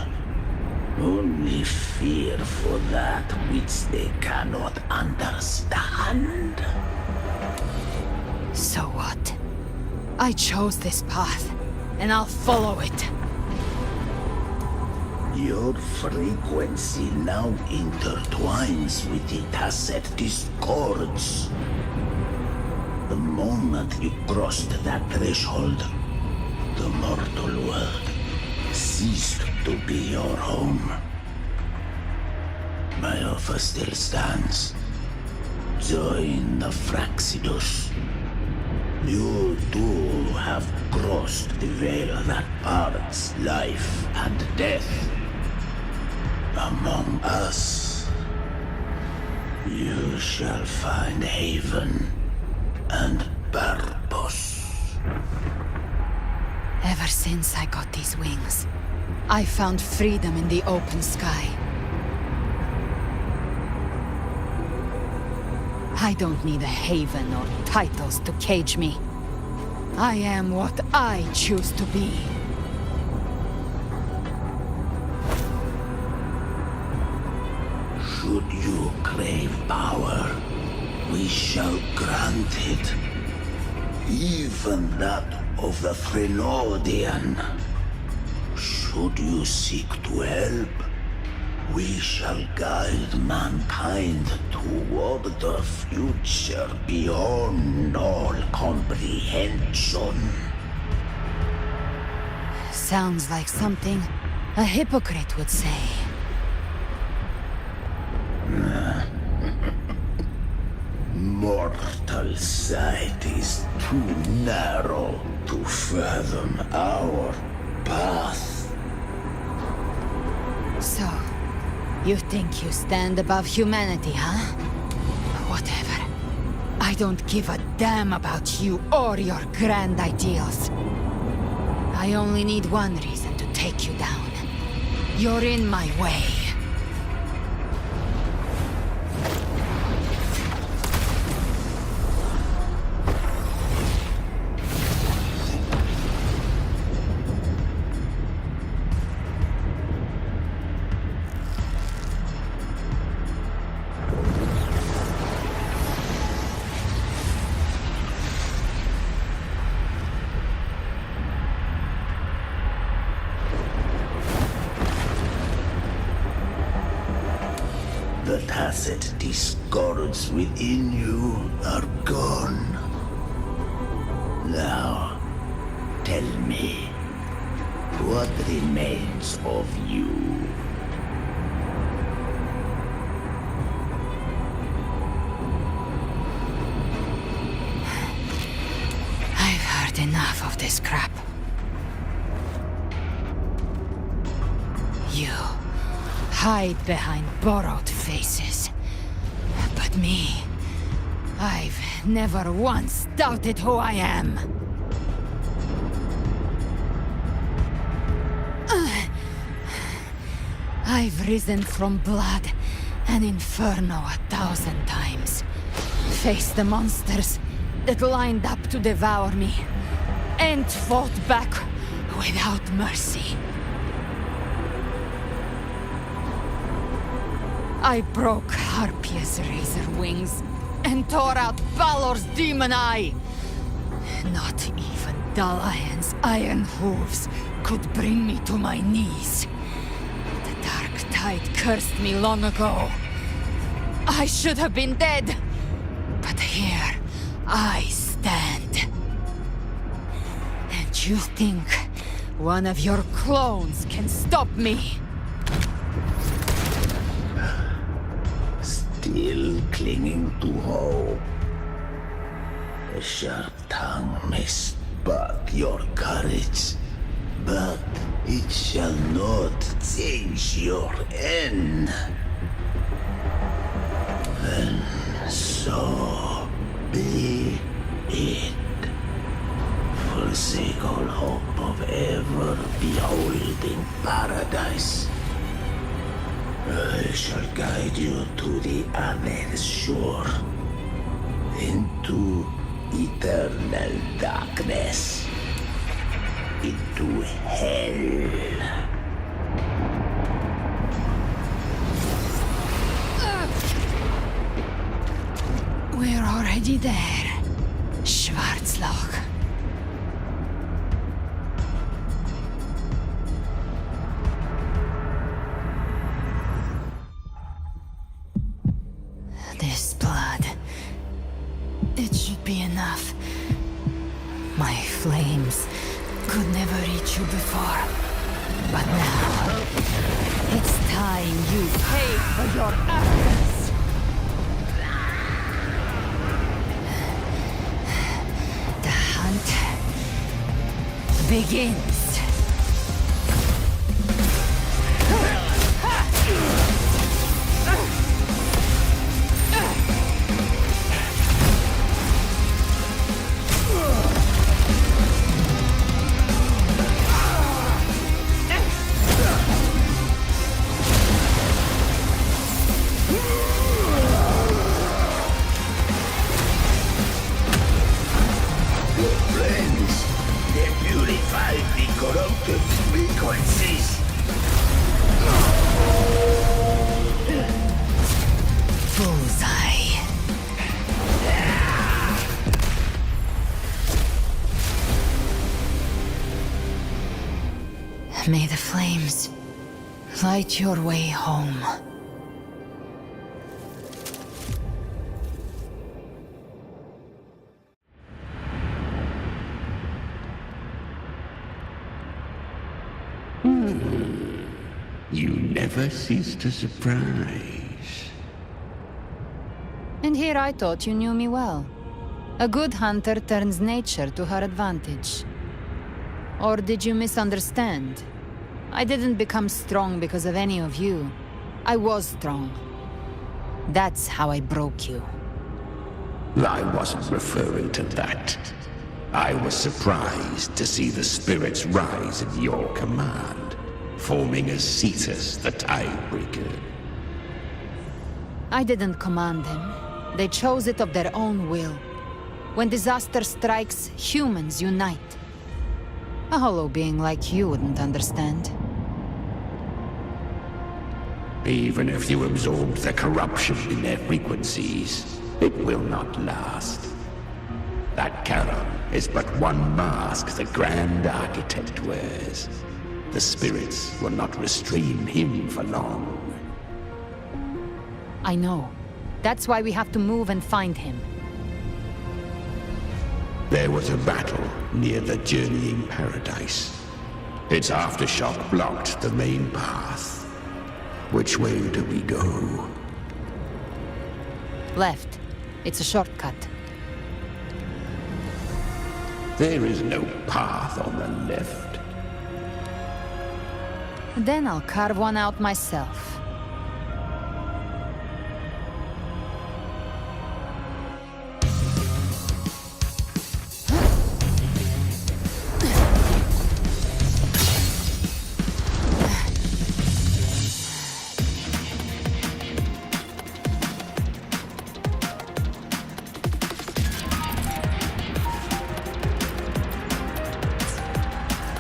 Only fear for that which they cannot understand. So what? I chose this path, and I'll follow it. Your frequency now intertwines with the tacit discords. The moment you crossed that threshold, the mortal world ceased to be your home. My offer still stands. Join the Fraxidus. You too have crossed the veil that parts life and death. Among us, you shall find haven and purpose. Ever since I got these wings, I found freedom in the open sky. I don't need a haven or titles to cage me. I am what I choose to be. Should you crave power, we shall grant it. Even that of the Threnodian. Should you seek to help, We shall guide mankind toward the future beyond all comprehension. Sounds like something a hypocrite would say. Mortal sight is too narrow to fathom our path. So, you think you stand above humanity, huh? Whatever. I don't give a damn about you or your grand ideals. I only need one reason to take you down. You're in my way. The tacit discords within you are gone. Now, tell me, what remains of you? I've heard enough of this crap. You hide behind borrowed faces. But me, I've never once doubted who I am. I've risen from blood and inferno 1,000 times. Faced the monsters that lined up to devour me, and fought back without mercy. I broke Harpia's razor wings and tore out Balor's demon eye. Not even Dalahan's iron hooves could bring me to my knees. The dark tide cursed me long ago. I should have been dead, but here I stand. And you think one of your clones can stop me? Still clinging to hope. A sharp tongue may spark your courage, but it shall not change your end. And so be it. Forsake all hope of ever beholding paradise. I shall guide you to the other shore, into eternal darkness, into hell. We're already there, Schwarzloch. This blood, it should be enough. My flames could never reach you before, but now it's time you pay for your arrogance. The hunt begins. May the flames Fight your way home. You never cease to surprise. And here I thought you knew me well. A good hunter turns nature to her advantage. Or did you misunderstand? I didn't become strong because of any of you. I was strong. That's how I broke you. I wasn't referring to that. I was surprised to see the spirits rise at your command, forming a Cetus the Tidebreaker. I didn't command them. They chose it of their own will. When disaster strikes, humans unite. A hollow being like you wouldn't understand. Even if you absorb the corruption in their frequencies, it will not last. That Charon is but one mask the Grand Architect wears. The spirits will not restrain him for long. I know. That's why we have to move and find him. There was a battle near the Journeying Paradise. Its aftershock blocked the main path. Which way do we go? Left. It's a shortcut. There is no path on the left. Then I'll carve one out myself.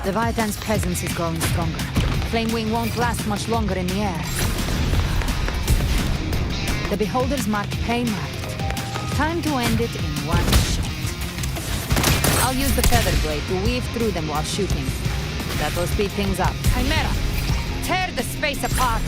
Leviathan's presence is growing stronger. Flamewing won't last much longer in the air. The Beholder's mark prey-marked. Time to end it in one shot. I'll use the feather blade to weave through them while shooting. That will speed things up. Chimera! Tear the space apart!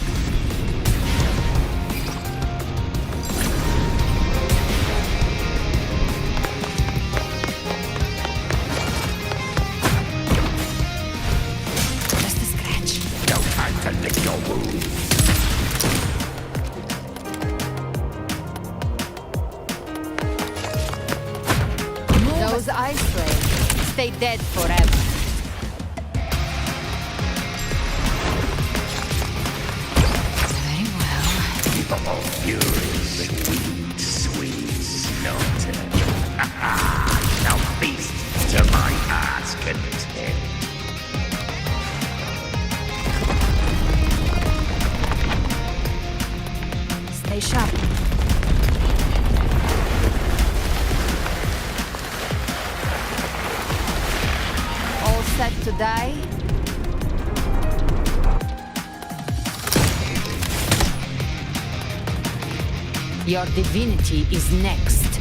Those ice slaves stay dead forever. Very well. Oh, you sweet, sweet slaughter. Now feast to my heart's content. Stay sharp. All set to die? Your divinity is next.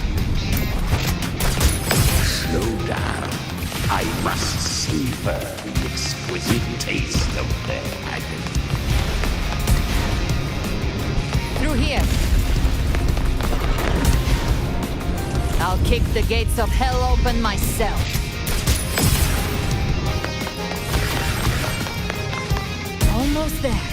Slow down. I must savor the exquisite taste of their agony. Through here. I'll kick the gates of hell open myself. Almost there.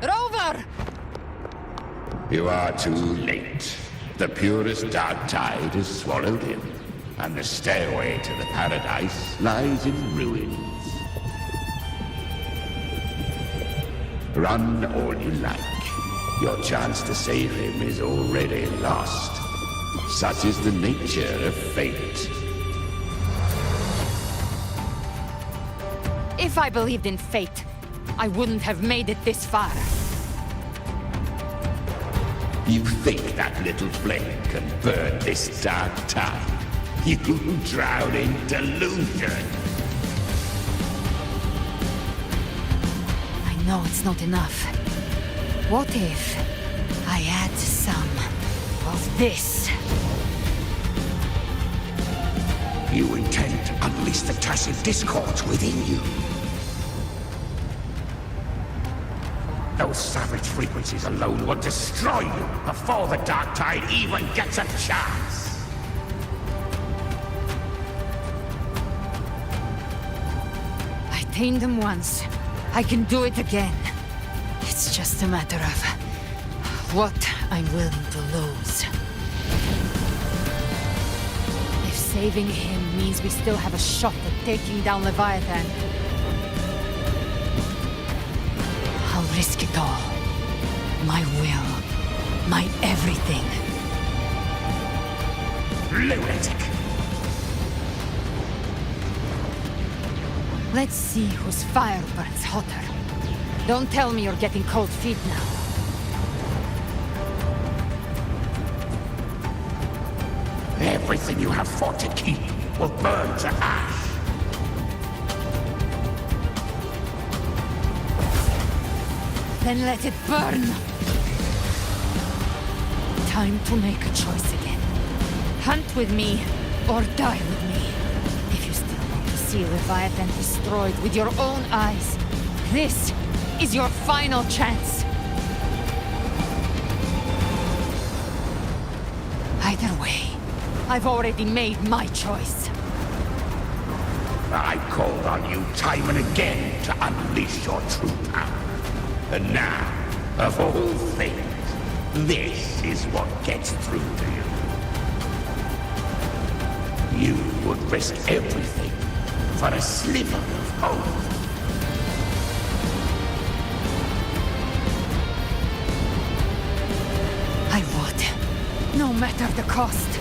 Rover! You are too late. The purest dark tide has swallowed him, and the stairway to the paradise lies in ruins. Run all you like. Your chance to save him is already lost. Such is the nature of fate. If I believed in fate, I wouldn't have made it this far. You think that little flame can burn this dark tide? You drown in delusion. I know it's not enough. What if I add some of this? You intend to unleash the tacit discords within you. Those savage frequencies alone will destroy you before the Dark Tide even gets a chance. I tamed them once. I can do it again. It's just a matter of what I'm willing to lose. If saving him means we still have a shot at taking down Leviathan, I'll risk it all. My will. My everything. Lunatic! Let's see whose fire burns hotter. Don't tell me you're getting cold feet now. Everything you have fought to keep will burn to ash. Then let it burn! Time to make a choice again. Hunt with me, or die with me. If you still want to see Leviathan destroyed with your own eyes, this is your final chance. Either way, I've already made my choice. I called on you time and again to unleash your true power. And now, of all things, this is what gets through to you. You would risk everything for a sliver of hope. I would, no matter the cost.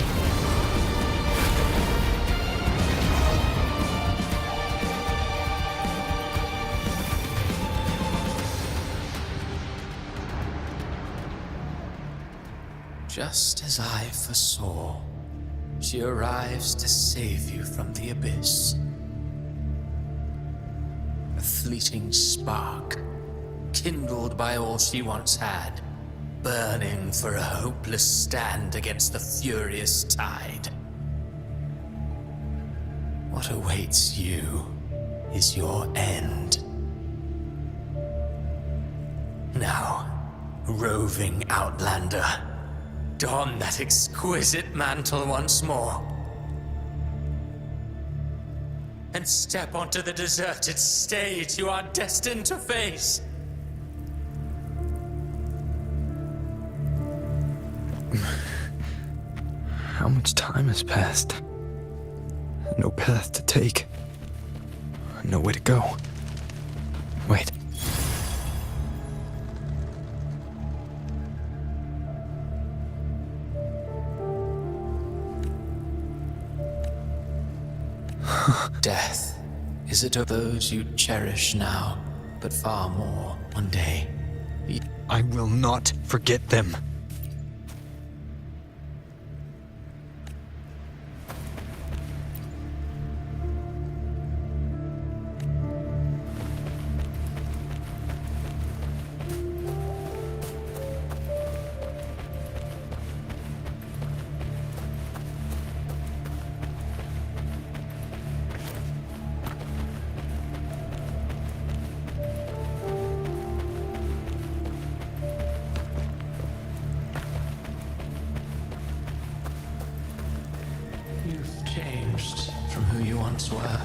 Just as I foresaw, she arrives to save you from the abyss. A fleeting spark, kindled by all she once had, burning for a hopeless stand against the furious tide. What awaits you is your end. Now, roving outlander, don that exquisite mantle once more. And step onto the deserted stage you are destined to face. How much time has passed? No path to take. No way to go. Wait. Death, is it of those you cherish now, but far more one day? I will not forget them. You've changed from who you once were.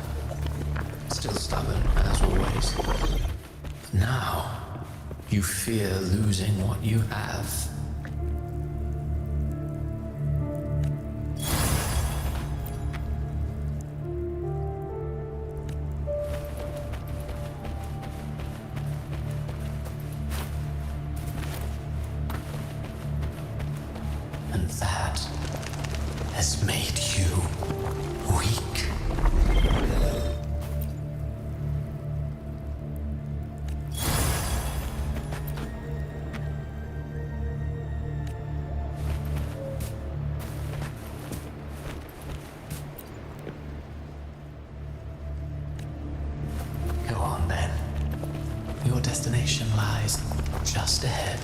Still stubborn, as always. But now, you fear losing what you have. And that has made you weak. destination lies just ahead.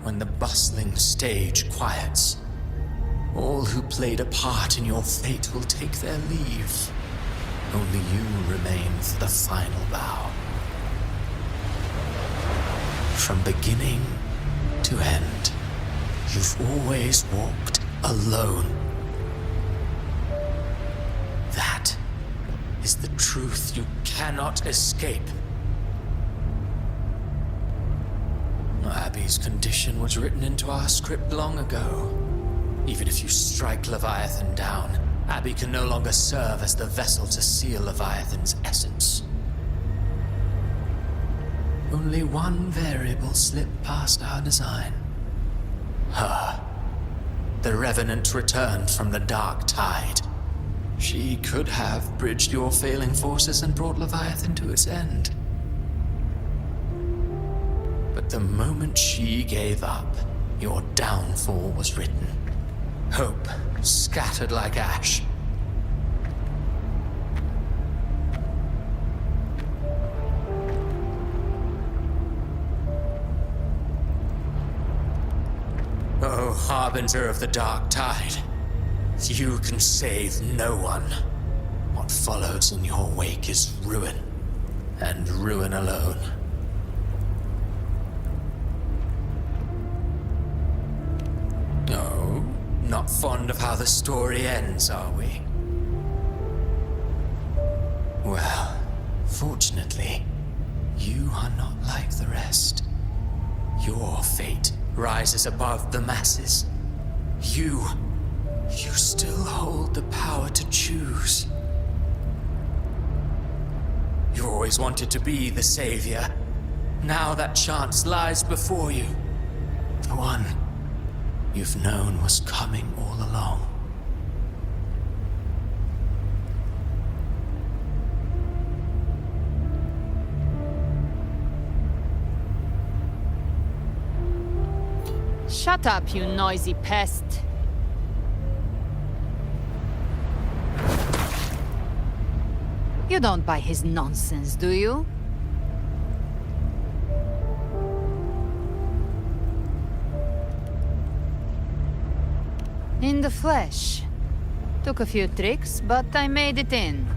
When the bustling stage quiets, all who played a part in your fate will take their leave. Only you remain for the final bow. From beginning to end, you've always walked alone. That is the truth you cannot escape. Abby's condition was written into our script long ago. Even if you strike Leviathan down, Abby can no longer serve as the vessel to seal Leviathan's essence. Only one variable slipped past our design. Her. The Revenant returned from the dark tide. She could have bridged your failing forces and brought Leviathan to its end. But the moment she gave up, your downfall was written. Hope scattered like ash. Oh, harbinger of the dark tide, you can save no one. What follows in your wake is ruin, and ruin alone. No, not fond of how the story ends, are we? Well, fortunately, you are not like the rest. Your fate rises above the masses. You still hold the power to choose. You always wanted to be the savior. Now that chance lies before you. The one you've known was coming all along. Shut up, you noisy pest. You don't buy his nonsense, do you? In the flesh. Took a few tricks, but I made it in.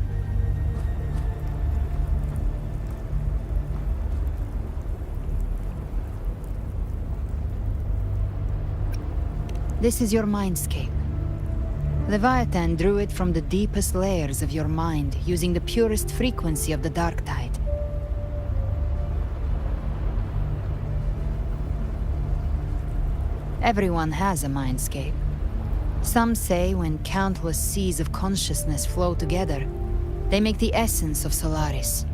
This is your mindscape. Leviathan drew it from the deepest layers of your mind, using the purest frequency of the dark tide. Everyone has a mindscape. Some say when countless seas of consciousness flow together, they make the essence of Solaris.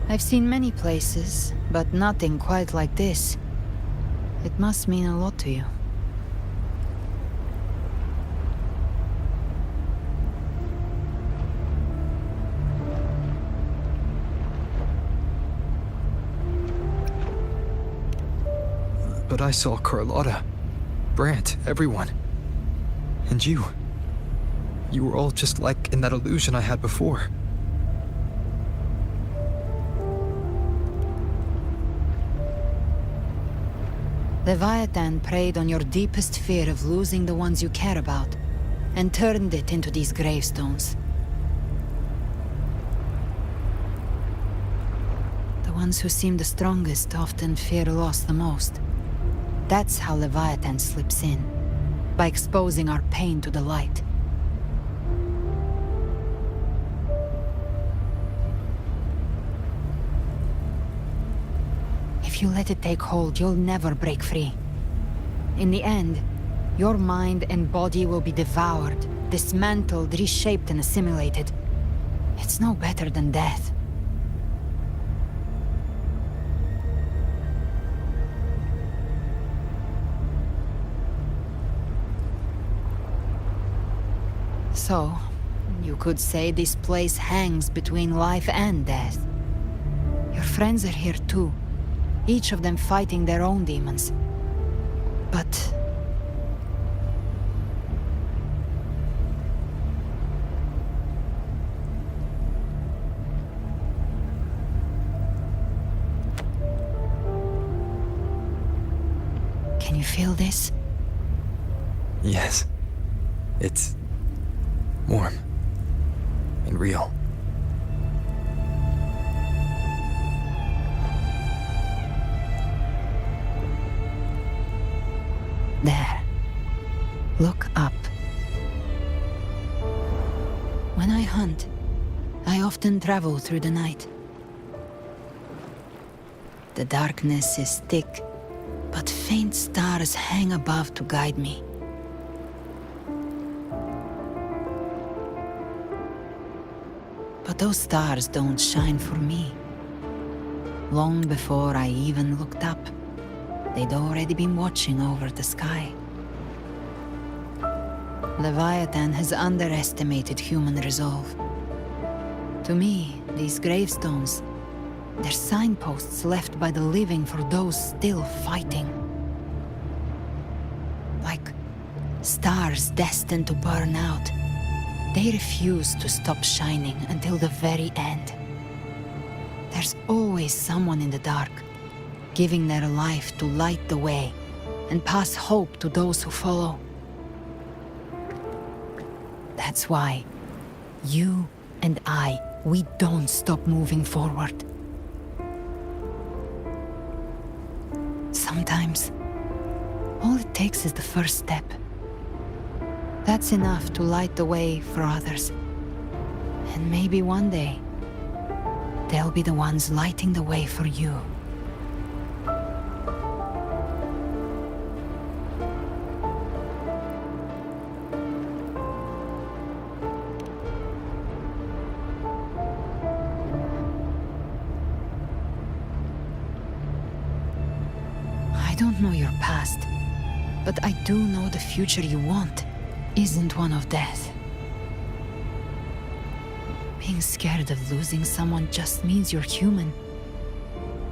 I've seen many places, but nothing quite like this. It must mean a lot to you. But I saw Carlotta, Brant, everyone. And you. You were all just like in that illusion I had before. Leviathan preyed on your deepest fear of losing the ones you care about, and turned it into these gravestones. The ones who seem the strongest often fear loss the most. That's how Leviathan slips in, by exposing our pain to the light. If you let it take hold, you'll never break free. In the end, your mind and body will be devoured, dismantled, reshaped, and assimilated. It's no better than death. So, you could say this place hangs between life and death. Your friends are here too, each of them fighting their own demons. But... Can you feel this? Yes. It's warm and real. There. Look up. When I hunt, I often travel through the night. The darkness is thick, but faint stars hang above to guide me. But those stars don't shine for me. Long before I even looked up, they'd already been watching over the sky. Leviathan has underestimated human resolve. To me, these gravestones, they're signposts left by the living for those still fighting. Like stars destined to burn out, they refuse to stop shining until the very end. There's always someone in the dark, giving their life to light the way and pass hope to those who follow. That's why you and I, we don't stop moving forward. Sometimes, all it takes is the first step. That's enough to light the way for others. And maybe one day, they'll be the ones lighting the way for you. I don't know your past, but I do know the future you want isn't one of death. Being scared of losing someone just means you're human.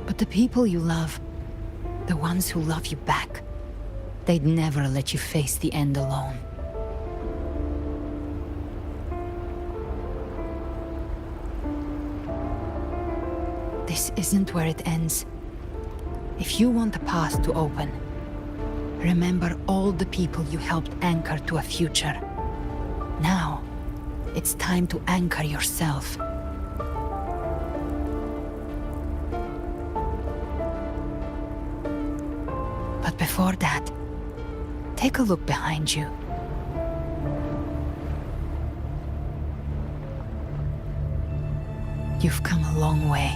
But the people you love, the ones who love you back, they'd never let you face the end alone. This isn't where it ends. If you want the path to open, remember all the people you helped anchor to a future. Now, it's time to anchor yourself. But before that, take a look behind you. You've come a long way,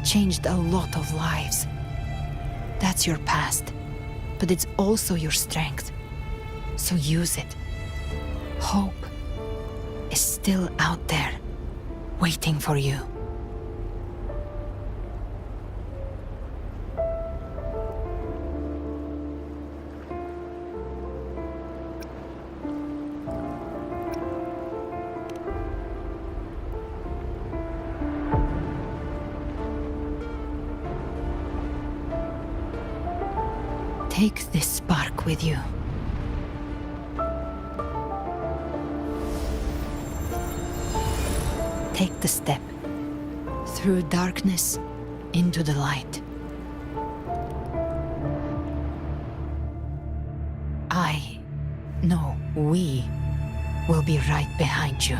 changed a lot of lives. That's your past, but it's also your strength. So use it. Hope is still out there, waiting for you. Take this spark with you. Take the step through darkness into the light. We will be right behind you.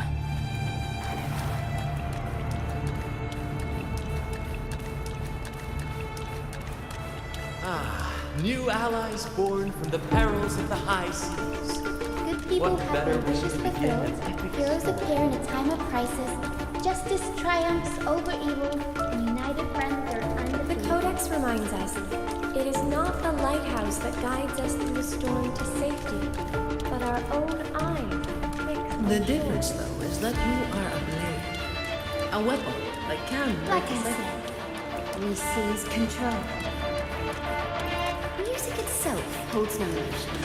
New allies born from the perils of the high seas. Good people What have better their way wishes to begin fulfilled. an epic Heroes appear in a time of crisis. Justice triumphs over evil, and united friends are undefeated. The Codex reminds us, it is not the lighthouse that guides us through the storm to safety, but our own eyes. The difference, though, is that you are a blade. A weapon that can... Like I said, we seize control. Music itself holds no emotion.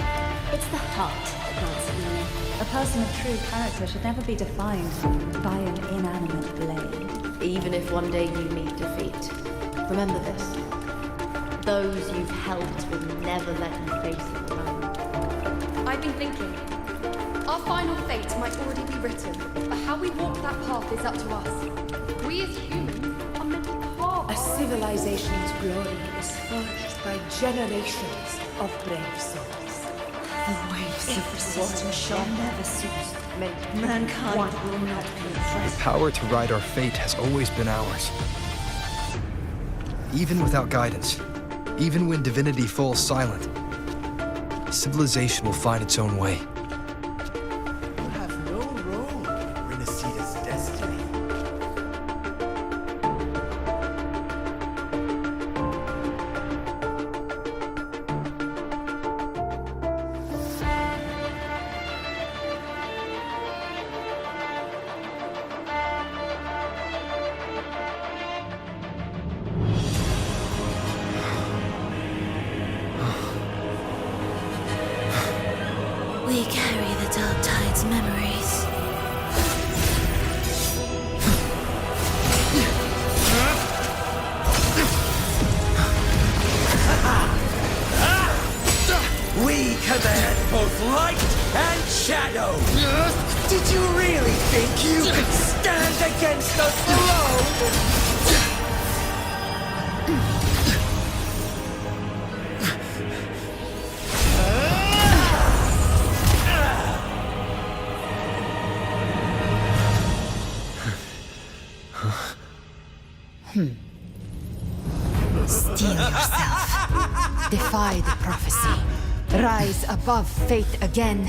It's the heart that grants it meaning. A person of true character should never be defined by an inanimate blade. Even if one day you meet defeat, remember this. Those you've helped will never let you face it alone. I've been thinking. Our final fate might already be written, but how we walk that path is up to us. We as humans are meant to carve A civilization's glory is forged by generations of brave souls. The waves of water shall never cease. Mankind will not be The oppressed. power to ride our fate has always been ours. Even without guidance, even when divinity falls silent, civilization will find its own way. You have no role in Rinascita's destiny. We carry the Dark Tide's memories. We command both light and shadow. Did you really think you could stand against us alone? Steel yourself. Defy the prophecy. Rise above fate again.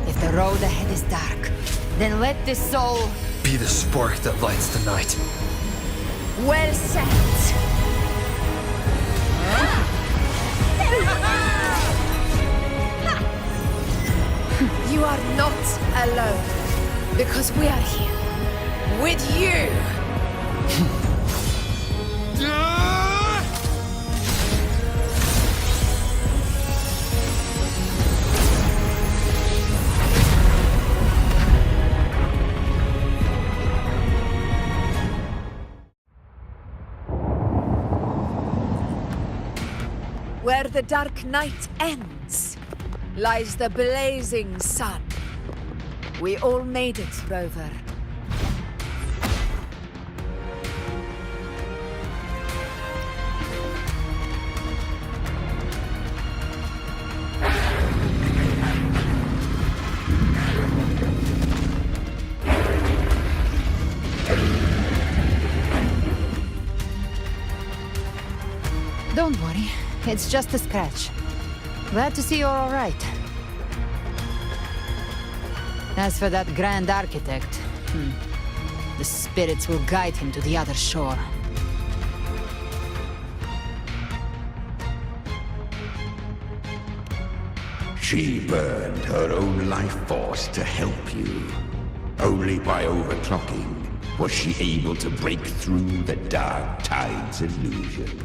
If the road ahead is dark, then let this soul Be the spark that lights the night. Well said. You are not alone, because we are here with you. Where the dark night ends, lies the blazing sun. We all made it, Rover. Don't worry, it's just a scratch. Glad to see you're all right. As for that Grand Architect, the spirits will guide him to the other shore. She burned her own life force to help you. Only by overclocking was she able to break through the Dark Tide's illusion.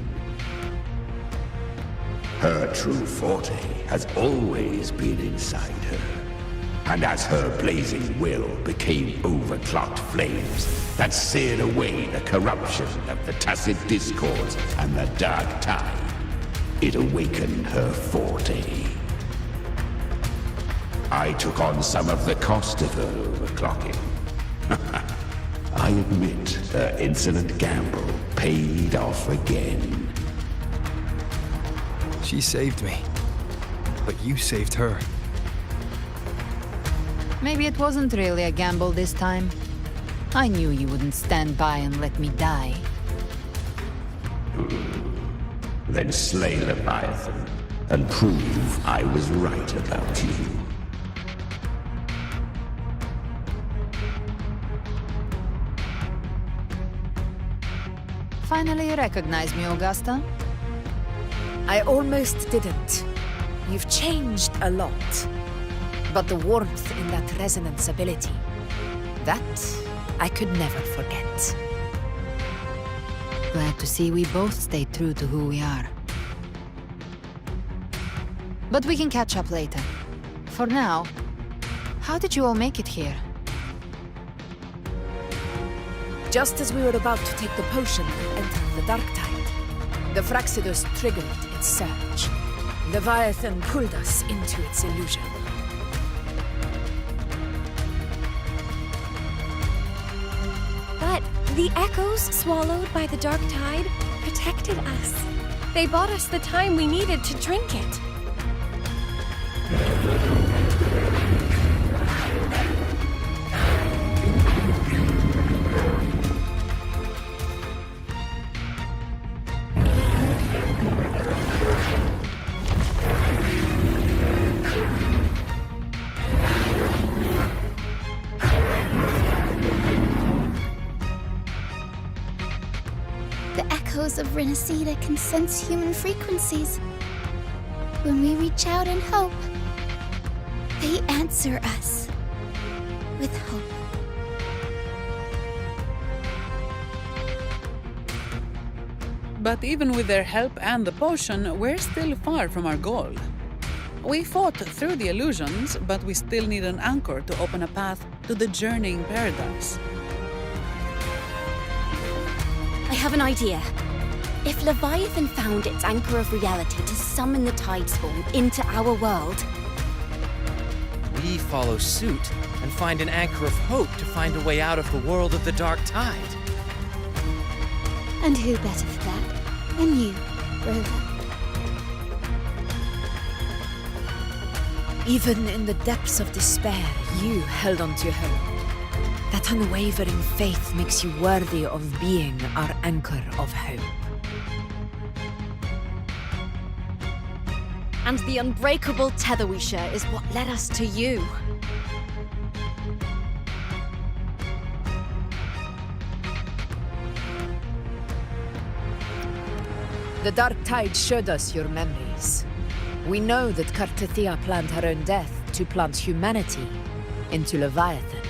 Her true forte has always been inside her. And as her blazing will became overclocked flames that seared away the corruption of the tacit discords and the Dark Tide, it awakened her forte. I took on some of the cost of her overclocking. I admit her insolent gamble paid off again. She saved me, but you saved her. Maybe it wasn't really a gamble this time. I knew you wouldn't stand by and let me die. Then slay Leviathan and prove I was right about you. Finally you recognize me, Augusta? I almost didn't. You've changed a lot. But the warmth in that resonance ability, that I could never forget. Glad to see we both stayed true to who we are. But we can catch up later. For now, how How did you all make it here? Just as we were about to take the potion and enter the dark tide, the Fraxidus triggered its surge. Leviathan pulled us into its illusion. But the echoes swallowed by the dark tide protected us. They bought us the time we needed to drink it. The echoes of Rinascita can sense human frequencies. When we reach out in hope, they answer us with hope. But even with their help and the potion, we're still far from our goal. We fought through the illusions, but we still need an anchor to open a path to the journeying paradise. I have an idea. If Leviathan found its anchor of reality to summon the Tidespawn into our world, We follow suit and find an anchor of hope to find a way out of the world of the dark tide. And who better for that than you, Rover? Even in the depths of despair, you held on to hope. That unwavering faith makes you worthy of being our anchor of hope. And the unbreakable tether we share is what led us to you. The dark tide showed us your memories. We know that Kartithia planned her own death to plant humanity into Leviathan.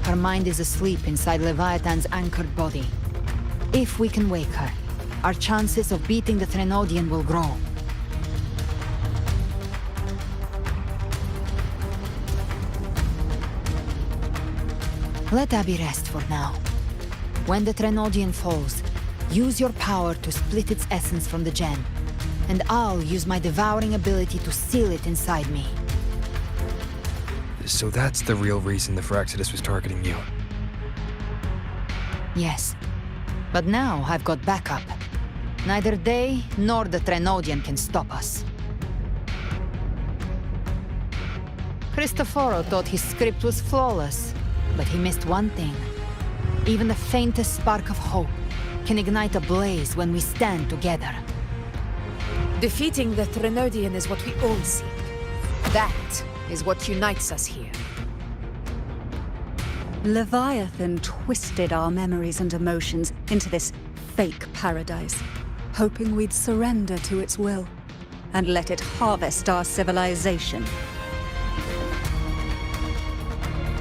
Her mind is asleep inside Leviathan's anchored body. If we can wake her, our chances of beating the Threnodian will grow. Let Abby rest for now. When the Threnodian falls, use your power to split its essence from the gem, and I'll use my devouring ability to seal it inside me. So that's the real reason the Fraxidus was targeting you. Yes. But now I've got backup. Neither they nor the Threnodian can stop us. Cristoforo thought his script was flawless, but he missed one thing. Even the faintest spark of hope can ignite a blaze when we stand together. Defeating the Threnodian is what we all seek. That is what unites us here. Leviathan twisted our memories and emotions into this fake paradise, hoping we'd surrender to its will and let it harvest our civilization.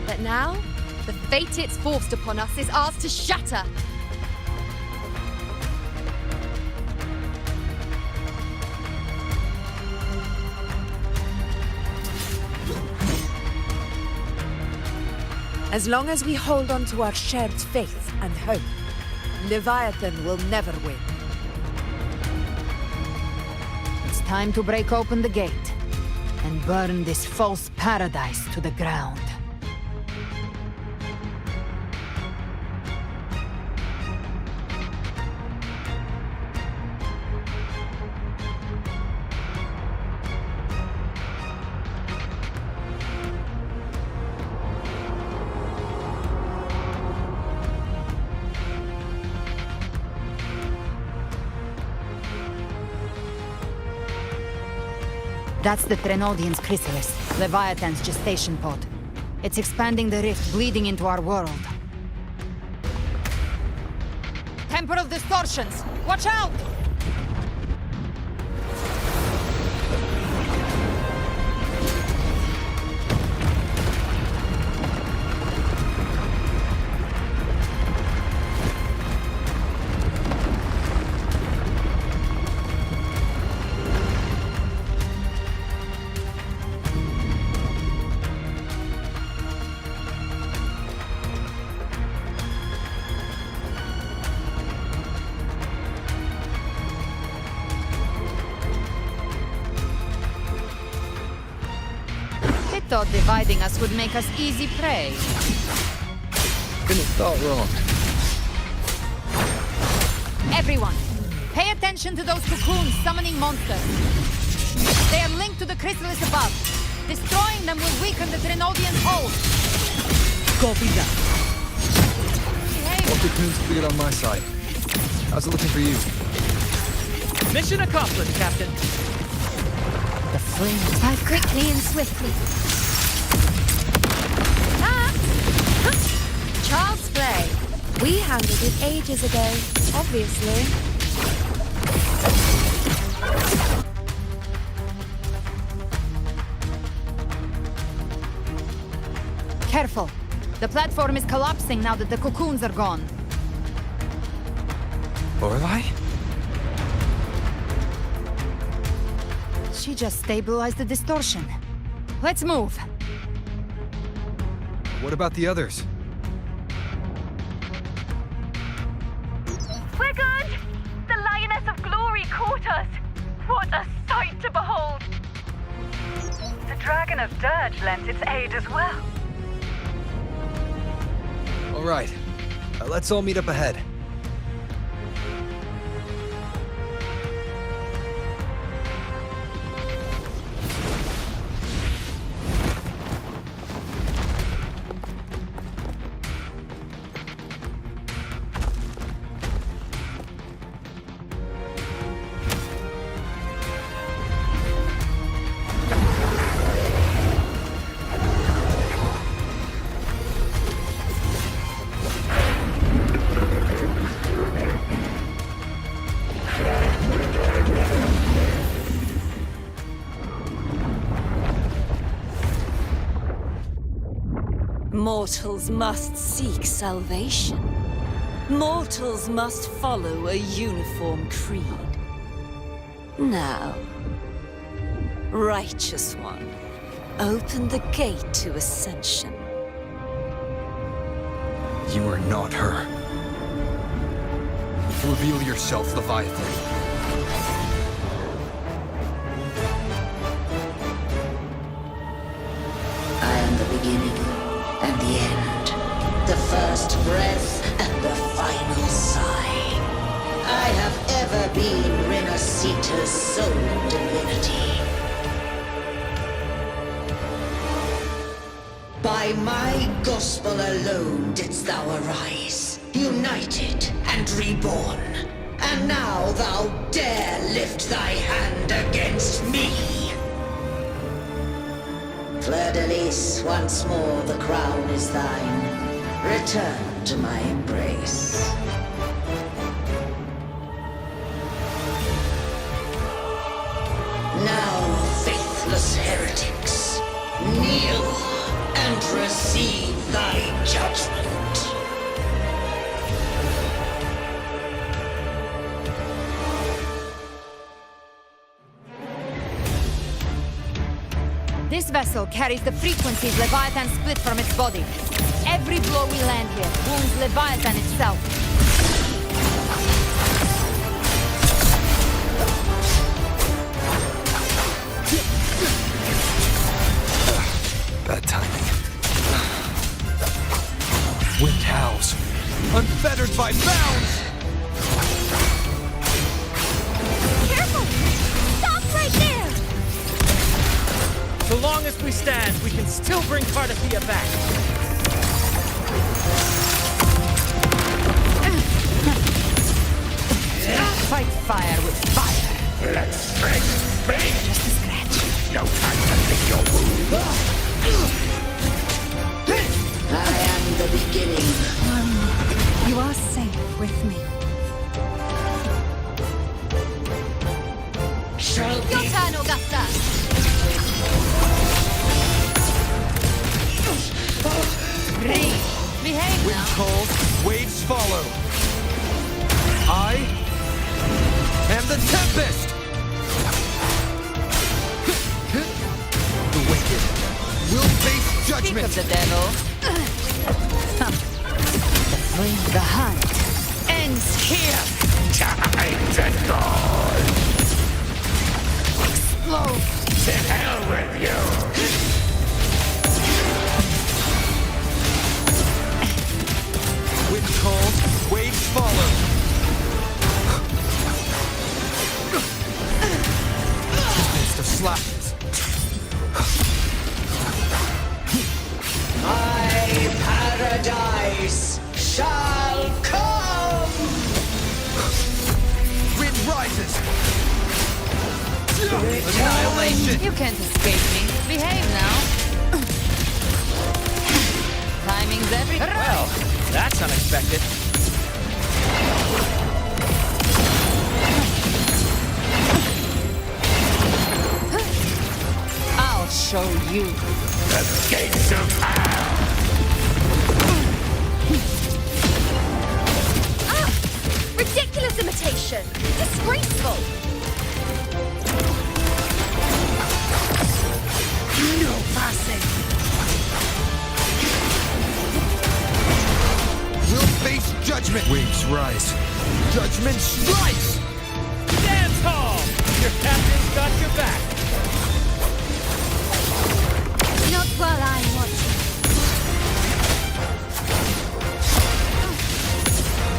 But now, the fate it's forced upon us is ours to shatter. As long as we hold on to our shared faith and hope, Leviathan will never win. It's time to break open the gate and burn this false paradise to the ground. That's the Threnodian's chrysalis, Leviathan's gestation pod. It's expanding the rift, bleeding into our world. Temporal distortions! Watch out! thought dividing us would make us easy prey. Couldn't have thought wrong. Everyone, pay attention to those cocoons summoning monsters. They are linked to the chrysalis above. Destroying them will weaken the Trinodian's hold. Copy that. All cocoons cleared on my side. How's it looking for you? Mission accomplished, Captain. The flames fight quickly and swiftly. Child's play. We handled it ages ago, obviously. Careful. The platform is collapsing now that the cocoons are gone. Lorelei? She just stabilized the distortion. Let's move. What about the others? We're good! The Lioness of Glory caught us! What a sight to behold! The Dragon of Dirge lent its aid as well. All right. Let's all meet up ahead. Mortals must seek salvation. Mortals must follow a uniform creed. Now, Righteous One, open the gate to ascension. You are not her. Reveal yourself, Leviathan. I am the beginning and the end, the first breath and the final sigh. I have ever been Rinascita's sole divinity. By my gospel alone didst thou arise, united and reborn. And now thou dare lift thy hand against me. Fleur-de-Lis, once more the crown is thine. Return to my embrace. Now, faithless heretics, kneel and receive thy judgment. This vessel carries the frequencies Leviathan split from its body. Every blow we land here wounds Leviathan itself. Bad timing. Wind howls, unfettered by bounds! Careful! Stop right there! So long as we stand, we can still bring Cardathia back. Fight fire with fire. Let's strength me! Just a scratch. No time to lick your wound. I am the beginning. You are safe with me. Shall Your turn, Augusta! Behave Wind now. calls, waves follow. I am the Tempest! The wicked will face judgment! Speak of the devil. The hunt ends here. Time to dawn. Explode. To hell with you! cold, waves follow. Tempest of slashes. My paradise shall come! Wind rises. Annihilation! You can't escape me. Behave now. Timing's everything. Well, that's unexpected. I'll show you. The gates of hell! Ah! Ridiculous imitation! Disgraceful! No passing! We'll face judgment! Waves rise. Judgment strikes! Dance hall! Your captain's got your back. Not while I'm watching.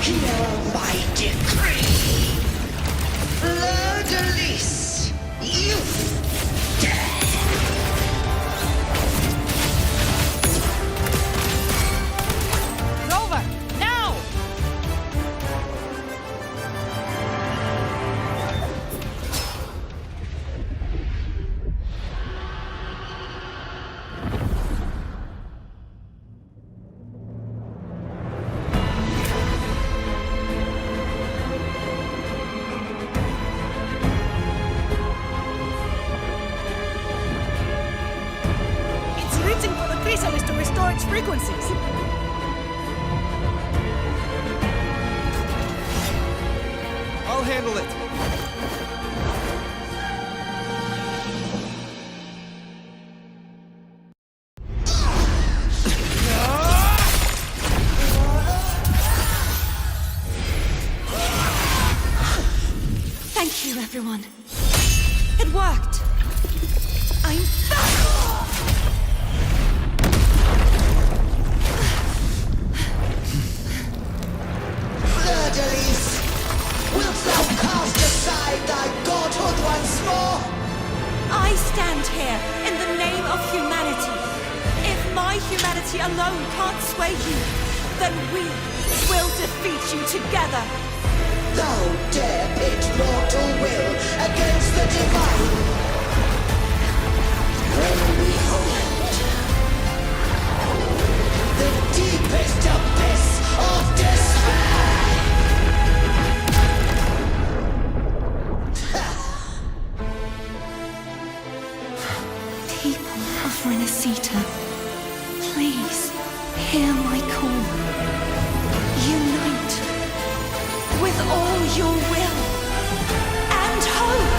Hear my decree! Fleur-de-lis! Youth! Rover, now! It's written for the chrysalis to restore its frequencies. I'll handle it. Thank you, everyone. It worked. I'm back! Fleur-de-lis! Wilt thou cast aside thy godhood once more? I stand here in the name of humanity. If my humanity alone can't sway you, then we will defeat you together. Thou dare pit mortal will against the divine. When behold the deepest abyss of despair. People of Rinascita, please hear my call. Unite with all your will and hope.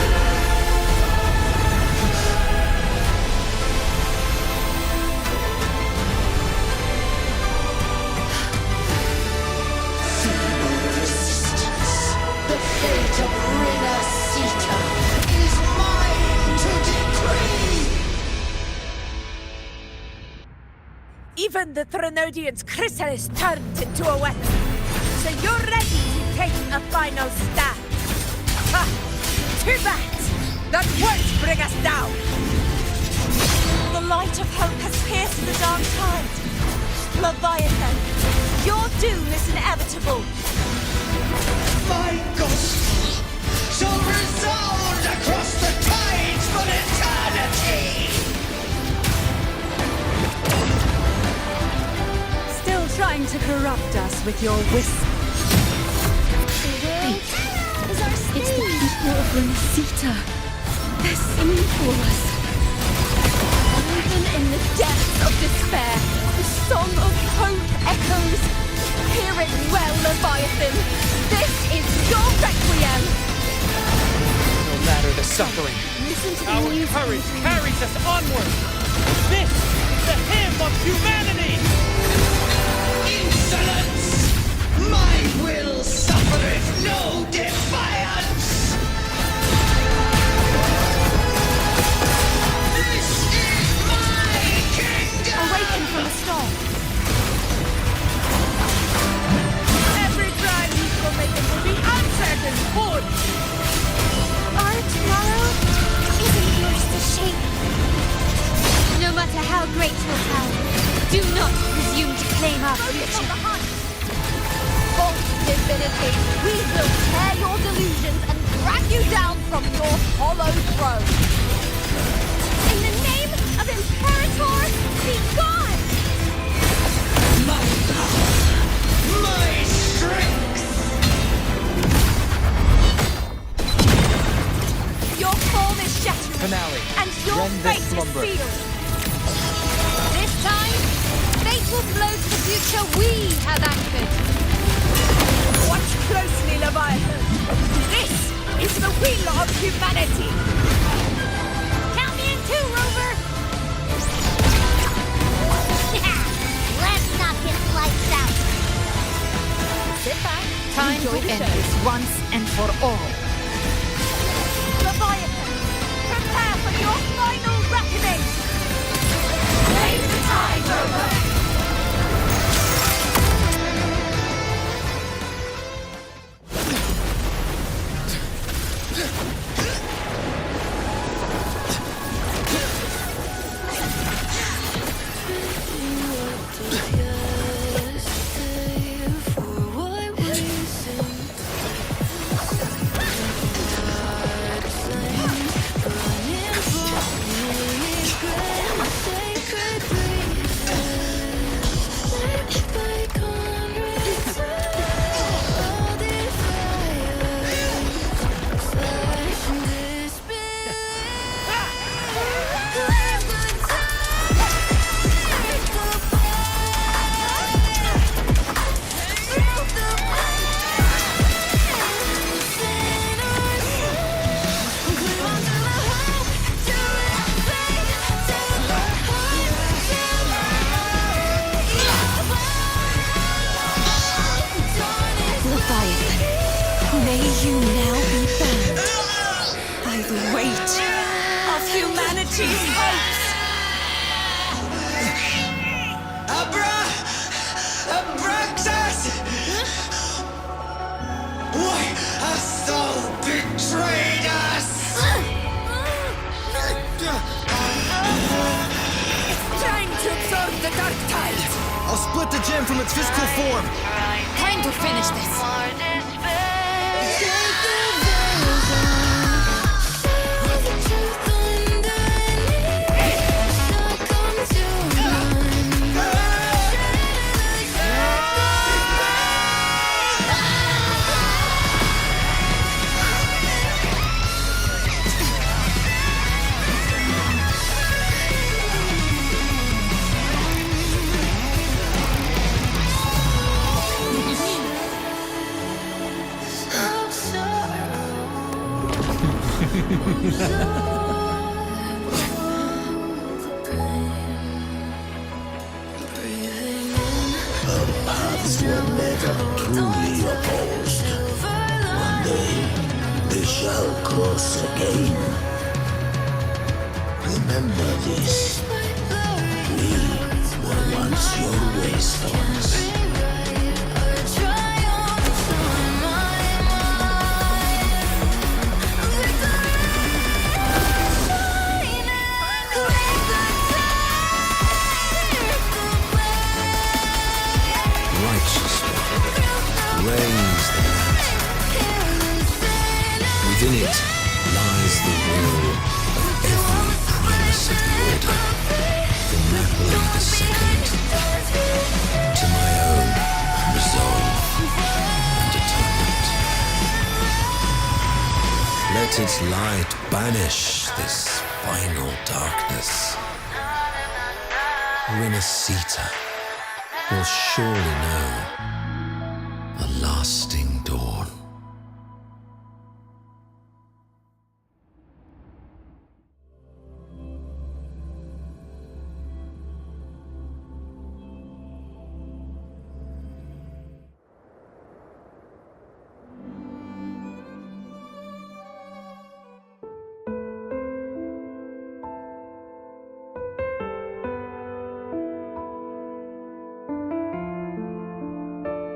Feeble resistance. The fate of Rinascita is mine to decree. Even the Threnodian's chrysalis turned into a weapon. So you're ready to take a final stand. Ha! Too bad! That won't bring us down! The light of hope has pierced the dark tide. Leviathan, your doom is inevitable. My gospel shall resound across the tides for eternity. Still trying to corrupt us with your whisper. It's the people of Rinascita. They're singing for us. Even in the depths of despair, the song of hope echoes. Hear it well, Leviathan. This is your requiem. No matter the suffering, Listen to the our music. courage carries us onward. This is the hymn of humanity. Insolence! My will suffereth no defiance! This is my kingdom! Awaken from the storm. Do not presume to claim our future. False divinity, we will tear your delusions and drag you down from your hollow throne. In the name of Imperator, be gone! My power! My strength! Your form is shattering, Finale. and your Rend fate this is slumber. sealed. This time, fate will flow to the future we have anchored. Watch closely, Leviathan. This is the will of humanity. Count me in too, Rover! Let's knock his lights out. Sit back. Time to end this once and for all. Leviathan, prepare for your final reckoning. Raise the tide, Rover. Leviathan, may you now be bound by the weight of humanity's hopes. Abraxas! Why hast thou betrayed us? Time to absorb the dark tide. I'll split the gem from its physical form. Time to finish this. Our paths were never truly opposed. One day, they shall cross again. Remember this. We were once your wastelands. Reigns the land. Within it lies the will of every primus of the Order, from Napoli II to my own resolve and atonement. Let its light banish this final darkness. Rinascita will surely know a lasting dawn.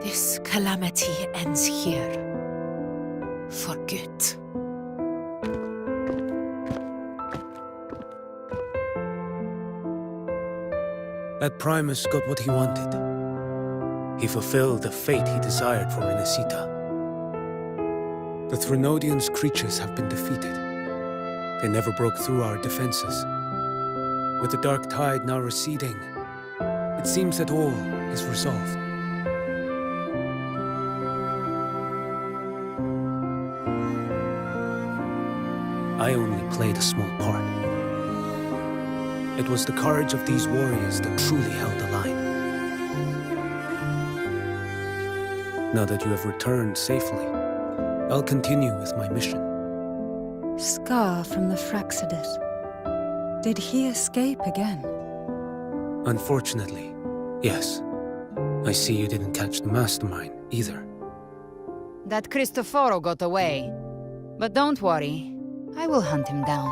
This calamity ends here. For good. That Primus got what he wanted. He fulfilled the fate he desired for Rinascita. The Threnodians' creatures have been defeated. They never broke through our defenses. With the dark tide now receding, it seems that all is resolved. I only played a small part. It was the courage of these warriors that truly held the line. Now that you have returned safely, I'll continue with my mission. Scar from the Fraxidus. Did he escape again? Unfortunately, yes. I see you didn't catch the mastermind either. That Cristoforo got away. But don't worry, I will hunt him down.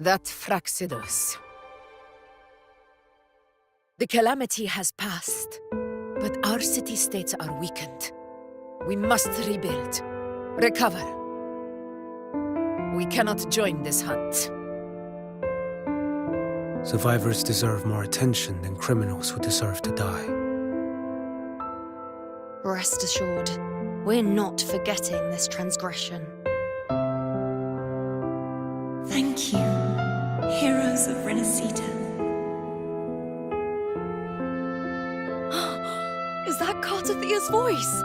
That Fraxidus. The calamity has passed, but our city-states are weakened. We must rebuild, recover. We cannot join this hunt. Survivors deserve more attention than criminals who deserve to die. Rest assured, we're not forgetting this transgression. Thank you, heroes of Rinascita. Is that Cartathia's voice?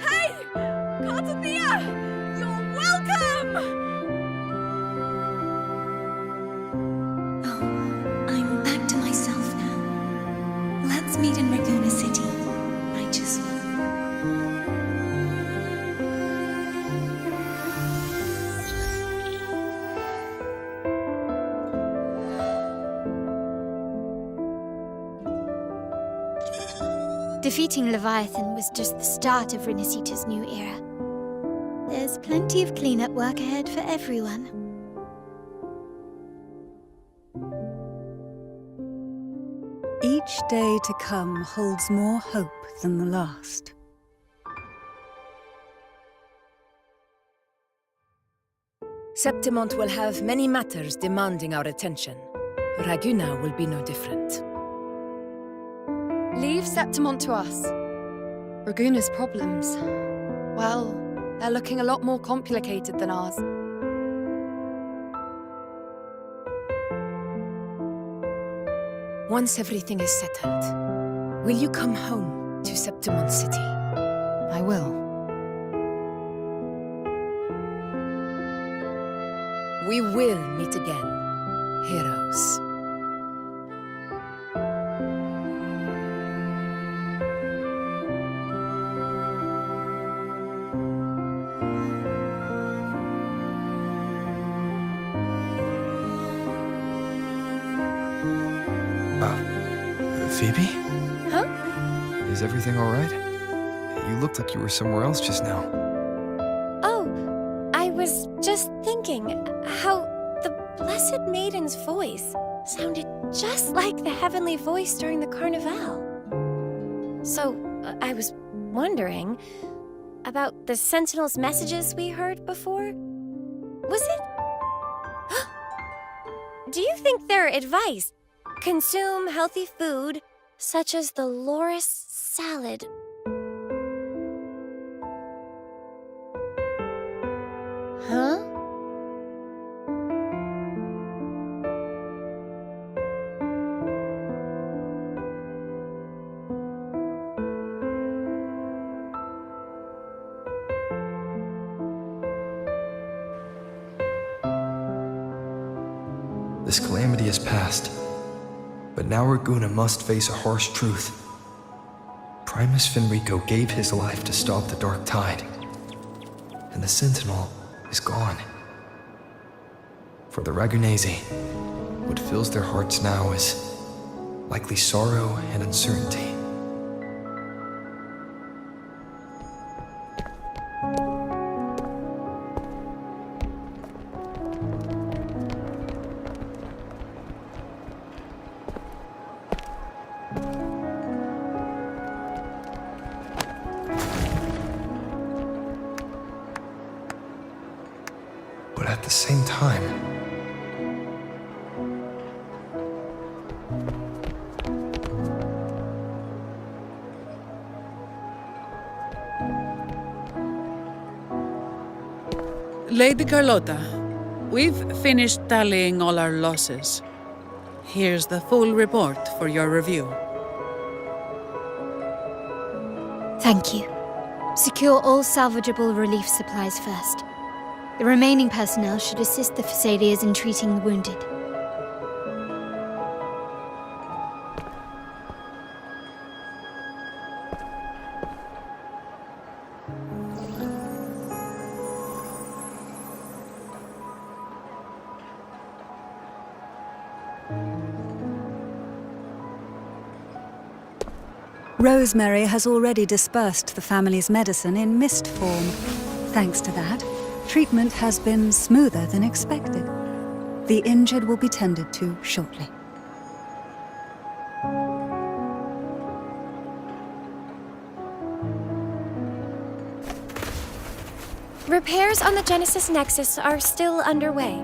Hey! Cartathia! You're welcome! I'm back to myself now. Let's meet in Raguna City, righteous one. Defeating Leviathan was just the start of Rinascita's new era. There's plenty of cleanup work ahead for everyone. Each day to come holds more hope than the last. Septimont will have many matters demanding our attention. Raguna will be no different. Leave Septimont to us. Raguna's problems, well, they're looking a lot more complicated than ours. Once everything is settled, will you come home to Septimont City? I will. We will meet again, heroes. Phoebe? Huh? Is everything all right? You looked like you were somewhere else just now. Oh, I was just thinking how the Blessed Maiden's voice sounded just like the heavenly voice during the Carnival. So, I was wondering about the Sentinel's messages we heard before. Was it? Do you think their advice? Consume healthy food, such as the loris salad. Huh? This calamity has passed. But now Raguna must face a harsh truth. Primus Fenrico gave his life to stop the Dark Tide. And the Sentinel is gone. For the Ragunesi, what fills their hearts now is likely sorrow and uncertainty. But at the same time, Lady Carlotta, we've finished tallying all our losses. Here's the full report for your review. Thank you. Secure all salvageable relief supplies first. The remaining personnel should assist the Phasaelians in treating the wounded. Rosemary has already dispersed the family's medicine in mist form. Thanks to that, treatment has been smoother than expected. The injured will be tended to shortly. Repairs on the Genesis Nexus are still underway,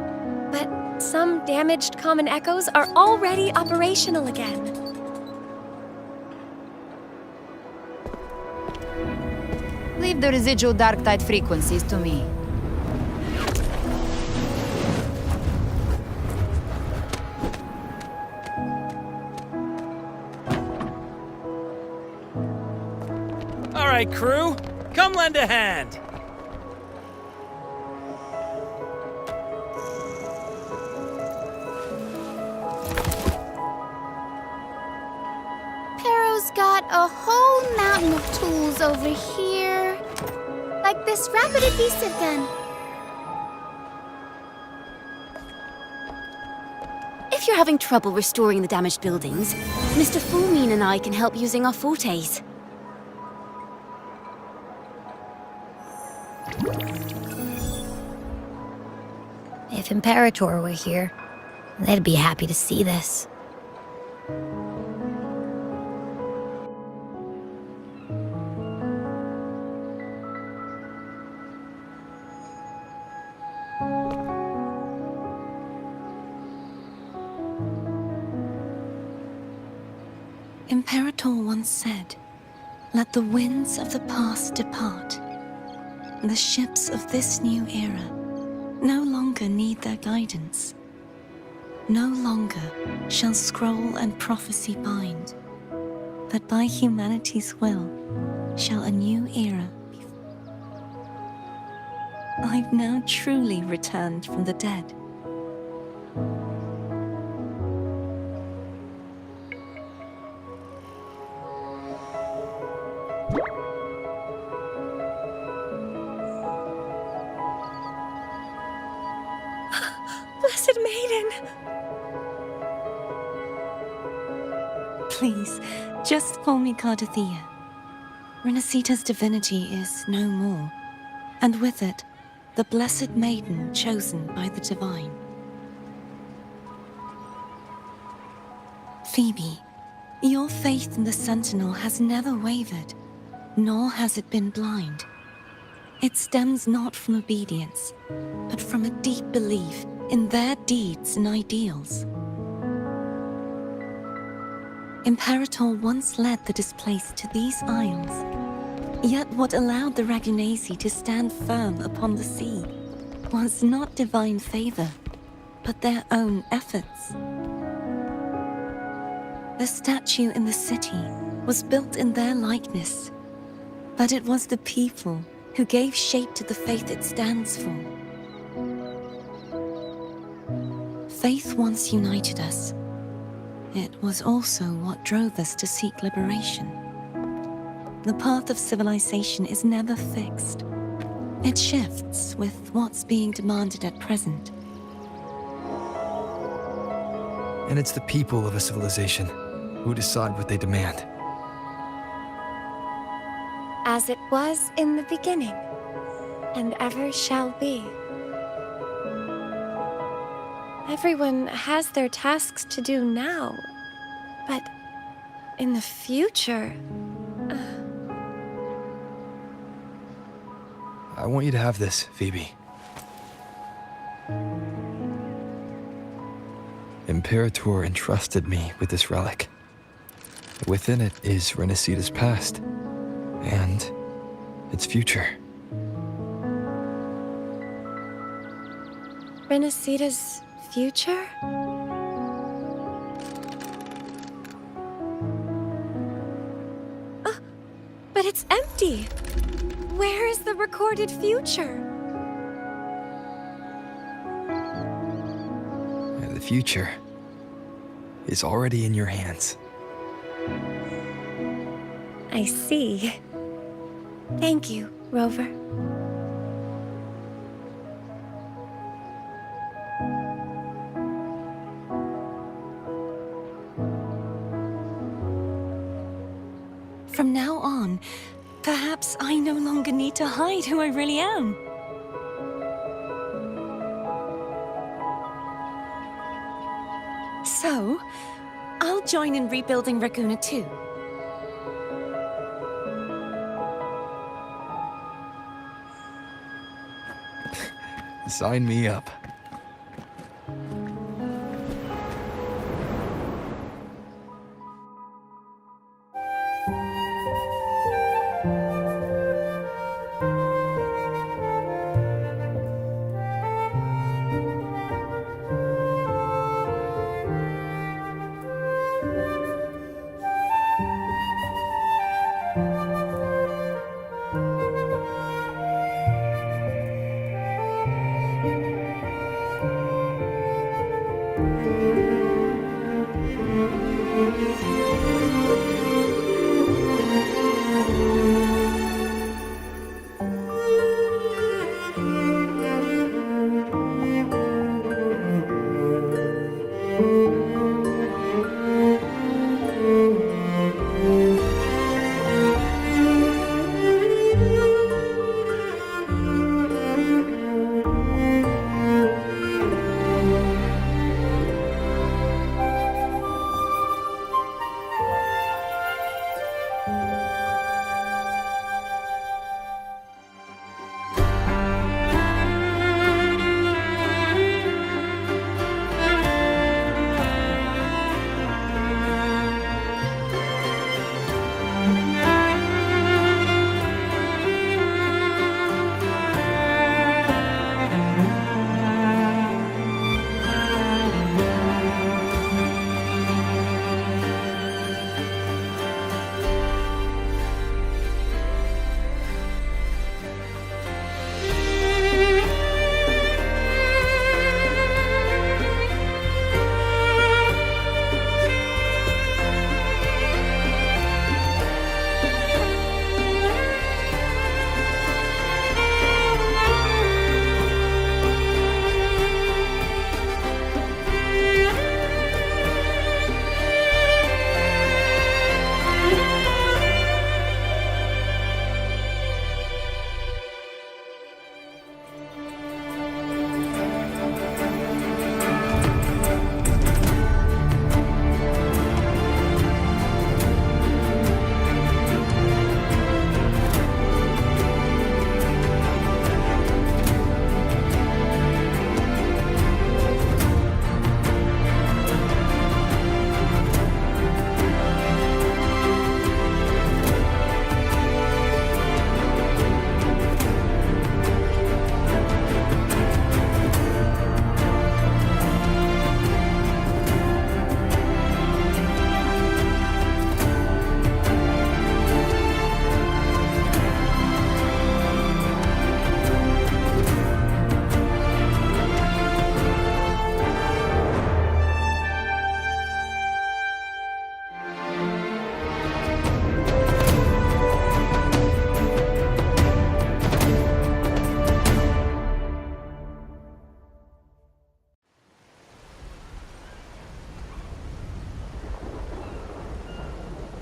but some damaged common echoes are already operational again. Leave the residual dark tide frequencies to me. All right, crew, come lend a hand. Pero's got a whole mountain of tools over here. Like this rapid adhesive gun. If you're having trouble restoring the damaged buildings, Mr. Fullmean and I can help using our fortes. If Imperator were here, they'd be happy to see this. Imperator once said, "Let the winds of the past depart. The ships of this new era no longer need their guidance. No longer shall scroll and prophecy bind, but by humanity's will shall a new era be." I've now truly returned from the dead. Blessed Maiden! Please, just call me Cardothea. Rinascita's divinity is no more, and with it, the Blessed Maiden chosen by the Divine. Phoebe, your faith in the Sentinel has never wavered, nor has it been blind. It stems not from obedience, but from a deep belief in their deeds and ideals. Imperator once led the displaced to these isles, yet what allowed the Ragunasi to stand firm upon the sea was not divine favor, but their own efforts. The statue in the city was built in their likeness, but it was the people who gave shape to the faith it stands for. Faith once united us. It was also what drove us to seek liberation. The path of civilization is never fixed. It shifts with what's being demanded at present. And it's the people of a civilization who decide what they demand. As it was in the beginning, and ever shall be. Everyone has their tasks to do now, but in the future... I want you to have this, Phoebe. Imperator entrusted me with this relic. Within it is Rinascita's past, and its future. Rinascita's future? Oh, but it's empty. Where is the recorded future? The future is already in your hands. I see. Thank you, Rover. From now on, perhaps I no longer need to hide who I really am. So, I'll join in rebuilding Raguna too. Sign me up.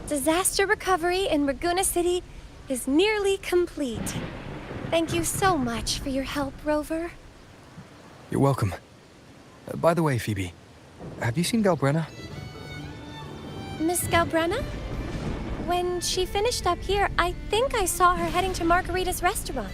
Disaster recovery in Raguna City is nearly complete. Thank you so much for your help, Rover. You're welcome. By the way, Phoebe, have you seen Galbrenna? Miss Galbrenna? When she finished up here, I think I saw her heading to Margarita's restaurant.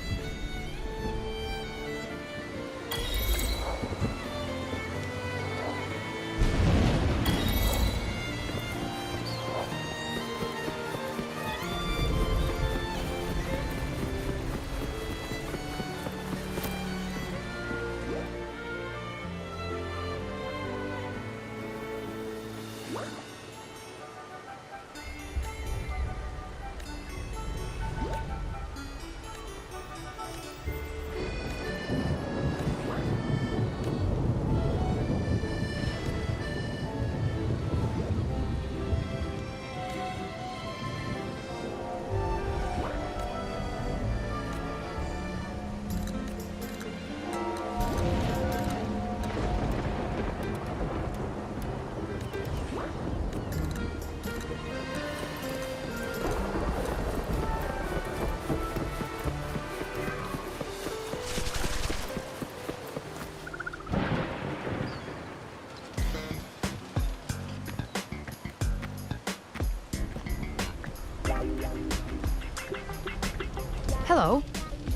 Hello.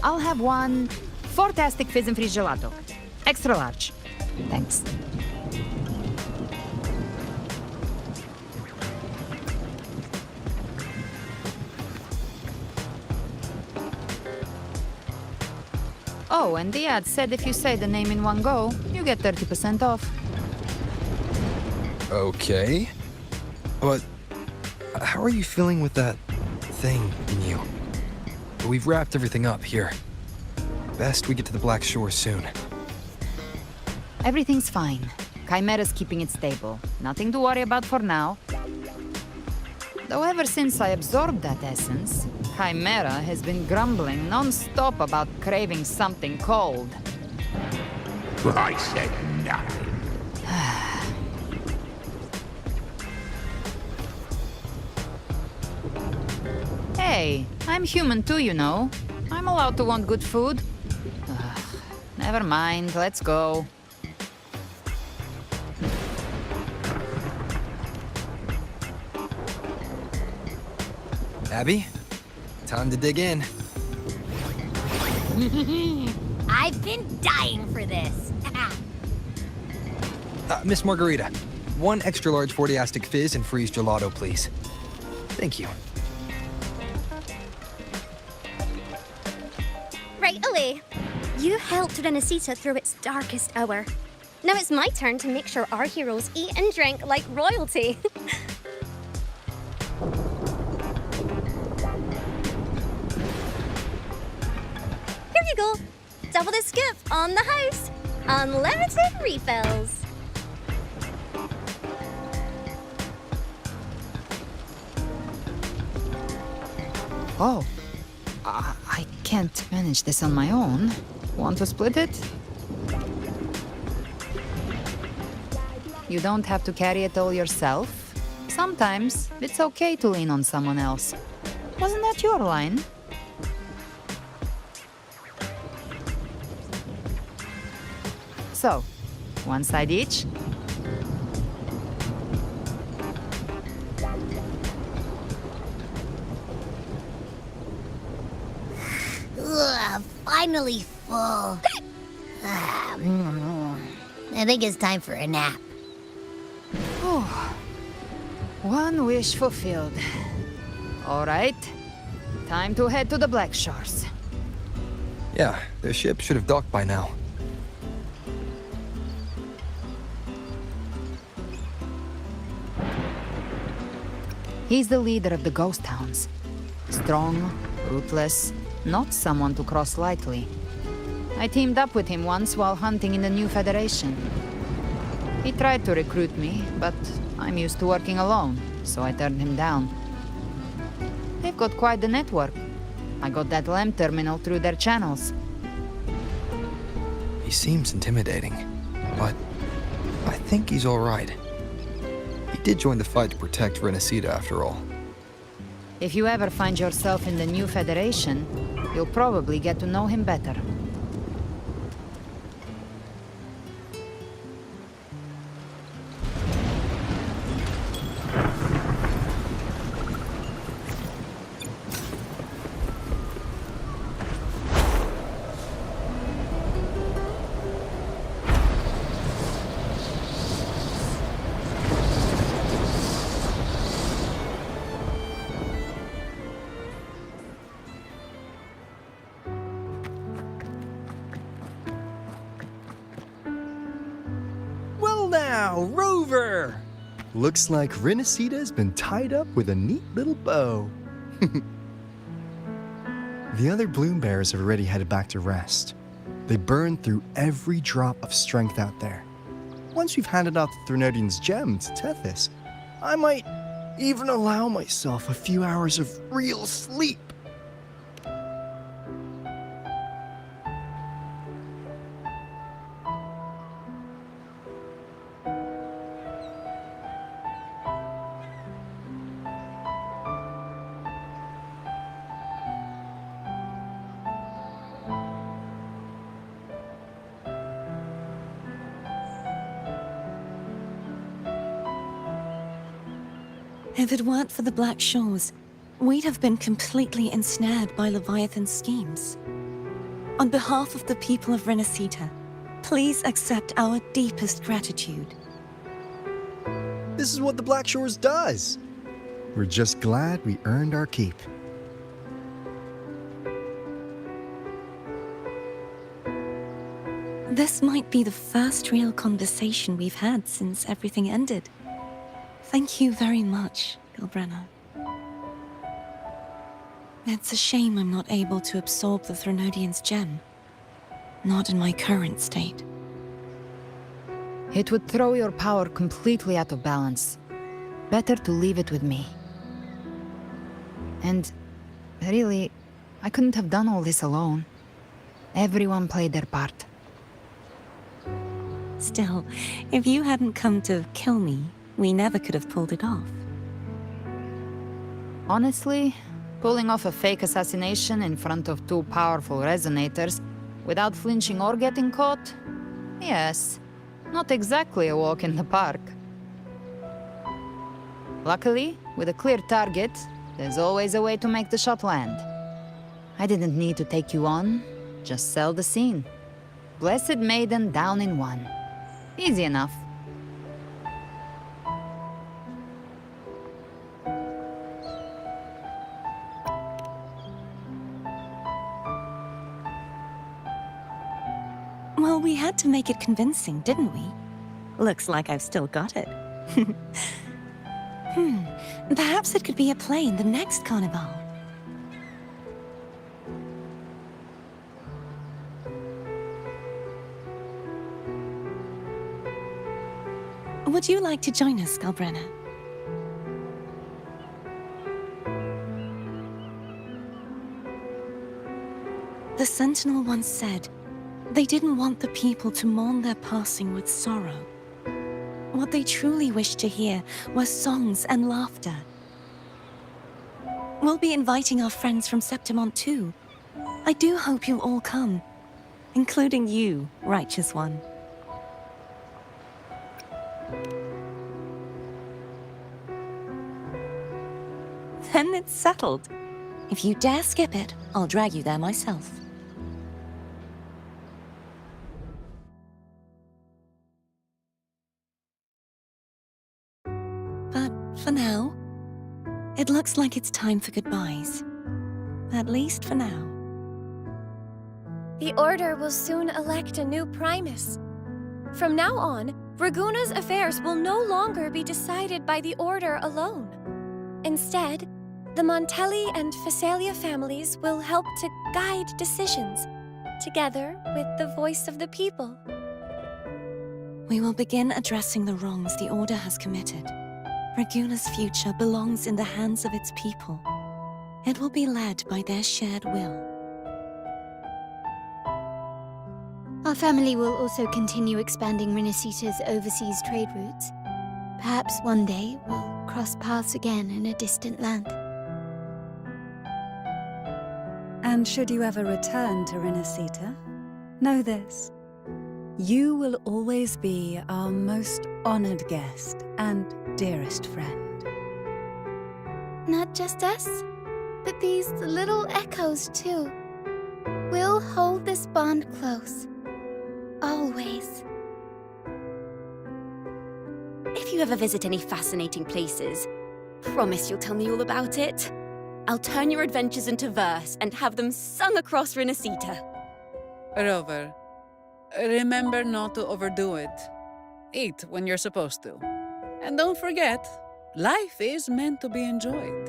I'll have one fantastic fizz and freeze gelato. Extra large. Thanks. Oh, and the ad said if you say the name in one go, you get 30% off. Okay. But how are you feeling with that thing in you? We've wrapped everything up here. Best we get to the Black Shore soon. Everything's fine. Chimera's keeping it stable. Nothing to worry about for now. Though ever since I absorbed that essence, Chimera has been grumbling non-stop about craving something cold. I said nothing. Hey, I'm human too, you know. I'm allowed to want good food. Never mind, let's go. Abby, time to dig in. I've been dying for this. Miss Margarita, one extra large 40-astic fizz and freeze gelato, please. Thank you. Right away. You helped Rinascita through its darkest hour. Now it's my turn to make sure our heroes eat and drink like royalty. Here you go. Double the scoop on the house. Unlimited refills. Oh. I can't manage this on my own. Want to split it? You don't have to carry it all yourself. Sometimes it's okay to lean on someone else. Wasn't that your line? So, one side each? Ugh, finally full. I think it's time for a nap. One wish fulfilled. All right, time to head to the Black Shores. Yeah, the ship should have docked by now. He's the leader of the Ghost Hounds. Strong, ruthless, not someone to cross lightly. I teamed up with him once while hunting in the New Federation. He tried to recruit me, but I'm used to working alone, so I turned him down. They've got quite the network. I got that LEM terminal through their channels. He seems intimidating, but I think he's all right. He did join the fight to protect Rinascita after all. If you ever find yourself in the New Federation, you'll probably get to know him better. Now, Rover! Looks like Rinascita's been tied up with a neat little bow. The other Bloom Bears have already headed back to rest. They burned through every drop of strength out there. Once we've handed out the Threnodian's gem to Tethys, I might even allow myself a few hours of real sleep. If it weren't for the Black Shores, we'd have been completely ensnared by Leviathan's schemes. On behalf of the people of Rinascita, please accept our deepest gratitude. This is what the Black Shores does. We're just glad we earned our keep. This might be the first real conversation we've had since everything ended. Thank you very much, Galbrenna. It's a shame I'm not able to absorb the Threnodian's gem. Not in my current state. It would throw your power completely out of balance. Better to leave it with me. And really, I couldn't have done all this alone. Everyone played their part. Still, if you hadn't come to kill me, we never could have pulled it off. Honestly, pulling off a fake assassination in front of two powerful resonators without flinching or getting caught? Yes, not exactly a walk in the park. Luckily, with a clear target, there's always a way to make the shot land. I didn't need to take you on, just sell the scene. Blessed Maiden down in one. Easy enough. Well, we had to make it convincing, didn't we? Looks like I've still got it. Perhaps it could be a play in the next carnival. Would you like to join us, Galbrenna? The Sentinel once said, they didn't want the people to mourn their passing with sorrow. What they truly wished to hear were songs and laughter. We'll be inviting our friends from Septimont too. I do hope you'll all come, including you, Righteous One. Then it's settled. If you dare skip it, I'll drag you there myself. But for now, it looks like it's time for goodbyes. At least for now. The Order will soon elect a new Primus. From now on, Raguna's affairs will no longer be decided by the Order alone. Instead, the Montelli and Phasalia families will help to guide decisions, together with the voice of the people. We will begin addressing the wrongs the Order has committed. Raguna's future belongs in the hands of its people. It will be led by their shared will. Our family will also continue expanding Rinascita's overseas trade routes. Perhaps one day we'll cross paths again in a distant land. And should you ever return to Rinascita, know this. You will always be our most honored guest and dearest friend. Not just us, but these little echoes too. We'll hold this bond close. Always. If you ever visit any fascinating places, promise you'll tell me all about it. I'll turn your adventures into verse and have them sung across Rinascita. Rover, remember not to overdo it. Eat when you're supposed to. And don't forget, life is meant to be enjoyed.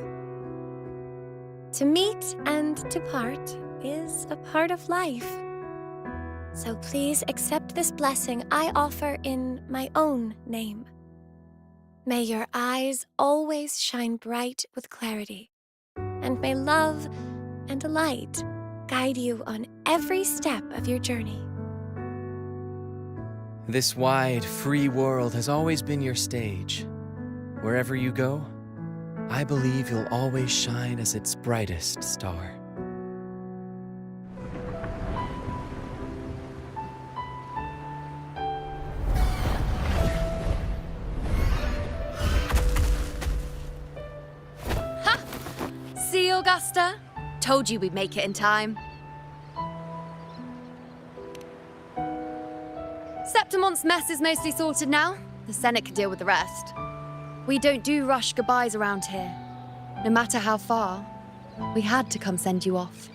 To meet and to part is a part of life. So please accept this blessing I offer in my own name. May your eyes always shine bright with clarity, and may love and light guide you on every step of your journey. This wide, free world has always been your stage. Wherever you go, I believe you'll always shine as its brightest star. Augusta? Told you we'd make it in time. Septimont's mess is mostly sorted now. The Senate can deal with the rest. We don't do rush goodbyes around here. No matter how far, we had to come send you off.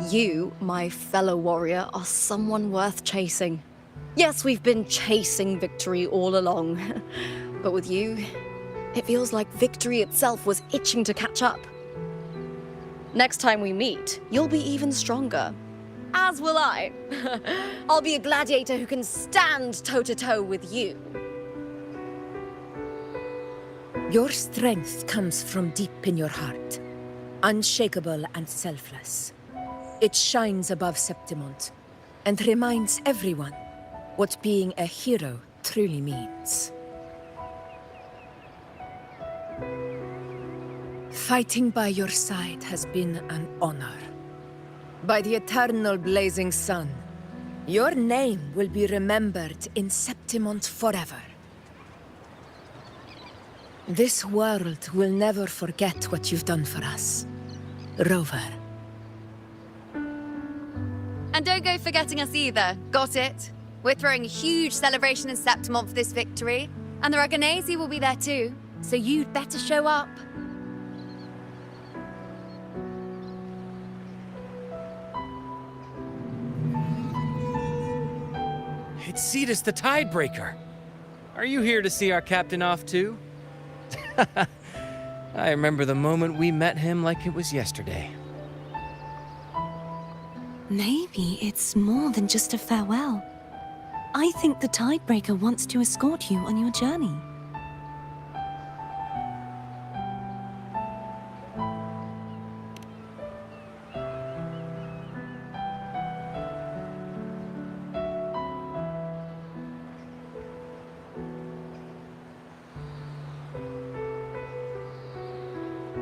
You, my fellow warrior, are someone worth chasing. Yes, we've been chasing victory all along. But with you, it feels like victory itself was itching to catch up. Next time we meet, you'll be even stronger. As will I. I'll be a gladiator who can stand toe-to-toe with you. Your strength comes from deep in your heart, unshakable and selfless. It shines above Septimont and reminds everyone what being a hero truly means. Fighting by your side has been an honor. By the eternal blazing sun, your name will be remembered in Septimont forever. This world will never forget what you've done for us, Rover. And don't go forgetting us either, got it? We're throwing a huge celebration in Septimont for this victory, and the Aragonese will be there too, so you'd better show up. It's Cetus the Tidebreaker. Are you here to see our captain off too? I remember the moment we met him like it was yesterday. Maybe it's more than just a farewell. I think the Tidebreaker wants to escort you on your journey.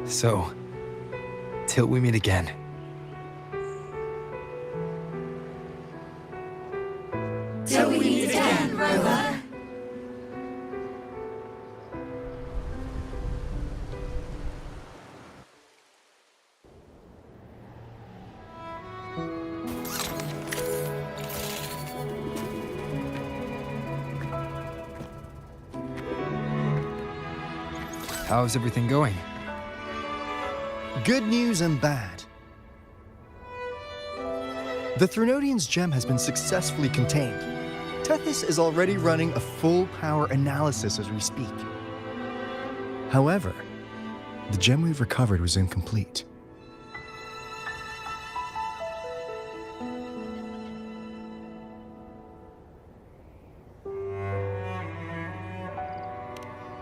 So, till we meet again. Till we meet again, Rover. How's everything going? Good news and bad. The Threnodian's gem has been successfully contained. Tethys is already running a full power analysis as we speak. However, the gem we've recovered was incomplete.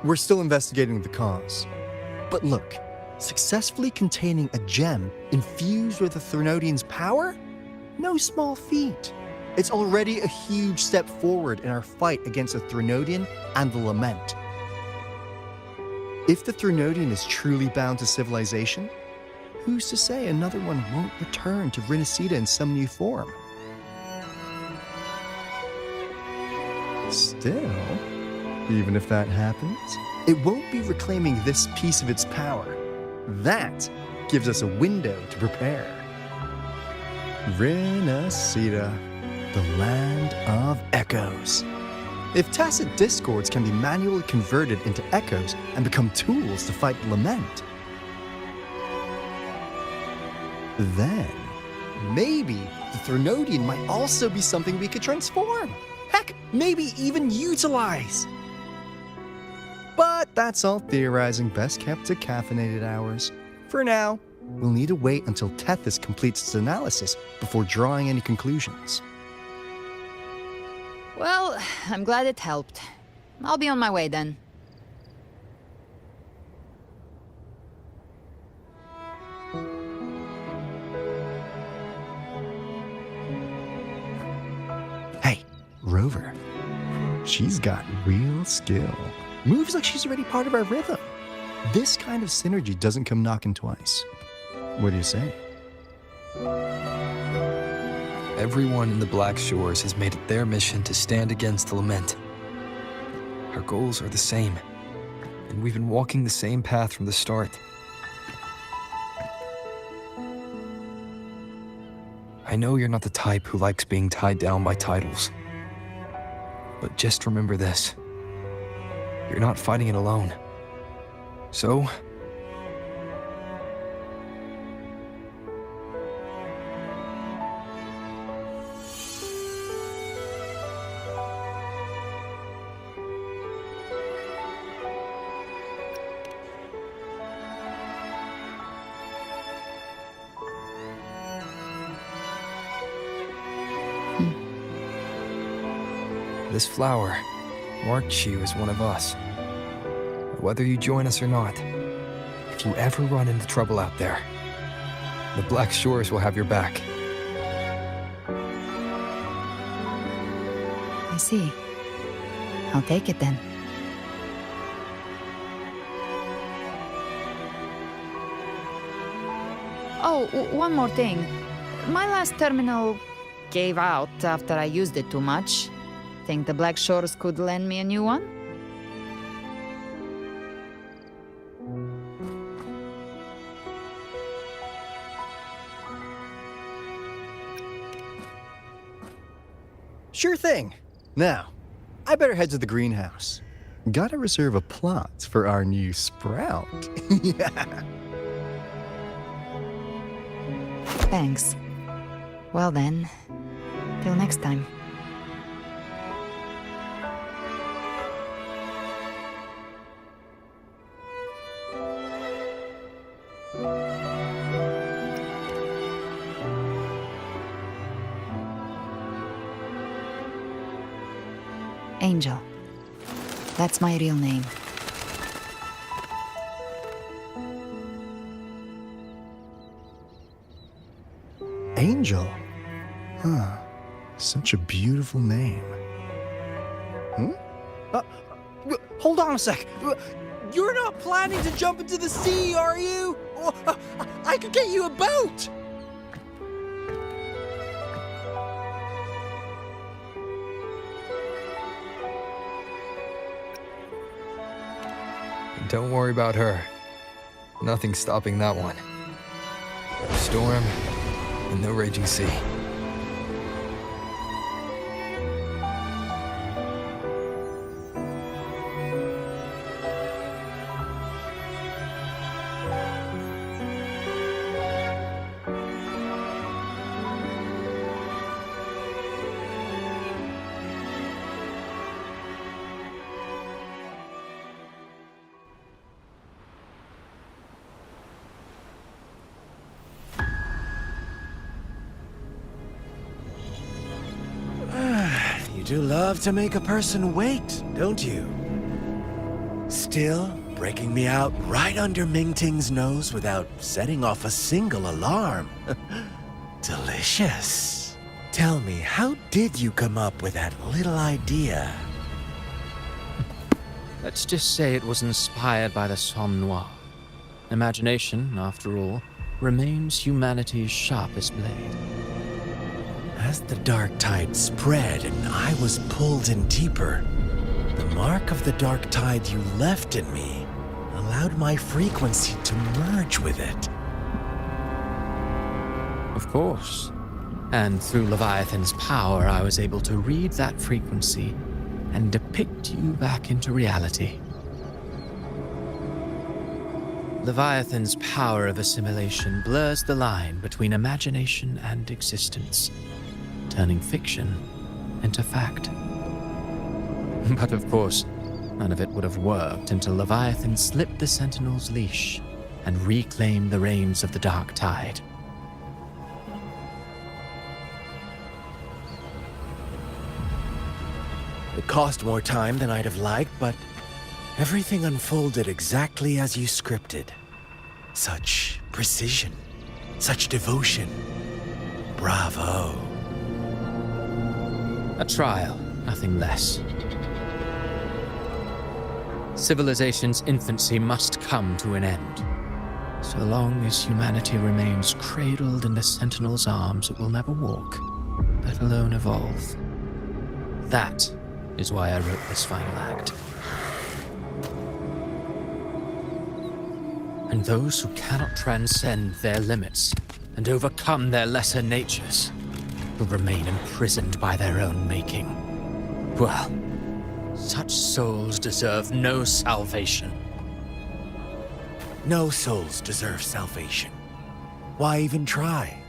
We're still investigating the cause. But look, successfully containing a gem infused with the Threnodian's power? No small feat. It's already a huge step forward in our fight against the Threnodian and the Lament. If the Threnodian is truly bound to civilization, who's to say another one won't return to Rinascita in some new form? Still, even if that happens, it won't be reclaiming this piece of its power. That gives us a window to prepare. Rinascita, the land of echoes. If tacit discords can be manually converted into echoes and become tools to fight Lament, then maybe the Threnodian might also be something we could transform. Heck, maybe even utilize. But that's all theorizing best kept to caffeinated hours. For now, we'll need to wait until Tethys completes its analysis before drawing any conclusions. Well, I'm glad it helped. I'll be on my way then. Hey, Rover. She's got real skill. Moves like she's already part of our rhythm. This kind of synergy doesn't come knocking twice. What do you say? Everyone in the Black Shores has made it their mission to stand against the Lament. Our goals are the same, and we've been walking the same path from the start. I know you're not the type who likes being tied down by titles. But just remember this. You're not fighting it alone. So, this flower marks you as one of us. Whether you join us or not, if you ever run into trouble out there, the Black Shores will have your back. I see. I'll take it then. Oh, one more thing. My last terminal gave out after I used it too much. Think the Black Shores could lend me a new one? Sure thing. Now, I better head to the greenhouse. Gotta reserve a plot for our new sprout. Yeah. Thanks. Well then, till next time. Angel. That's my real name. Angel? Huh. Such a beautiful name. Hold on a sec. You're not planning to jump into the sea, are you? I could get you a boat! Don't worry about her. Nothing's stopping that one. No storm and no raging sea. You do love to make a person wait, don't you? Still, breaking me out right under Mingting's nose without setting off a single alarm. Delicious. Tell me, how did you come up with that little idea? Let's just say it was inspired by the Somme Noire. Imagination, after all, remains humanity's sharpest blade. As the dark tide spread and I was pulled in deeper, the mark of the dark tide you left in me allowed my frequency to merge with it. Of course. And through Leviathan's power, I was able to read that frequency and depict you back into reality. Leviathan's power of assimilation blurs the line between imagination and existence, turning fiction into fact. But of course, none of it would have worked until Leviathan slipped the Sentinel's leash and reclaimed the reins of the Dark Tide. It cost more time than I'd have liked, but everything unfolded exactly as you scripted. Such precision, such devotion. Bravo. A trial, nothing less. Civilization's infancy must come to an end. So long as humanity remains cradled in the Sentinel's arms, it will never walk, let alone evolve. That is why I wrote this final act. And those who cannot transcend their limits and overcome their lesser natures will remain imprisoned by their own making. Well, such souls deserve no salvation. No souls deserve salvation. Why even try?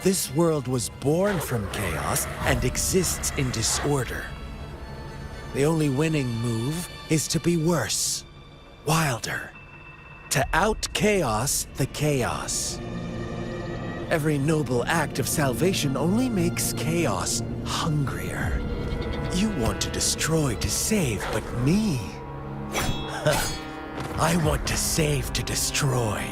This world was born from chaos and exists in disorder. The only winning move is to be worse, wilder, to out-chaos the chaos. Every noble act of salvation only makes chaos hungrier. You want to destroy to save, but me? I want to save to destroy.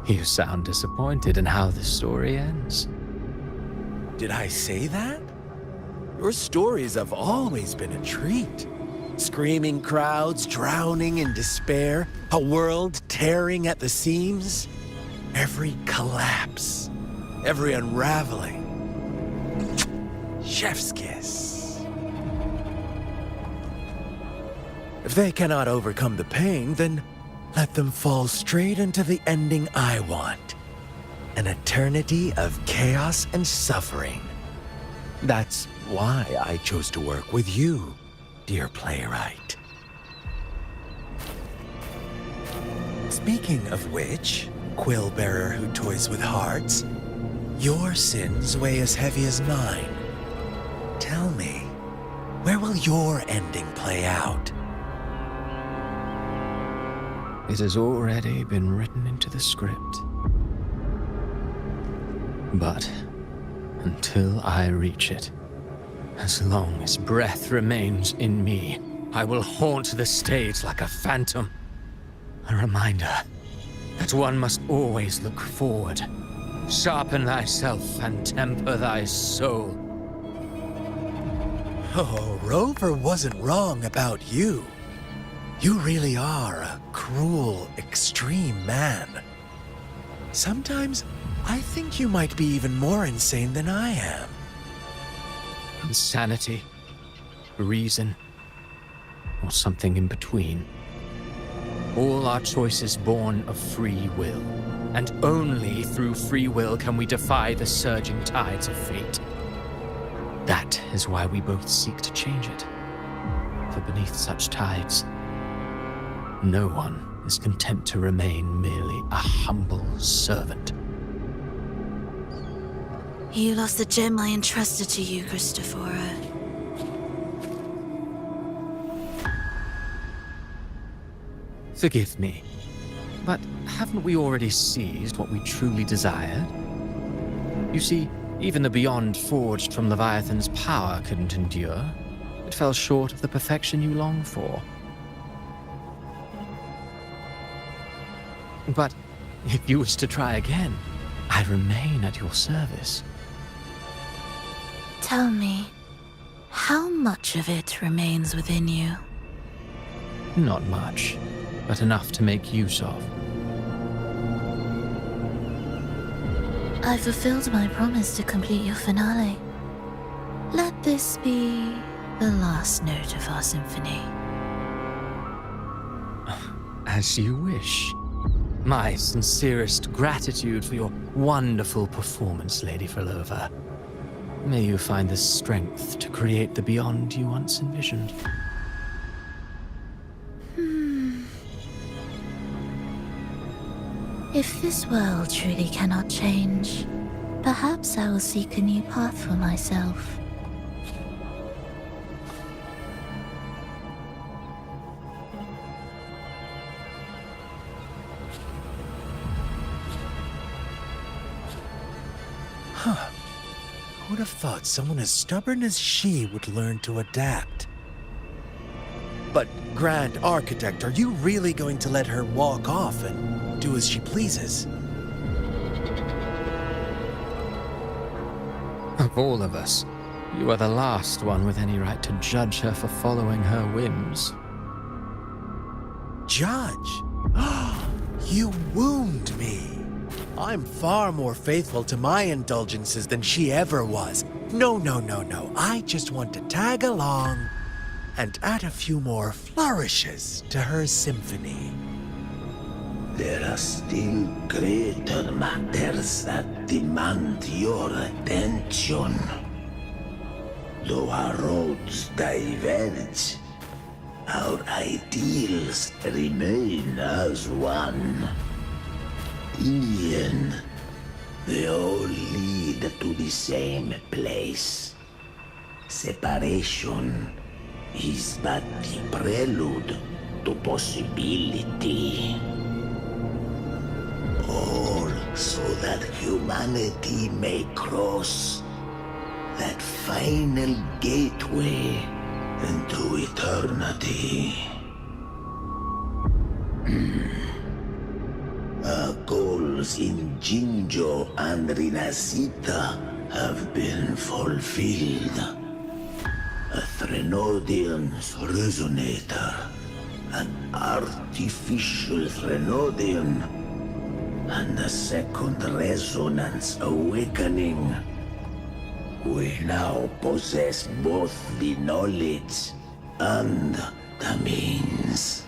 You sound disappointed in how the story ends. Did I say that? Your stories have always been a treat. Screaming crowds drowning in despair, a world tearing at the seams. Every collapse, every unraveling. Chef's kiss. If they cannot overcome the pain, then let them fall straight into the ending I want. An eternity of chaos and suffering. That's why I chose to work with you, dear playwright. Speaking of which, quill bearer who toys with hearts, your sins weigh as heavy as mine. Tell me, where will your ending play out? It has already been written into the script. But until I reach it, as long as breath remains in me, I will haunt the stage like a phantom. A reminder that one must always look forward. Sharpen thyself and temper thy soul. Oh, Rover wasn't wrong about you. You really are a cruel, extreme man. Sometimes I think you might be even more insane than I am. Insanity, reason, or something in between. All our choices born of free will, and only through free will can we defy the surging tides of fate. That is why we both seek to change it. For beneath such tides, no one is content to remain merely a humble servant. You lost the gem I entrusted to you, Christophora. Forgive me, but haven't we already seized what we truly desired? You see, even the beyond forged from Leviathan's power couldn't endure. It fell short of the perfection you long for. But if you wish to try again, I remain at your service. Tell me, how much of it remains within you? Not much, but enough to make use of. I fulfilled my promise to complete your finale. Let this be the last note of our symphony. As you wish. My sincerest gratitude for your wonderful performance, Lady Frolova. May you find the strength to create the beyond you once envisioned. If this world truly cannot change, perhaps I will seek a new path for myself. Huh. I would have thought someone as stubborn as she would learn to adapt. But, Grand Architect, are you really going to let her walk off and do as she pleases? Of all of us, you are the last one with any right to judge her for following her whims. Judge? You wound me. I'm far more faithful to my indulgences than she ever was. No. I just want to tag along. and add a few more flourishes to her symphony. There are still greater matters that demand your attention. Though our roads diverge, our ideals remain as one. In the end, they all lead to the same place. Separation is but the prelude to possibility. All so that humanity may cross that final gateway into eternity. Our goals in Jinjo and Rinascita have been fulfilled. A Threnodian's resonator, an artificial Threnodian, and a second resonance awakening. We now possess both the knowledge and the means.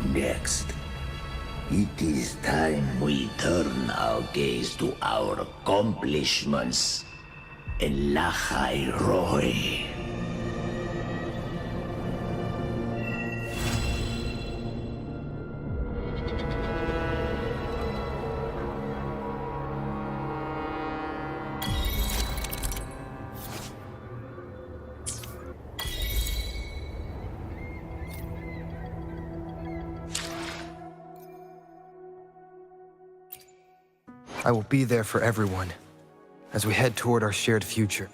Next, it is time we turn our gaze to our accomplishments in Lahai Roi. I will be there for everyone as we head toward our shared future.